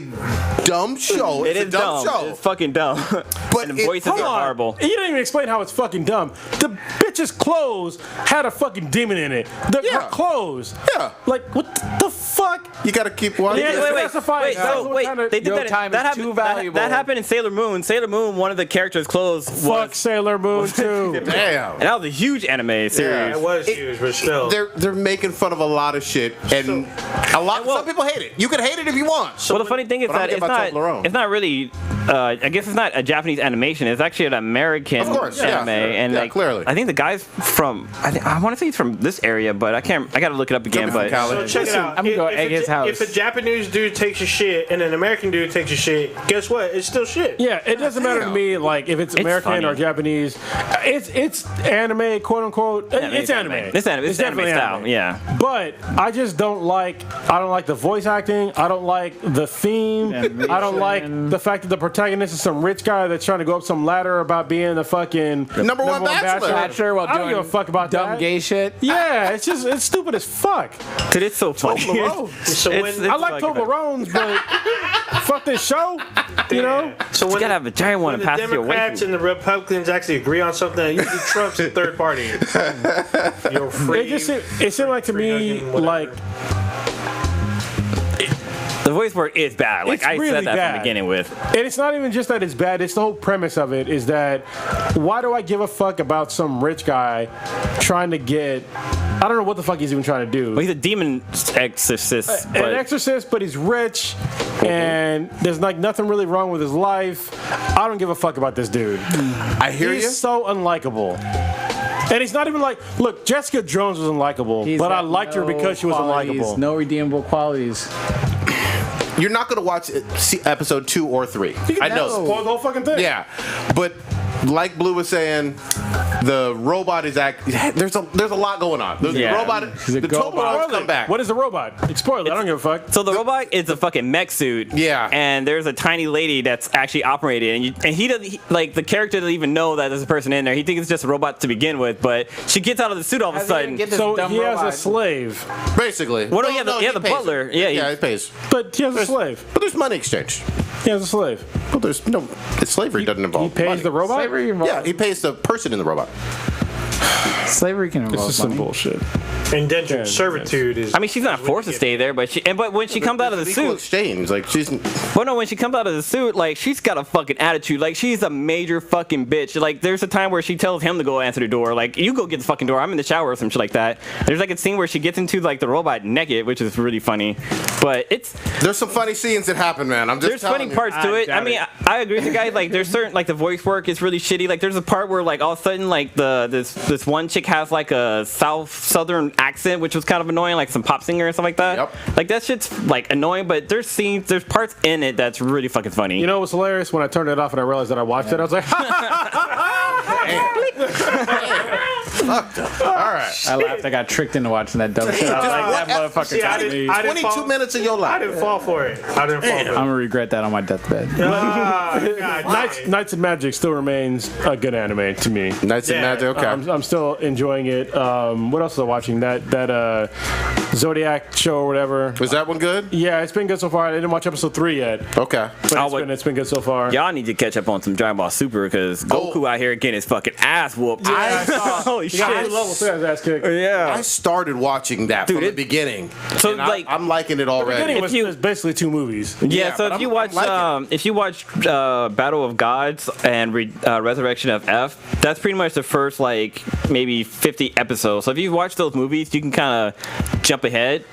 dumb show. It's It a is dumb dumb. show. It's fucking dumb. But And the voices Hold are on. horrible. You didn't even explain how it's fucking dumb. The bitch's clothes had a fucking demon in it. Her Yeah. clothes. Yeah. Like, what the fuck? You gotta keep watching. Wait. They did that. Time that is too valuable. That happened in Sailor Moon. Sailor Moon, one of the characters' clothes was. Fuck Sailor Moon too. Damn. And that was a huge anime series. Yeah, it was huge, but still. They're making fun of a lot of shit, and some people hate it. You can hate it if you want. Well, the funny thing is that it's not really. I guess it's not a Japanese animation. It's actually an American anime, and clearly, I think the guy's from. I want to say he's from this area, but I can't. I got to look it up again. But so check it out. I'm gonna go egg his house. If a Japanese dude takes your shit and an American dude takes your shit, guess what? It's still shit. Yeah, it doesn't matter to me. Like if it's American funny. or Japanese, it's anime, quote unquote. It's anime. It's anime. It's definitely anime style. anime. Yeah. But I just don't like. I don't like the voice acting. I don't like the theme. I don't like the fact that the protagonist is some rich guy that's trying to go up some ladder about being the fucking number one bachelor. While I don't doing give a fuck about dumb that. gay shit. Yeah, it's stupid as fuck. Dude, it's so funny. So when I like Toblerones, but fuck this show. You know. So You when gotta have a giant one when and the pass it your Democrats way. and the Republicans actually agree on something, usually Trump's a third party. You're free. It seemed like to me like. The voice work is bad. Like It's I really said that bad. from the beginning with. And it's not even just that it's bad, it's the whole premise of it is that why do I give a fuck about some rich guy trying to get I don't know what the fuck he's even trying to do. Well, he's a demon exorcist. An exorcist, but he's rich and there's like nothing really wrong with his life. I don't give a fuck about this dude. I hear He's you. so unlikable. And he's not even like, look, Jessica Jones was unlikable, but I liked her because she was unlikable. No redeemable qualities. You're not gonna watch episode 2 or 3. I know. Spoil the whole fucking thing. Yeah, but like Blue was saying, the robot is there's a lot going on. The robot, the Toblerones come back. What is the robot? Spoil it. I don't give a fuck. So the robot is a fucking mech suit. Yeah. And there's a tiny lady that's actually operating, and he doesn't like the character doesn't even know that there's a person in there. He thinks it's just a robot to begin with, but she gets out of the suit all of a sudden. So he has a slave. Basically. Well, no, he has a butler. Yeah, he pays. But he has a slave. But there's money exchange. He has a slave. But there's no slavery doesn't involve. He pays money. the robot? Slavery involves. Yeah, he pays the person in the robot. Slavery can involve This is some money. bullshit. Indentured servitude is. I mean, she's not forced to stay there, but when she comes out of the Equal suit, exchange, like she's. well, no, when she comes out of the suit, like she's got a fucking attitude. Like she's a major fucking bitch. Like there's a time where she tells him to go answer the door. Like you go get the fucking door. I'm in the shower or some shit like that. There's like a scene where she gets into like the robot naked, which is really funny. But There's some funny scenes that happen, man. I'm just. there's funny parts to it. I mean, I agree with the guy. Like there's certain like the voice work is really shitty. Like there's a part where like all of a sudden like this one chick has like a southern accent, which was kind of annoying, like some pop singer and stuff like that. Yep. Like that shit's like annoying, but there's parts in it that's really fucking funny. You know what's hilarious? When I turned it off and I realized that I watched it, I was like, Fucked up. All right. I laughed. I got tricked into watching that dumb shit. I was like, that motherfucker See, I got me. didn't- I didn't 22 fall- minutes of your I life. didn't fall for it. I didn't fall for I'm it. gonna regret that on my deathbed. Knights of Magic still remains a good anime to me. Knights of Yeah. Magic. Okay. I'm still enjoying it. What else was I watching? That Zodiac show or whatever. Was that one good? Yeah, it's been good so far. I didn't watch episode 3 yet, Okay. but it's been good so far. Y'all need to catch up on some Dragon Ball Super because Goku out here getting his fucking ass whooped. Holy He got shit. his level, still got his ass kicked. Yeah. I started watching that Dude, from the beginning. So, And like- I'm liking it already. Beginning If was you- it's basically 2 movies. Yeah, so but if you I'm watch Battle of Gods and Resurrection of F, that's pretty much the first like maybe 50 episodes. So if you watch those movies, you can kind of jump ahead.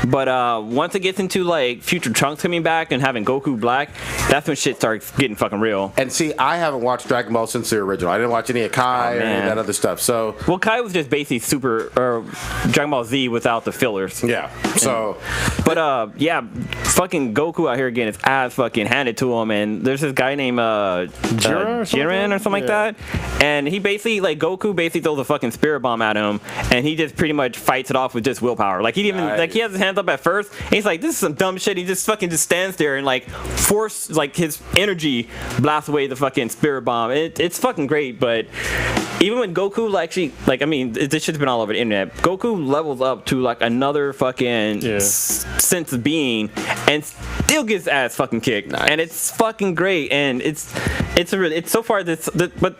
But once it gets into like future Trunks coming back and having Goku Black, that's when shit starts getting fucking real. And see, I haven't watched Dragon Ball since the original. I didn't watch any of Kai or any of that other stuff. So Well, Kai was just basically Dragon Ball Z without the fillers. yeah. So But yeah, fucking Goku out here getting his ass fucking handed to him, and there's this guy named Jiren or something like that, and he basically like Goku basically throws a fucking spirit bomb at him, and he just pretty much fights it off with just willpower. Like he didn't even like he has his hands up at first, and he's like, this is some dumb shit. He just fucking just stands there and like force like his energy blasts away the fucking spirit bomb. It's fucking great, but even when Goku actually like I mean this shit's been all over the internet. Goku levels up to like another fucking sense of being and still gets ass fucking kicked, and it's fucking great, and it's so far but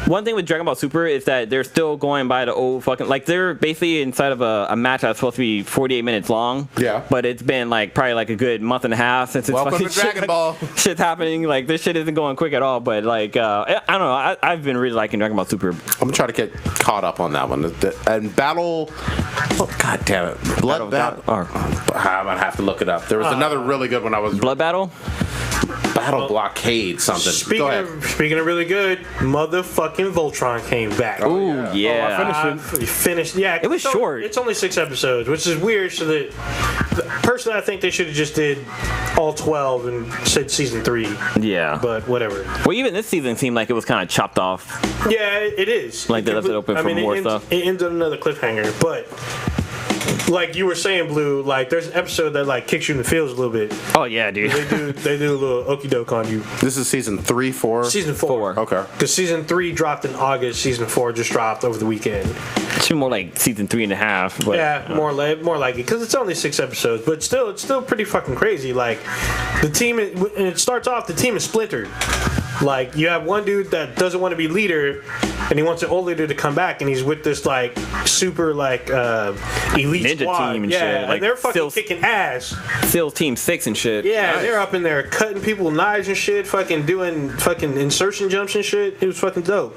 One thing with Dragon Ball Super is that they're still going by the old fucking, like, they're basically inside of a match that's supposed to be 48 minutes long. Yeah. But it's been like probably like a good month and a half since it's Welcome fucking to Dragon Ball. Shit's happening. Like, this shit isn't going quick at all. But like, I don't know. I've been really liking Dragon Ball Super. I'm gonna try to get caught up on that one. And Battle. Oh, God damn it. Blood Battle. I'm gonna have to look it up. There was another really good one I was. Blood Battle? Battle Blockade something. Speaking of really good, motherfucking Voltron came back. Ooh, yeah. I Finished. Yeah, It was short. It's only 6 episodes, which is weird. So that personally, I think they should have just did all 12 and said season 3. Yeah. But whatever. Well, even this season seemed like it was kind of chopped off. Yeah, it is. Like they left it open for more stuff. It ends on another cliffhanger, but. Like you were saying, Blue, like there's an episode that like kicks you in the feels a little bit. Oh yeah, dude. They do a little okie doke on you. This is season 3, 4? Season 4. Okay. Because season 3 dropped in August, season 4 just dropped over the weekend. It's more like season 3.5. But, yeah, more like it, because it's only 6 episodes, but still, it's still pretty fucking crazy. Like the team, and it starts off, the team is splintered. Like you have one dude that doesn't want to be leader, and he wants an old leader to come back, and he's with this like super like elite ninja squad. team and yeah, shit. and they're fucking kicking ass. SEAL Team 6 and shit. Yeah, Nice. they're up in there cutting people knives and shit, fucking doing fucking insertion jumps and shit. It was fucking dope.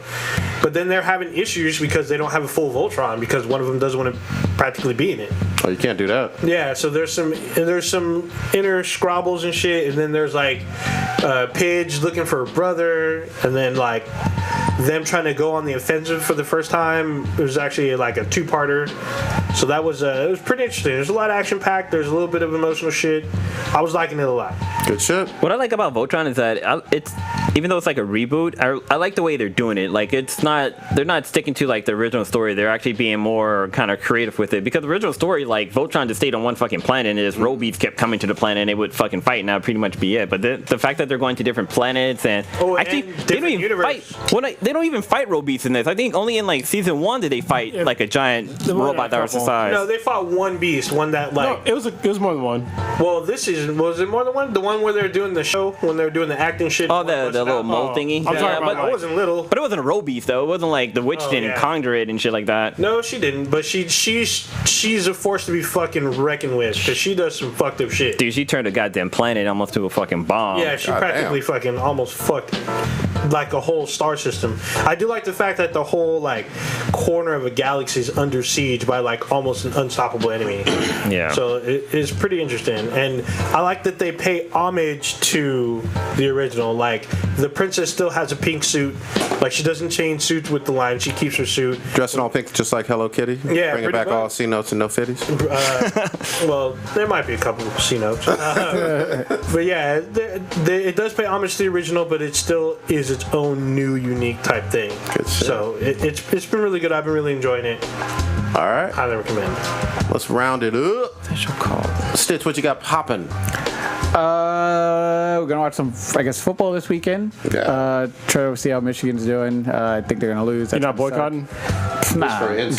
But then they're having issues because they don't have a full Voltron because one of them doesn't want to practically be in it. Oh, you can't do that. Yeah, so there's some inner squabbles and shit, and then there's like Pidge looking for a brother, and then like them trying to go on the offensive for the first time. It was actually like a 2-parter, so that was it was pretty interesting. There's a lot of action packed. There's a little bit of emotional shit. I was liking it a lot. Good shit. What I like about Voltron is that it's even though it's like a reboot, I like the way they're doing it. Like they're not sticking to like the original story. They're actually being more kind of creative with it, because the original story, like Voltron just stayed on one fucking planet, and his robots kept coming to the planet, and they would fucking fight, and that would pretty much be it. But the fact that they're going to different planets and actually they don't even fight. They don't even fight robots in this. I think only in like season 1 did they fight like a giant robot that was the size. No, they fought one beast, one that like. No, it was more than one. Well, this season was it more than one? The one where they're doing the show, when they were doing the acting shit. Oh, the little mole thingy. I'm talking about it wasn't little. But it wasn't a robot though. It wasn't like the witch didn't conjure it and shit like that. No, she didn't. But she's a force to be fucking reckoned with, because she does some fucked up shit. Dude, she turned a goddamn planet almost to a fucking bomb. Yeah, she practically fucking almost fucked like a whole star system. I do like the fact that the whole like corner of a galaxy is under siege by like almost an unstoppable enemy. Yeah. So it is pretty interesting, and I like that they pay homage to the original. Like the princess still has a pink suit. Like she doesn't change suits with the line. She keeps her suit. Dressing all pink, just like Hello Kitty. Yeah, Bringing back much. all C notes and no fitties. Well, there might be a couple of C notes, but yeah, it does pay homage to the original, but it still is its own new, unique type thing. Good shit. So it's been really good. I've been really enjoying it. All right, Highly recommend. let's round it up. Stitch, what you got popping? We're gonna watch some, I guess, football this weekend. Yeah. Try to see how Michigan's doing. I think they're gonna lose. You're not boycotting? Nah, I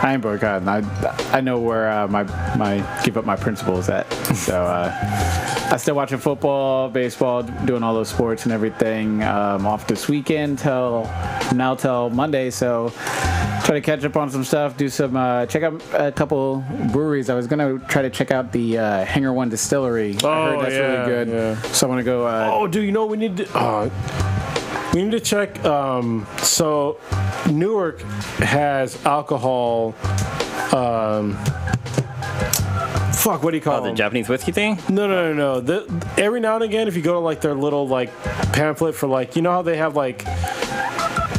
I ain't boycotting. I know where my give up my principles at. So I still watching football, baseball, doing all those sports and everything. Off this weekend till Monday. So try to catch up on some stuff. Do some check out a couple breweries. I was gonna try to check out the Hangar One Distillery. I heard that's really good. Yeah. So I want to go. Oh, dude, you know we need to check. So Newark has alcohol. What do you call the them? Japanese whiskey thing? No. Every now and again, if you go to like their little like pamphlet for like, you know how they have like,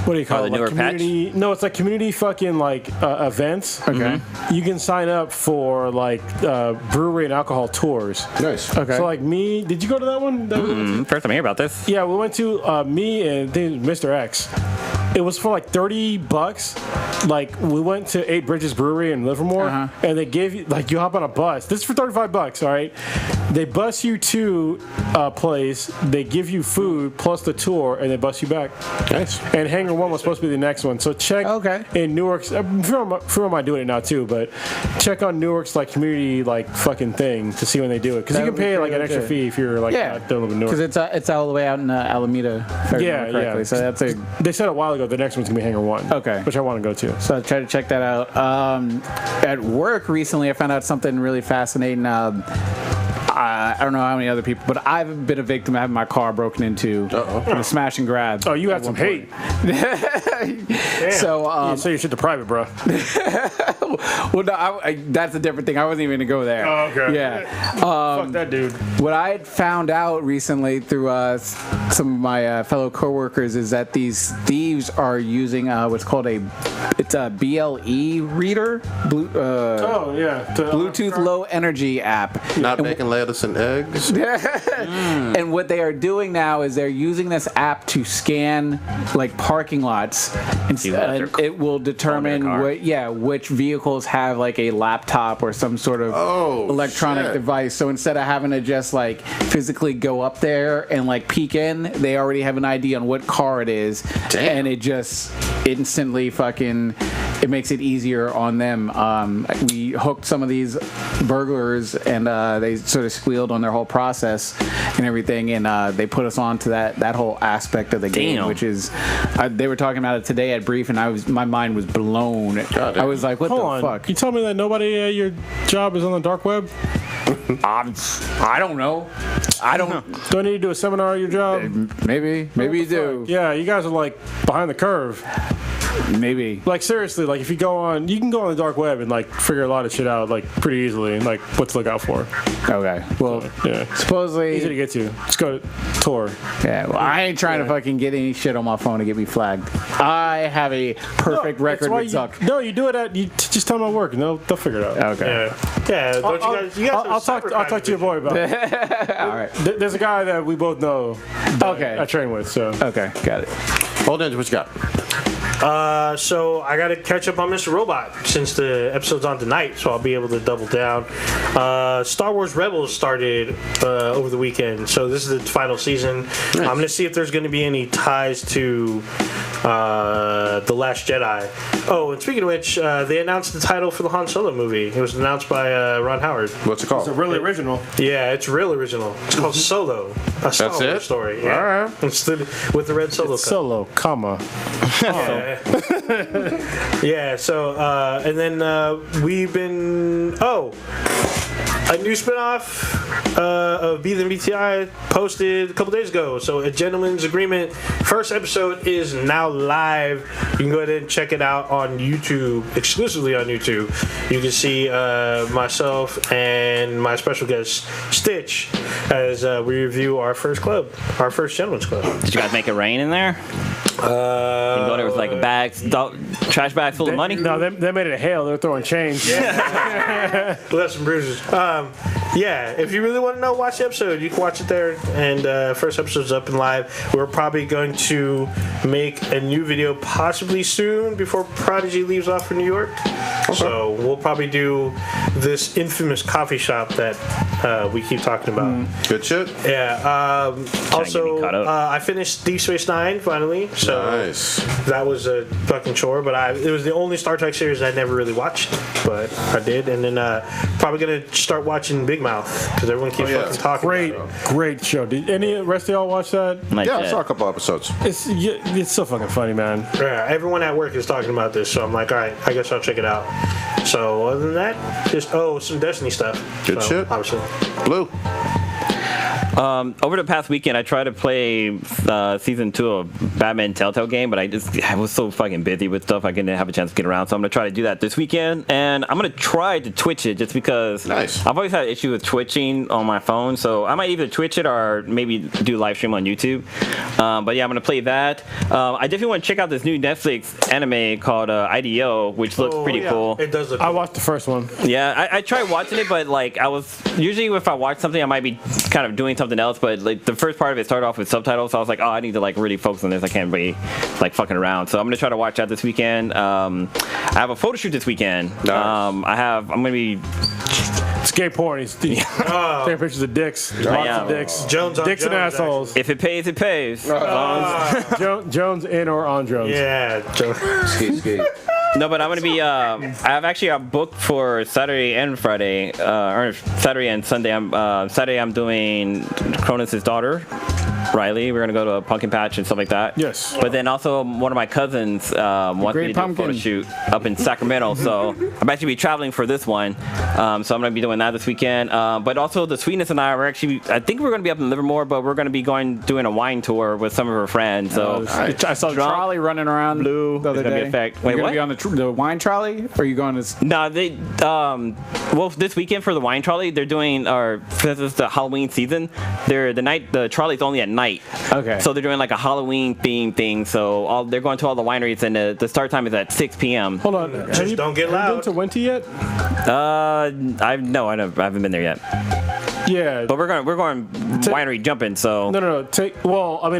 what do you call it? The Like Newark community? No, it's like community fucking like events. Okay. You can sign up for like brewery and alcohol tours. Nice. Okay. So like me, did you go to that one? First time I hear about this. Yeah, we went to me and I think Mr. X. It was for like $30, like we went to 8 Bridges Brewery in Livermore, and they gave you like you hop on a bus. This is for $35, all right? They bus you to a place. They give you food plus the tour, and they bus you back. Nice. And Hangar 1 was supposed to be the next one, so check in Newark's. Freeman might do it now too, but check on Newark's like community like fucking thing to see when they do it, because you can pay like an extra fee if you're like not living in Newark. Because it's all the way out in Alameda. Correctly. So that's they said a while ago the next one's gonna be Hangar 1. Okay. Which I want to go to. So I tried to check that out. At work recently, I found out something really fascinating. I don't know how many other people, but I've been a victim of having my car broken into in a smash and grab. Oh, you had some hate. So you should to private, bro. Well, no, that's a different thing. I wasn't even gonna go there. Oh, okay. Yeah. Fuck that dude. What I had found out recently through some of my fellow coworkers is that these thieves are using what's called a BLE reader, Bluetooth Low Energy app. Not making lettuce and eggs. And what they are doing now is they're using this app to scan like parking lots, and it will determine which vehicles have like a laptop or some sort of electronic device. So instead of having to just like physically go up there and like peek in, they already have an idea on what car it is. Damn. And it just instantly it makes it easier on them. We hooked some of these burglars, and they sort of squealed on their whole process and everything, and they put us on to that whole aspect of the game, which is they were talking about it today at brief, and my mind was blown. I was like, what the fuck? You told me that nobody at your job is on the dark web? I don't know. I don't. Do I need to do a seminar at your job? Maybe you do. Yeah, you guys are like behind the curve. Maybe. Like seriously, like if you go on, you can go on the dark web and like figure a lot of shit out like pretty easily, and like what to look out for. Okay. Well, supposedly easy to get to. Just go to Tor. Yeah. Well, I ain't trying to fucking get any shit on my phone to get me flagged. I have a perfect record with Zuck. No, you do it at. You just tell them at work, and they'll figure it out. Okay. Yeah. Don't you guys? I'll talk to your boy about it. All right. There's a guy that we both know. I train with. So. Okay. Got it. Hold on, what you got? So I got to catch up on Mr. Robot since the episode's on tonight, so I'll be able to double down. Star Wars Rebels started over the weekend, so this is the final season. Nice. I'm going to see if there's going to be any ties to The Last Jedi. Oh, and speaking of which, they announced the title for the Han Solo movie. It was announced by Ron Howard. What's it called? It's really original. Yeah, it's real original. It's called Solo. A Star Wars story. Yeah. All right. It's with the red Solo. Solo, comma. Yeah. Yeah, so and then we've been a new spinoff of Be the BTI posted a couple days ago. So A Gentleman's Agreement first episode is now live. You can go ahead and check it out on YouTube, exclusively on YouTube. You can see myself and my special guest Stitch as we review our first gentleman's club. Did you guys make it rain in there? You go there with like trash bags full of money? No, they made it hail. They're throwing chains. Yeah. Left some bruises. Yeah, if you really want to know, watch the episode. You can watch it there. And first episode's up and live. We're probably going to make a new video possibly soon before Prodigy leaves off for New York. Okay. So we'll probably do this infamous coffee shop that we keep talking about. Good shit. Yeah. Also, I finished Deep Space Nine finally. So nice. That was a fucking chore, but it was the only Star Trek series I never really watched, but I did. And then probably gonna start watching Big Mouth because everyone keeps fucking talking about it. Great show. Did any rest of y'all watch that? I saw a couple episodes. It's so fucking funny, man. Yeah, everyone at work is talking about this, so I'm like, all right, I guess I'll check it out. So other than that, just some Destiny stuff. Good shit. Obviously. Blue. Over the past weekend, I tried to play season 2 of Batman Telltale game, but I was so fucking busy with stuff I didn't have a chance to get around. So I'm gonna try to do that this weekend, and I'm gonna try to Twitch it just because I've always had an issue with twitching on my phone. So I might either Twitch it or maybe do a live stream on YouTube. But yeah, I'm gonna play that. I definitely want to check out this new Netflix anime called IDO, which looks pretty cool. It does look cool. I watched the first one. Yeah, I tried watching it, but like I was usually if I watch something, I might be kind of doing doing something else, but like the first part of it started off with subtitles, so I was like, oh, I need to like really focus on this. I can't be like fucking around. So I'm gonna try to watch that this weekend. I have a photo shoot this weekend. Nice. I'm gonna be. It's gay porn. He's taking pictures of dicks. Lots of dicks. Dicks and assholes. If it pays, it pays. Jones in or on Jones. Yeah. Ski. No, but I'm gonna be. I've actually booked for Saturday and Friday, or Saturday and Sunday. Saturday I'm doing Cronus's daughter, Riley. We're gonna go to a pumpkin patch and stuff like that. Yes. But then also one of my cousins wants me to do a photo shoot up in Sacramento, so I'm actually be traveling for this one. So I'm gonna be doing that this weekend. But also the Sweetness and I I think we're gonna be up in Livermore, but we're gonna be doing a wine tour with some of her friends. So I saw the trolley running around Blue the other day. Wait, You're what? gonna be on the wine trolley, or are you going to? No, they well this weekend for the wine trolley they're doing, or because it's the Halloween season, the trolley's only at night. Okay. So they're doing like a Halloween theme thing. So they're going to all the wineries, and the start time is at 6 p.m. Hold on. Just don't get loud. Have you been to Winty yet? I haven't been there yet. Yeah. But we're going winery jumping. So No.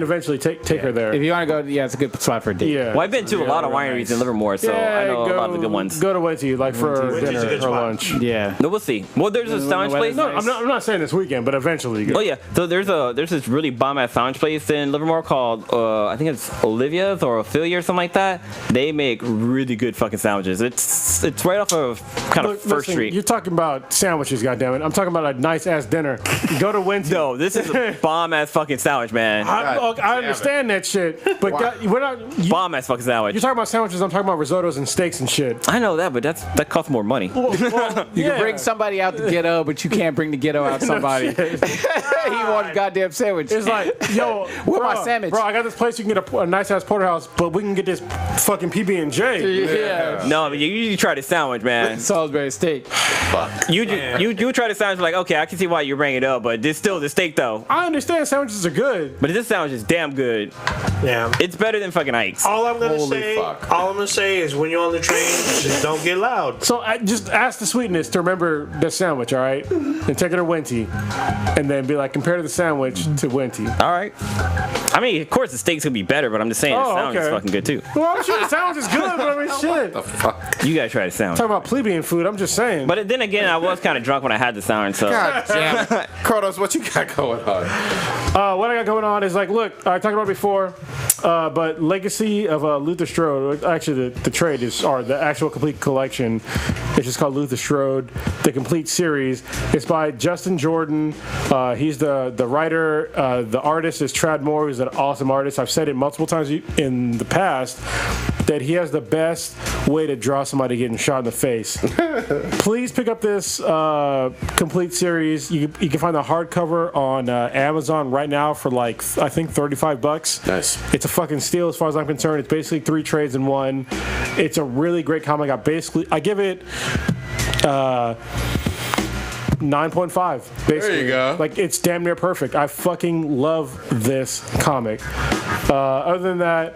Eventually take her there. If you want to go, yeah, it's a good spot for a date. Yeah. well, I've been to a lot of wineries in Livermore, so I know a lot of the good ones. Go to Winty, like for Winty's a dinner good or spot. lunch. Yeah. No, we'll see. Well, there's a sandwich place. No, I'm not saying this weekend, but eventually you go. Oh yeah, so there's this really bomb ass sandwich place in Livermore called I think it's Olivia's or Ophelia or something like that. They make really good fucking sandwiches. It's right off of kind of First Street. You're talking about sandwiches, goddammit. I'm talking about a nice ass dinner. Go to Winty. No, this is a bomb ass fucking sandwich, man. I understand that shit, but we're not. Bomb ass fucking sandwich. You're talking about sandwiches. I'm talking about risottos and steaks and shit. I know that, but that costs more money. You can bring somebody out the ghetto, but you can't bring the ghetto out somebody. He wants a goddamn sandwich. It's like, yo, where my sandwich? Bro, I got this place you can get a nice ass porterhouse, but we can get this fucking PB&J. Yeah. No, but you try the sandwich, man. Salisbury steak. Fuck. You try the sandwich, like, okay, I can see why you bring it up, but this still the steak though. I understand sandwiches are good. But this sandwich is damn good. Yeah. It's better than fucking Ike's. All I'm gonna Holy say, fuck. all I'm gonna say is when you're on the train, just don't get loud. So I just ask the Sweetness to remember the sandwich, all right? And take it to Winty. And then be like, compare the sandwich to Winty. All right. I mean, of course the steak's gonna be better, but I'm just saying the sandwich is fucking good too. Well, I'm sure the sandwich is good, but I mean, shit. The fuck. You gotta try the sandwich. Talking about plebeian food, I'm just saying. But then again, I was kind of drunk when I had the sandwich, so. God damn it. Kronos, what you got going on? What I got going on is like, look, I talked about it before, but Legacy of Luther Strode, actually the trade is, or the actual complete collection, it's just called Luther Strode, the complete series. It's by Justin Jordan. He's the writer. The artist is Trad Moore, who's an awesome artist. I've said it multiple times in the past that he has the best way to draw somebody getting shot in the face. Please pick up this complete series. You can find the hardcover on Amazon right now for like, I think $35. Nice. It's a fucking steal as far as I'm concerned. It's basically 3 trades in one. It's a really great comic. I give it 9.5. Basically. There you go. Like, it's damn near perfect. I fucking love this comic. Other than that,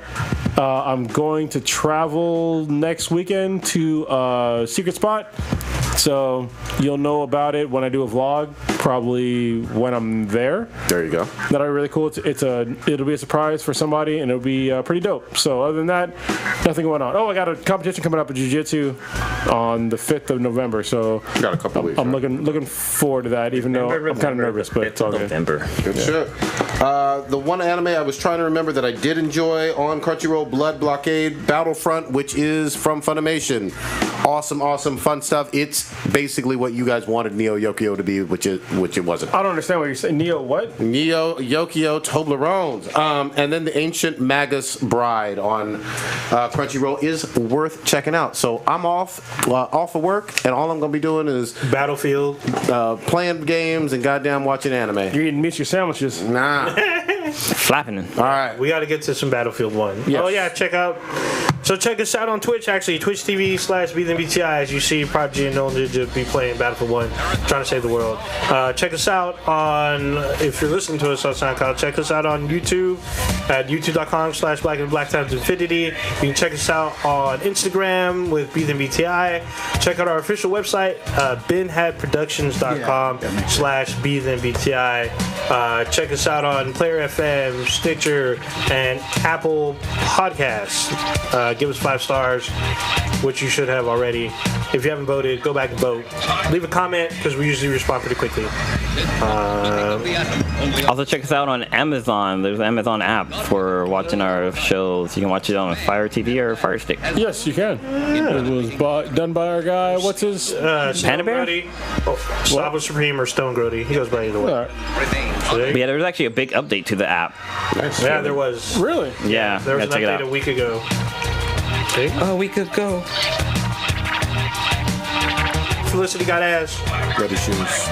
I'm going to travel next weekend to Secret Spot. So you'll know about it when I do a vlog, probably when I'm there. There you go. That'll be really cool. It'll be a surprise for somebody, and it'll be pretty dope. So other than that, nothing going on. Oh, I got a competition coming up at Jiu-Jitsu on the 5th of November. So Got a couple weeks. I'm looking forward to that, even though I'm kind of nervous, but it's all good. November. Good shit. The one anime I was trying to remember that I did enjoy on Crunchyroll, Blood Blockade Battlefront, which is from Funimation. Awesome, fun stuff. It's basically what you guys wanted Neo Yokio to be, which it wasn't. I don't understand what you're saying. Neo what? Neo Yokio Toblerones. And then the Ancient Magus Bride on Crunchyroll is worth checking out. So I'm off of work, and all I'm going to be doing is Battlefield, playing games and goddamn watching anime. You're eating miss your sandwiches. Nah. Flapping. All right. we got to get to some Battlefield 1. Yes. Oh yeah, check out So check us out on Twitch, actually, Twitch TV/BTI. As you see, Prodigy and Nolan Ninja be playing Battlefield 1, trying to save the world. Check us out on, if you're listening to us on SoundCloud, check us out on YouTube at youtube.com/blackandblackttimesinfinity. You can check us out on Instagram with BTI. Check out our official website, benhadproductions.com/BTI. Check us out on Player FM, Stitcher, and Apple Podcasts. Give us 5 stars, which you should have already. If you haven't voted, go back and vote. Leave a comment because we usually respond pretty quickly. Also, check us out on Amazon. There's an Amazon app for watching our shows. You can watch it on a Fire TV or a Fire Stick. Yes, you can. It was done by our guy. What's his? Panda Bear? Slava Supreme or Stone Grody. He goes by either way. Right. But yeah, there was actually a big update to the app. Nice. Yeah, there was. Really? Yeah, There was an check it update out. a week ago. See? A week ago. Felicity got ass. Ready shoes.